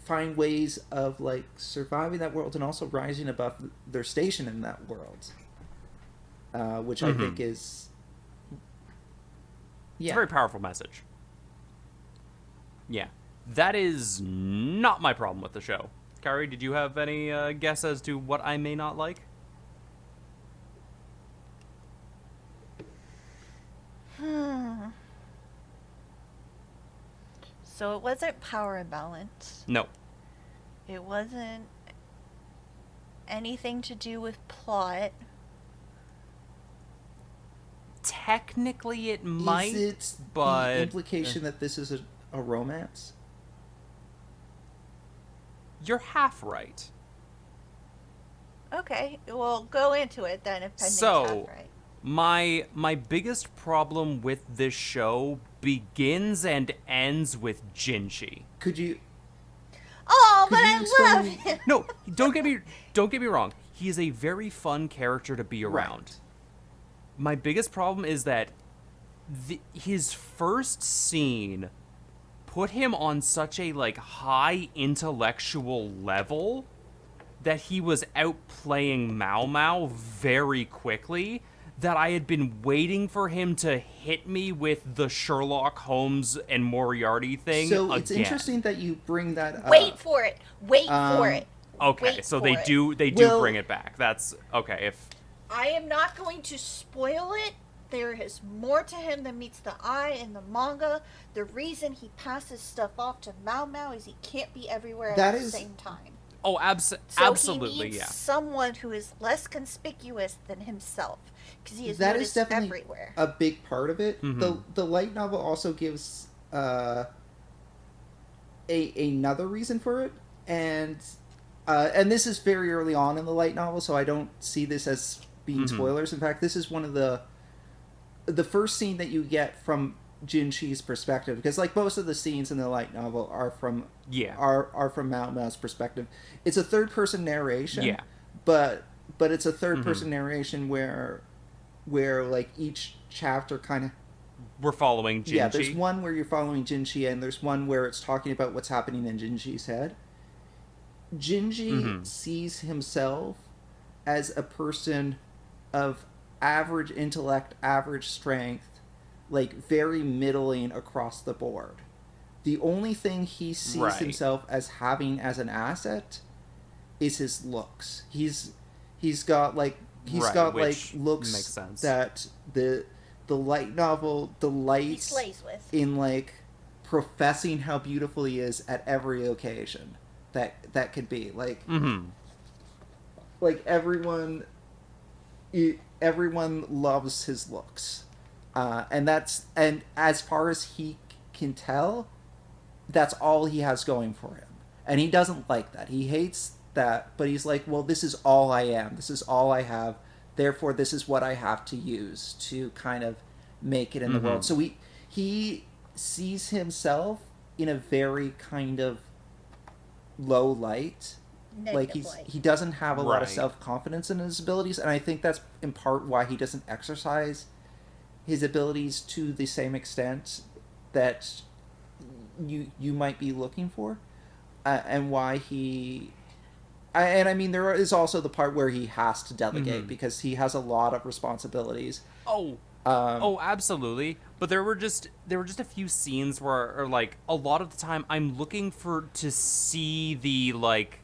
find ways of, like, surviving that world and also rising above their station in that world, which I think is it's a very powerful message. Yeah, that is not my problem with the show. Kyrie, did you have any guess as to what I may not like? So it wasn't power imbalance. No. It wasn't anything to do with plot. Technically it might, is it but... the implication that this is a romance? You're half right. Okay, well, go into it then, if Pending's so, half right. My biggest problem with this show begins and ends with Jinchi. Could you... Oh, Could but you I explain- love him. No, don't get me wrong. He is a very fun character to be around. Right. My biggest problem is that his first scene put him on such a like high intellectual level that he was outplaying Mao Mao very quickly, that I had been waiting for him to hit me with the Sherlock Holmes and Moriarty thing So again. it's interesting that you bring that up. Wait for it. Wait for it. Okay, Wait so for they it. do Well- bring it back. That's okay. If I am not going to spoil it. There is more to him than meets the eye in the manga. The reason he passes stuff off to Mao Mao is he can't be everywhere That at the is- same time. oh, So absolutely, he needs yeah. someone who is less conspicuous than himself, because he is That is noticed definitely everywhere. a big part of it. Mhm. The light novel also gives another reason for it, and this is very early on in the light novel, so I don't see this as being spoilers. In fact, this is one of the first scene that you get from Jinshi's perspective, because like most of the scenes in the light novel are from are from Mao Mao's perspective. It's a third person narration, Yeah. but it's a third person narration where like each chapter kind of We're following Jinchi. yeah, there's one where you're following Jinchi, and there's one where it's talking about what's happening in Jinshi's head. Jinji sees himself as a person of average intellect, average strength, like very middling across the board. The only thing he sees himself as having as an asset is his looks. He's got like looks makes sense. that the light novel He delights slays with. in like professing how beautiful he is at every occasion that could be like like everyone loves his looks, and as far as he can tell, that's all he has going for him, and he doesn't like that. He hates that, but he's like, well, this is all I am, this is all I have, therefore this is what I have to use to kind of make it in the world. So he sees himself in a very kind of low light. Negative Like light. he doesn't have a lot of Right. self-confidence in his abilities, and I think that's in part why he doesn't exercise his abilities to the same extent that you might be looking for, and why I mean, there is also the part where he has to delegate because he has a lot of responsibilities. Oh, absolutely. But there were just a few scenes where, or like a lot of the time, I'm looking to see the like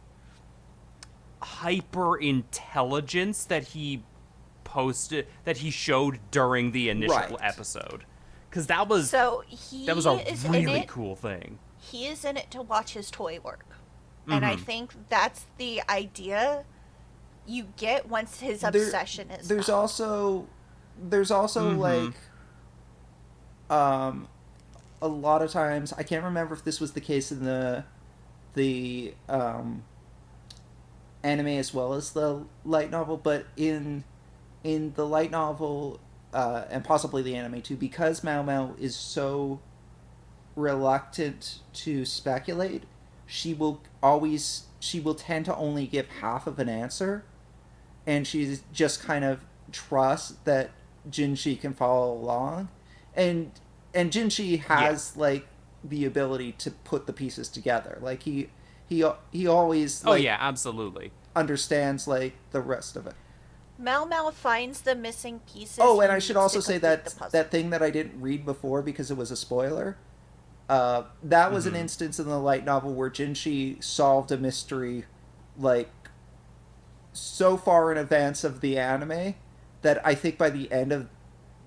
hyper intelligence that he showed during the initial episode, because that was So a really cool thing. He is in it to watch his toy work. And I think that's the idea you get once his obsession is There's found. also like a lot of times, I can't remember if this was the case in the anime as well as the light novel, but in the light novel and possibly the anime too, because Mao Mao is so reluctant to speculate, she will tend to only give half of an answer, and she just kind of trusts that Jinshi can follow along, and Jinshi has like the ability to put the pieces together. Like he always like, absolutely understands like the rest of it. Mao Mao finds the missing pieces. Oh, and he I should needs also to say complete the that puzzle. that thing that I didn't read before because it was a spoiler. That was an instance in the light novel where Jinshi solved a mystery, like, so far in advance of the anime that I think by the end of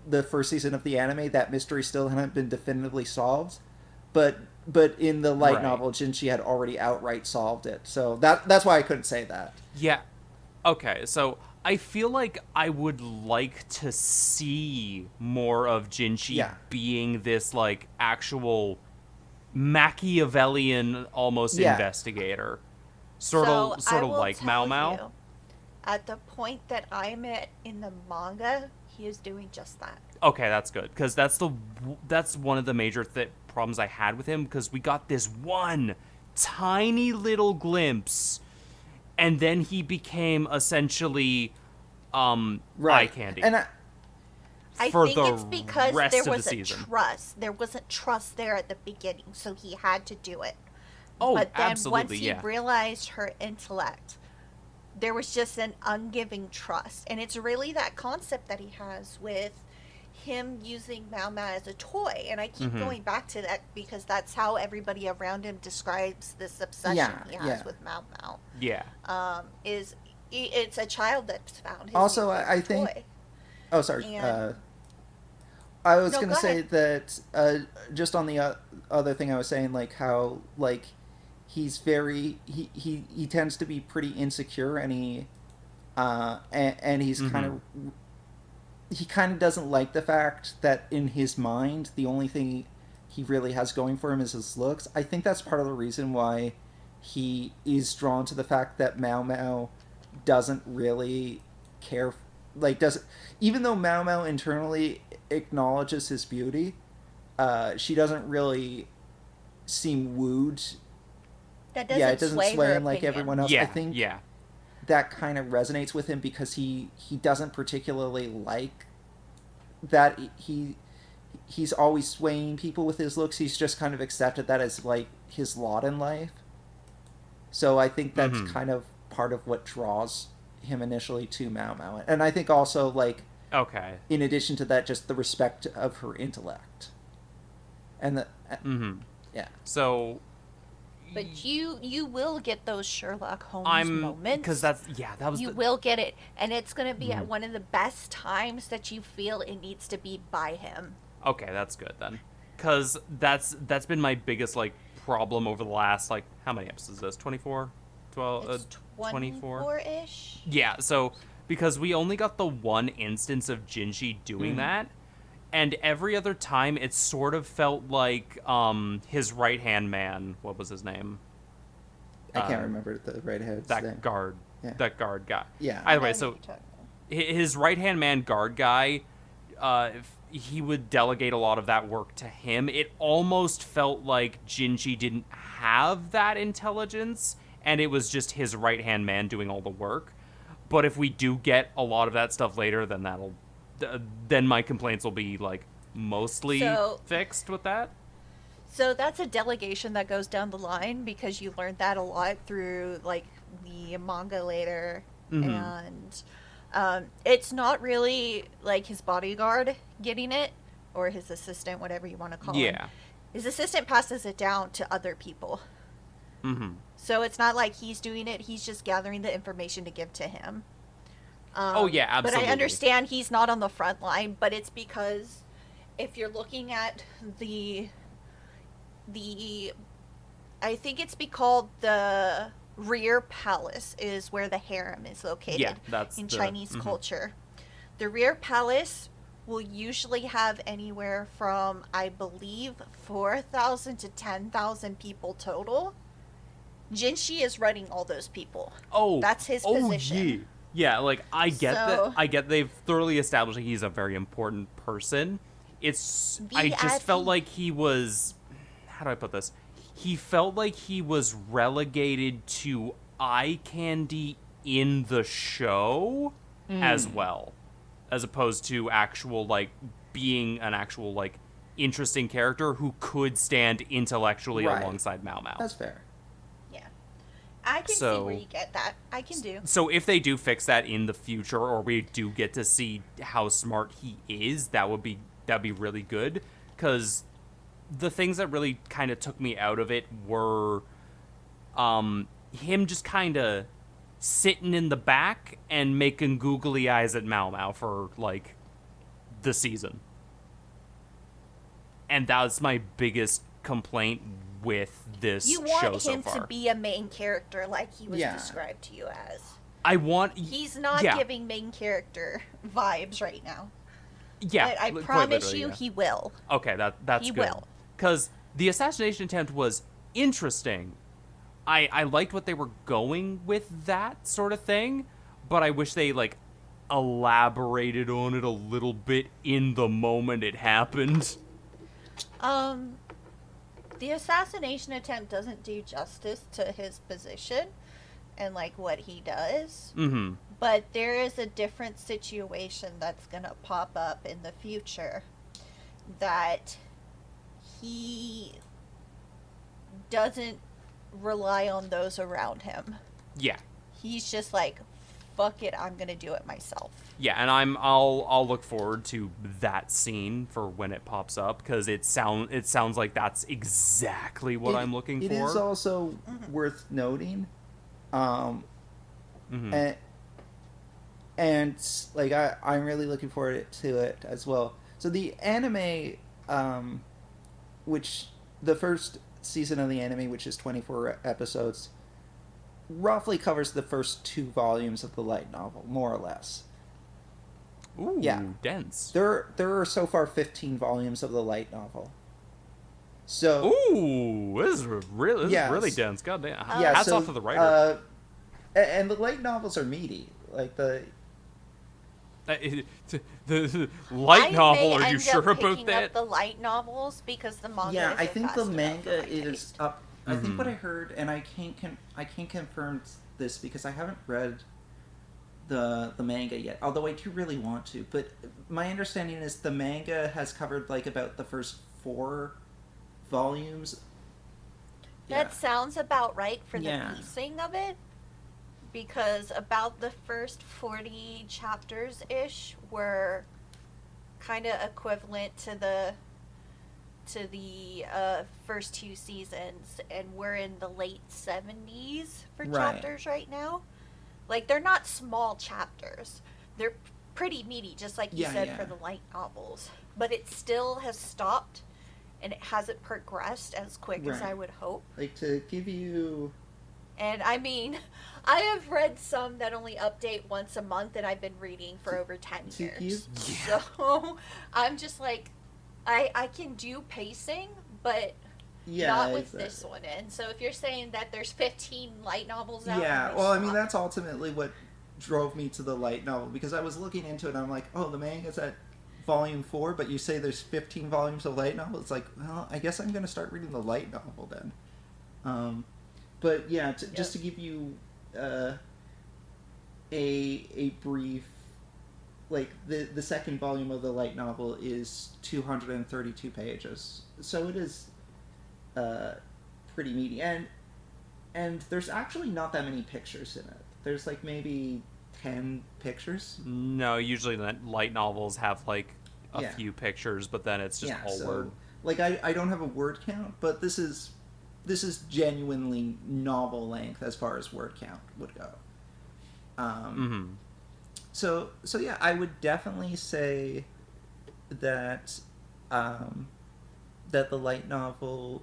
the first season of the anime, that mystery still hadn't been definitively solved. But in the light novel, Jinshi had already outright solved it. So that's why I couldn't say that. Yeah. Okay, so I feel like I would like to see more of Jinshi being this like actual Machiavellian almost investigator. Sort of like Mao Mao. At the point that I'm at in the manga, he is doing just that. Okay, that's good, because that's one of the major problems I had with him, because we got this one tiny little glimpse, and then he became essentially eye candy. And I for think the it's because rest there of the wasn't season. trust. There wasn't trust there at the beginning, so he had to do it. Oh, but then absolutely, once he yeah. realized her intellect, there was just an ungiving trust. And it's really that concept that he has with him using Mao Mao as a toy. And I keep going back to that because that's how everybody around him describes this obsession he has with Mao Mao. Yeah. It's a child that's found his also, new I favorite think. toy. Oh, sorry. And- I was No, going to go say ahead. that just on the other thing I was saying, like how like he's very he tends to be pretty insecure, and he's he kind of doesn't like the fact that in his mind the only thing he really has going for him is his looks. I think that's part of the reason why he is drawn to the fact that Mao Mao doesn't really care, like doesn't, even though Mao Mao internally acknowledges his beauty, she doesn't really seem wooed. That doesn't sway her him like opinion. everyone else. Yeah, I think yeah. that kind of resonates with him because he doesn't particularly like that he's always swaying people with his looks. He's just kind of accepted that as like his lot in life. So I think that's kind of part of what draws him initially to Mao Mao. And I think also, like, Okay. in addition to that, just the respect of her intellect. And the yeah. So But you will get those Sherlock Holmes I'm moments. because that was You the, will get it, and it's going to be at one of the best times that you feel it needs to be by him. okay. That's good then, because that's been my biggest like problem over the last like how many episodes is this 24, 12, It's 24 24-ish. Yeah, so because we only got the one instance of Jinji doing that, and every other time it sort of felt like his right hand man, what was his name? I can't remember the redhead's name. That guard. Yeah. That guard guy. Yeah. Either way, so his right hand man guard guy, he would delegate a lot of that work to him. It almost felt like Jinji didn't have that intelligence, and it was just his right hand man doing all the work. But if we do get a lot of that stuff later, then then my complaints will be like mostly fixed with that. So that's a delegation that goes down the line because you learned that a lot through like the manga later, and it's not really like his bodyguard getting it or his assistant, whatever you want to call him. His assistant passes it down to other people. So it's not like he's doing it; he's just gathering the information to give to him. Oh yeah, absolutely. But I understand he's not on the front line, but it's because if you're looking at the I think it's be called the rear palace is where the harem is located. Yeah, that's in the- Chinese culture. The rear palace will usually have anywhere from, I believe, 4,000 to 10,000 people total. Jinshi is running all those people. Oh, that's his position. Yeah, like I get that. So- I get they've thoroughly established that he's a very important person. I just felt like he was. How do I put this? He felt like he was relegated to eye candy in the show as well, as opposed to actual like being an actual like interesting character who could stand intellectually alongside Mao Mao. That's fair. Yeah. I can see where you get that. I can do. So if they do fix that in the future, or we do get to see how smart he is, that'd be really good. Because the things that really kind of took me out of it were him just kind of sitting in the back and making googly eyes at Mao Mao for like the season. And that's my biggest complaint with this You show want so him far. to be a main character like he was described to you as. He's not giving main character vibes right now. Yeah, But I quite promise literally, you yeah. he will. Okay, that's He good. will. Because the assassination attempt was interesting. I liked what they were going with that sort of thing, but I wish they like elaborated on it a little bit in the moment it happened. the assassination attempt doesn't do justice to his position and like what he does. Mm-hmm. But there is a different situation that's gonna pop up in the future that he doesn't rely on those around him. Yeah. He's just like, fuck it, I'm gonna do it myself. Yeah, and I'll look forward to that scene for when it pops up, because it sounds like that's exactly what I'm looking for. It is also worth noting, and like I'm really looking forward to it as well. So the anime, which the first season of the anime, which is 24 episodes, roughly covers the first 2 volumes of the light novel, more or less. Ooh, yeah, dense. There are so far 15 volumes of the light novel. So ooh, this is really dense. Goddamn. Yeah, hats off to the writer. And the light novels are meaty, like the light novel. Are you sure about that? Up the light novels because the manga. Yeah, I think the manga is taste. up. I think what I heard, and I can't confirm this because I haven't read the manga yet, although I do really want to. But my understanding is the manga has covered like about the first 4 volumes. That sounds about right for the pacing of it, because about the first 40 chapters ish were kind of equivalent to the first 2 seasons, and we're in the late 70s for chapters right now. Like, they're not small chapters. They're pretty meaty, just like you said for the light novels. But it still has stopped, and it hasn't progressed as quick as I would hope. Like, to give you... And, I mean, I have read some that only update once a month, and I've been reading for over 10 years. So, I'm just like, I can do pacing, but... not with this one. And so if you're saying that there's 15 light novels out, well, I mean, that's ultimately what drove me to the light novel, because I was looking into it and I'm like, oh, the manga's at volume 4, but you say there's 15 volumes of light novel. It's like, well, I guess I'm going to start reading the light novel then. But yeah, just to give you a brief, like the second volume of the light novel is 232 pages, so it is pretty meaty, and there's actually not that many pictures in it. There's like maybe 10 pictures. No, usually the light novels have like a few pictures, but then it's just all word. Like I don't have a word count, but this is genuinely novel length as far as word count would go. So yeah, I would definitely say that that the light novel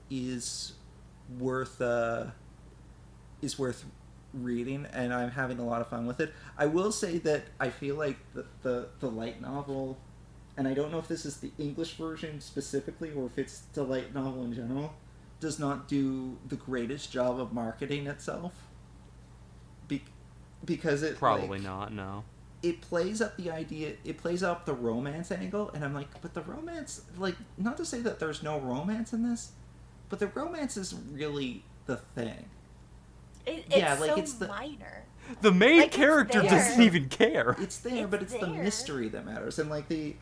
is worth reading, and I'm having a lot of fun with it. I will say that I feel like the light novel, and I don't know if this is the English version specifically or if it's the light novel in general, does not do the greatest job of marketing itself. Because it probably not. No. It plays up the romance angle, and I'm like, but the romance, like, not to say that there's no romance in this, but the romance is really the thing. It's minor. The main character doesn't even care. It's there, but it's the mystery that matters. And like they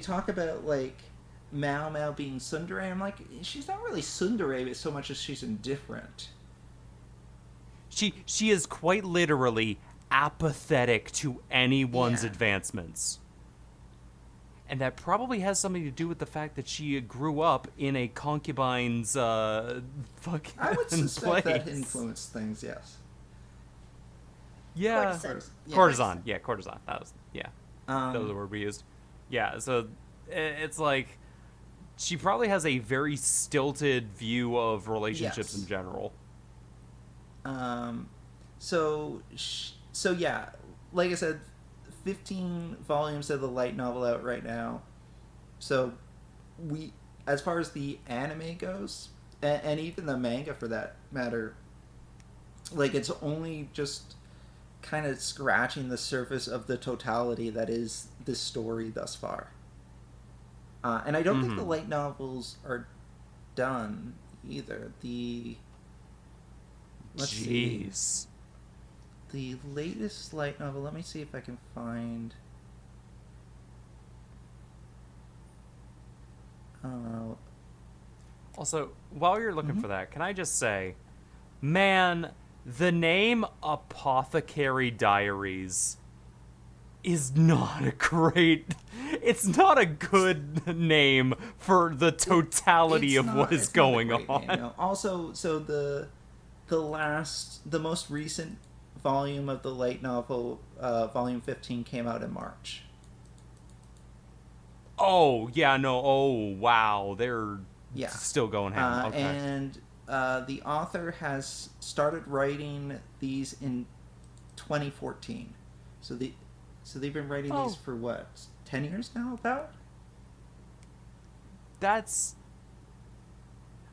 talk about like Mao being tsundere. I'm like, she's not really tsundere so much as she's indifferent. She is quite literally apathetic to anyone's advancements. And that probably has something to do with the fact that she grew up in a concubine's fucking I would suspect place. that influenced things, yes. Yeah. Courtesan. Yeah, courtesan. That was, that was the word we used. Yeah, so it's like she probably has a very stilted view of relationships in general. So yeah, like I said, 15 volumes of the light novel out right now. So as far as the anime goes, and even the manga for that matter, like it's only just kind of scratching the surface of the totality that is this story thus far. And I don't think the light novels are done either. Let's see. Jeez. The latest light novel, let me see if I can find... Also, while you're looking for that, can I just say, man, the name Apothecary Diaries is not a great... It's not a good name for the totality of what is going on. Name, no. Also, so the most recent volume of the light novel, volume 15, came out in March. Oh, yeah, no, oh, wow, they're still going ham. Okay. And the author has started writing these in 2014. So they've been writing these for what, 10 years now, about? That's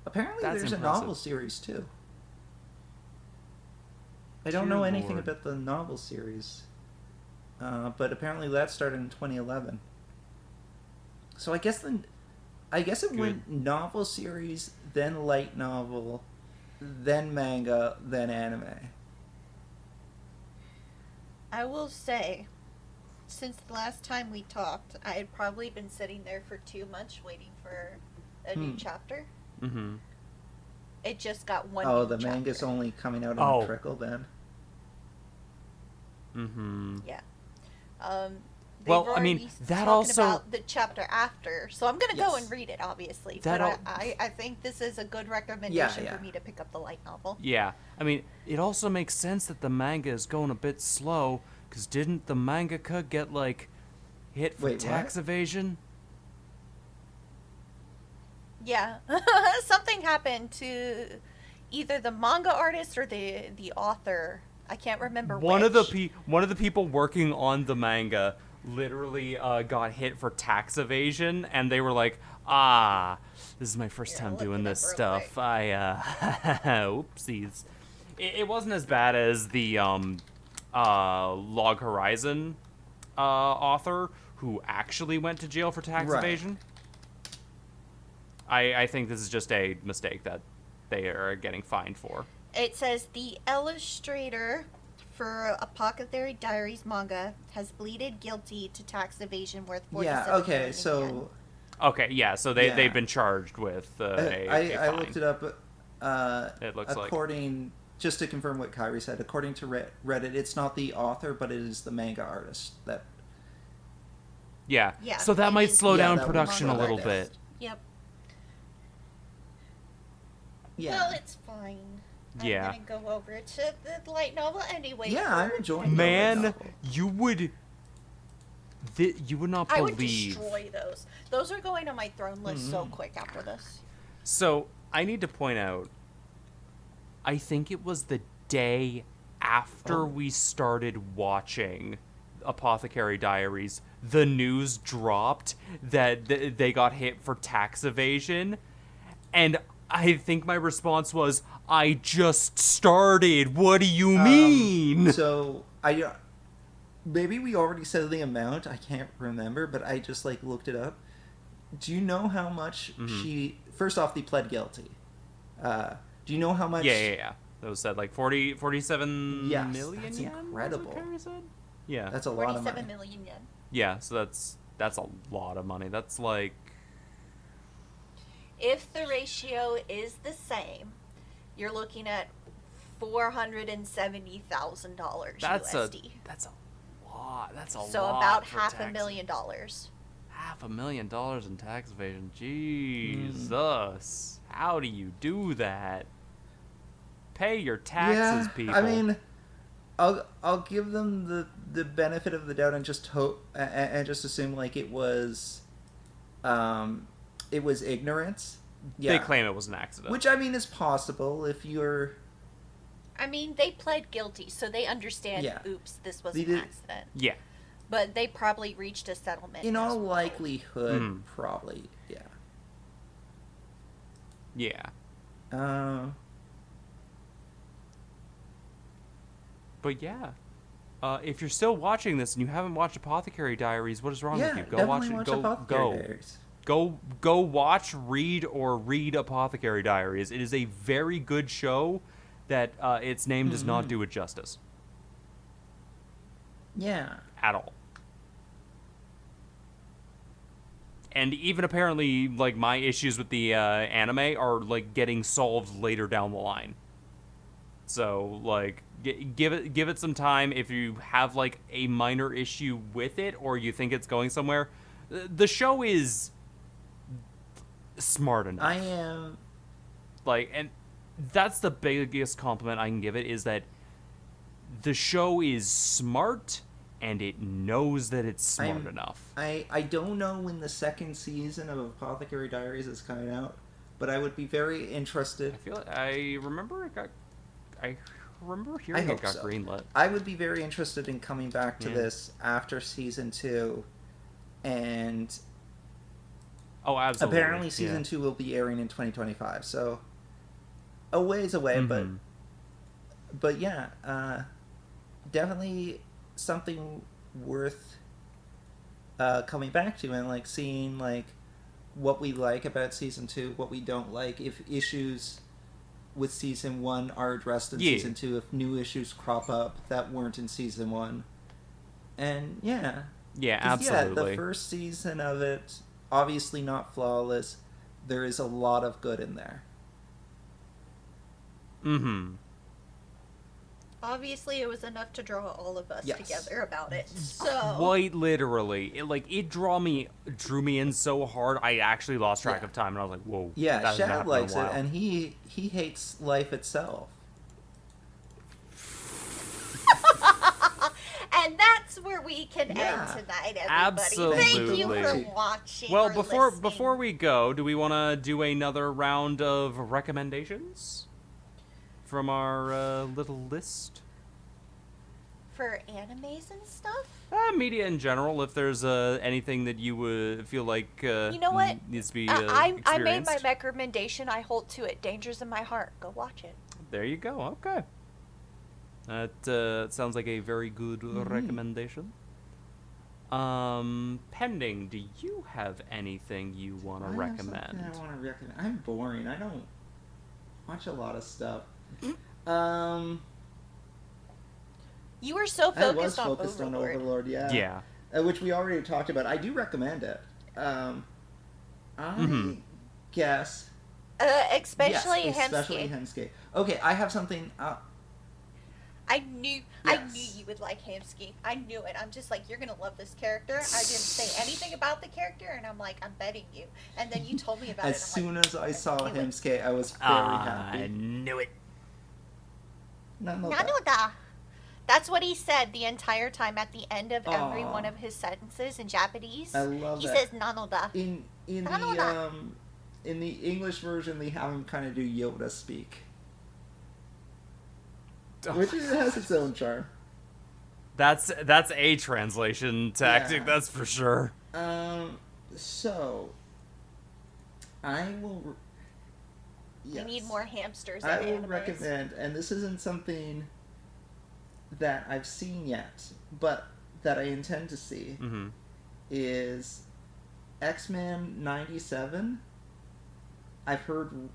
Apparently there's impressive. a novel series, too. I don't know anything about the novel series. But apparently that started in 2011. So I guess it went novel series, then light novel, then manga, then anime. I will say, since the last time we talked, I had probably been sitting there for 2 months waiting for a new chapter. Mm-hmm. It just got one. Oh, new the chapter. manga's only coming out on a trickle then. Mm-hmm. Yeah. Well, I mean, that also about the chapter after, so I'm gonna go and read it, obviously. But I think this is a good recommendation for me to pick up the light novel. Yeah, I mean, it also makes sense that the manga is going a bit slow, because didn't the mangaka get, like, hit for tax evasion? Yeah. Something happened to either the manga artist or the author. I can't remember one which. One of the people working on the manga literally got hit for tax evasion, and they were like, this is my first time doing this stuff. Oopsies. It wasn't as bad as the Log Horizon author who actually went to jail for tax evasion. I think this is just a mistake that they are getting fined for. It says the illustrator for Apothecary Diaries manga has pleaded guilty to tax evasion worth 47 million yen. So they've been charged with a fine. I looked it up. It looks according, just to confirm what Kyrie said, according to Reddit, it's not the author, but it is the manga artist that. Yeah. So that might slow down production a little bit. Yep. Yeah. Well, it's fine. I'm gonna go over to the light novel anyway. Yeah, I'm enjoying. Man, you would not believe. I would destroy those. Those are going on my throne list so quick after this. So I need to point out, I think it was the day after we started watching Apothecary Diaries, the news dropped that they got hit for tax evasion, and I think my response was, I just started. What do you mean? So maybe we already said the amount. I can't remember, but I just looked it up. Do you know how much she? First off, they pled guilty. Do you know how much? Yeah. That was said 47 million that's yen. Incredible. Yeah, that's a lot of money. 47 million yen. Yeah, so that's a lot of money. That's like. If the ratio is the same, you're looking at $470,000 USD. That's a lot. That's a lot. So about $500,000. $500,000. $500,000 in tax evasion. Jesus, how do you do that? Pay your taxes, people. I mean, I'll give them the benefit of the doubt and just hope and just assume it was ignorance. Yeah. They claim it was an accident. Which, I mean, is possible if you're... I mean, they pled guilty, so they understand, oops, this was an accident. Yeah. But they probably reached a settlement. In all likelihood, probably, yeah. Yeah. But yeah. If you're still watching this and you haven't watched Apothecary Diaries, what is wrong with you? Go watch it. Apothecary Diaries. Go read Apothecary Diaries. It is a very good show that its name does not do it justice. Yeah. At all. And even apparently, like, my issues with the anime are, like, getting solved later down the line. So, like, give it some time. If you have, like, a minor issue with it or you think it's going somewhere, the show is smart enough. I am... Like, and that's the biggest compliment I can give it, is that the show is smart and it knows that it's smart enough. I don't know when the second season of Apothecary Diaries is coming out, but I would be very interested. I remember hearing it got greenlit. I would be very interested in coming back to this after season 2, and absolutely. Apparently season 2 will be airing in 2025, so a ways away, but yeah, definitely something worth coming back to, and like seeing like what we like about season 2, what we don't like, if issues with season 1 are addressed in season 2, if new issues crop up that weren't in season 1, and absolutely. The first season of it, obviously not flawless, there is a lot of good in there. Obviously, it was enough to draw all of us together about it. So quite literally, it drew me in so hard I actually lost track of time, and I was like, "Whoa!" Yeah, Shad likes it, and he hates life itself. And that's where we can end tonight, everybody. Absolutely. Thank you for watching. Well, or before we go, do we want to do another round of recommendations from our little list? For animes and stuff? Media in general, if there's anything that you would feel like you know what? Needs to be I made my recommendation. I hold to it. Dangers in My Heart. Go watch it. There you go. Okay. That sounds like a very good recommendation. Pending, do you have anything you want to recommend? I want to recommend. I'm boring. I don't watch a lot of stuff. You were so focused, I was focused on Overlord, yeah. Which we already talked about. I do recommend it. I guess. Especially Hemsky. Okay, I have something. I knew you would like Hamsky. I knew it. I'm just like, you're gonna love this character. I didn't say anything about the character, and I'm like, I'm betting you. And then you told me about it. As soon as I saw Hamsky, I was very happy. I knew it. Nanoda. That's what he said the entire time at the end of every one of his sentences in Japanese. I love that. He says Nanoda. In the English version, they have him kind of do Yoda speak. Which has its own charm. That's a translation tactic, that's for sure. So I will. We need more hamsters. I will recommend, and this isn't something that I've seen yet, but that I intend to see, is X-Men 97. I've heard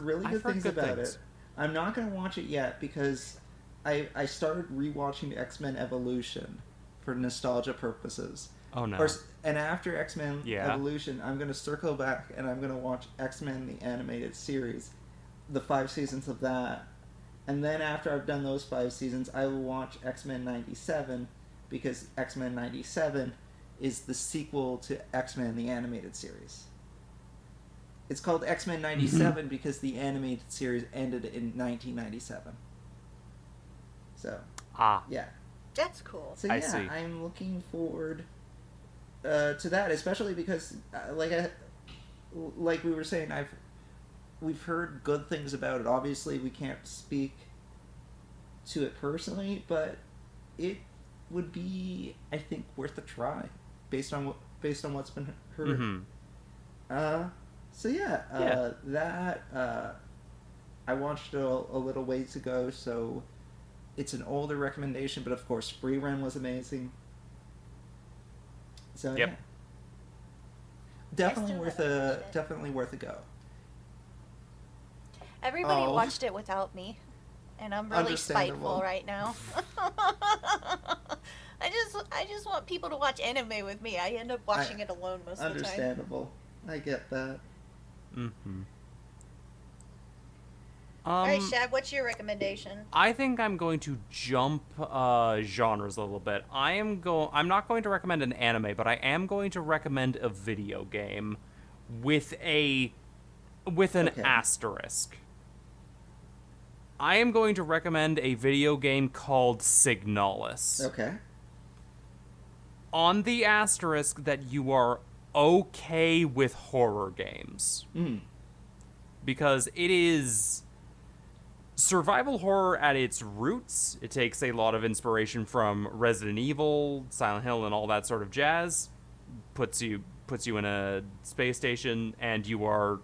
really good things about it. I'm not going to watch it yet because I started rewatching X-Men Evolution for nostalgia purposes. Oh no. And after X-Men Evolution, I'm going to circle back and I'm going to watch X-Men the animated series, the 5 seasons of that. And then after I've done those 5 seasons, I will watch X-Men 97 because X-Men 97 is the sequel to X-Men the animated series. It's called X-Men 97 because the animated series ended in 1997. So, yeah. That's cool. So, I see. I'm looking forward to that, especially because, like we were saying, we've heard good things about it. Obviously, we can't speak to it personally, but it would be, I think, worth a try based on what's been heard. So that I watched it a little ways ago, so it's an older recommendation, but of course Free Run was amazing. So definitely worth a go. Everybody watched it without me, and I'm really spiteful right now. I just want people to watch anime with me. I end up watching it alone most of the time. Understandable. I get that. Mm-hmm. Alright, Shad, what's your recommendation? I think I'm going to jump genres a little bit. I'm not going to recommend an anime, but I am going to recommend a video game with an asterisk. I am going to recommend a video game called Signalis. Okay. On the asterisk that you are okay with horror games. Because it is survival horror at its roots. It takes a lot of inspiration from Resident Evil, Silent Hill, and all that sort of jazz. Puts you in a space station, and you are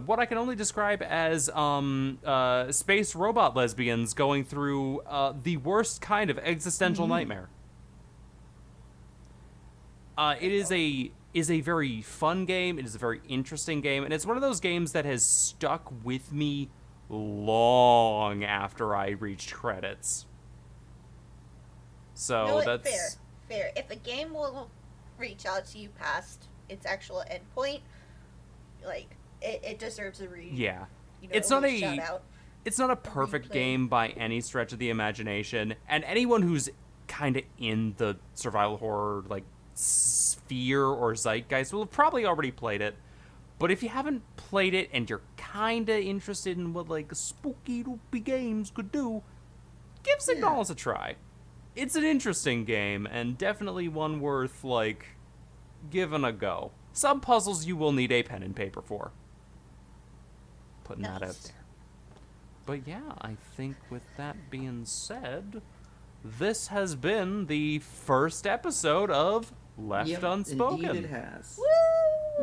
what I can only describe as space robot lesbians going through the worst kind of existential nightmare. It is a very fun game. It is a very interesting game, and it's one of those games that has stuck with me long after I reached credits. So that's fair. If a game will reach out to you past its actual endpoint, like it deserves a read. Yeah, it's not a perfect game by any stretch of the imagination, and anyone who's kind of in the survival horror like sphere or zeitgeist will have probably already played it. But if you haven't played it and you're kind of interested in what like spooky doopy games could do, give Signalis a try. It's an interesting game and definitely one worth like giving a go. Some puzzles you will need a pen and paper for. Putting that out there. But yeah, I think with that being said, this has been the first episode of Left UnSSPoKEn. Indeed it has. Woo!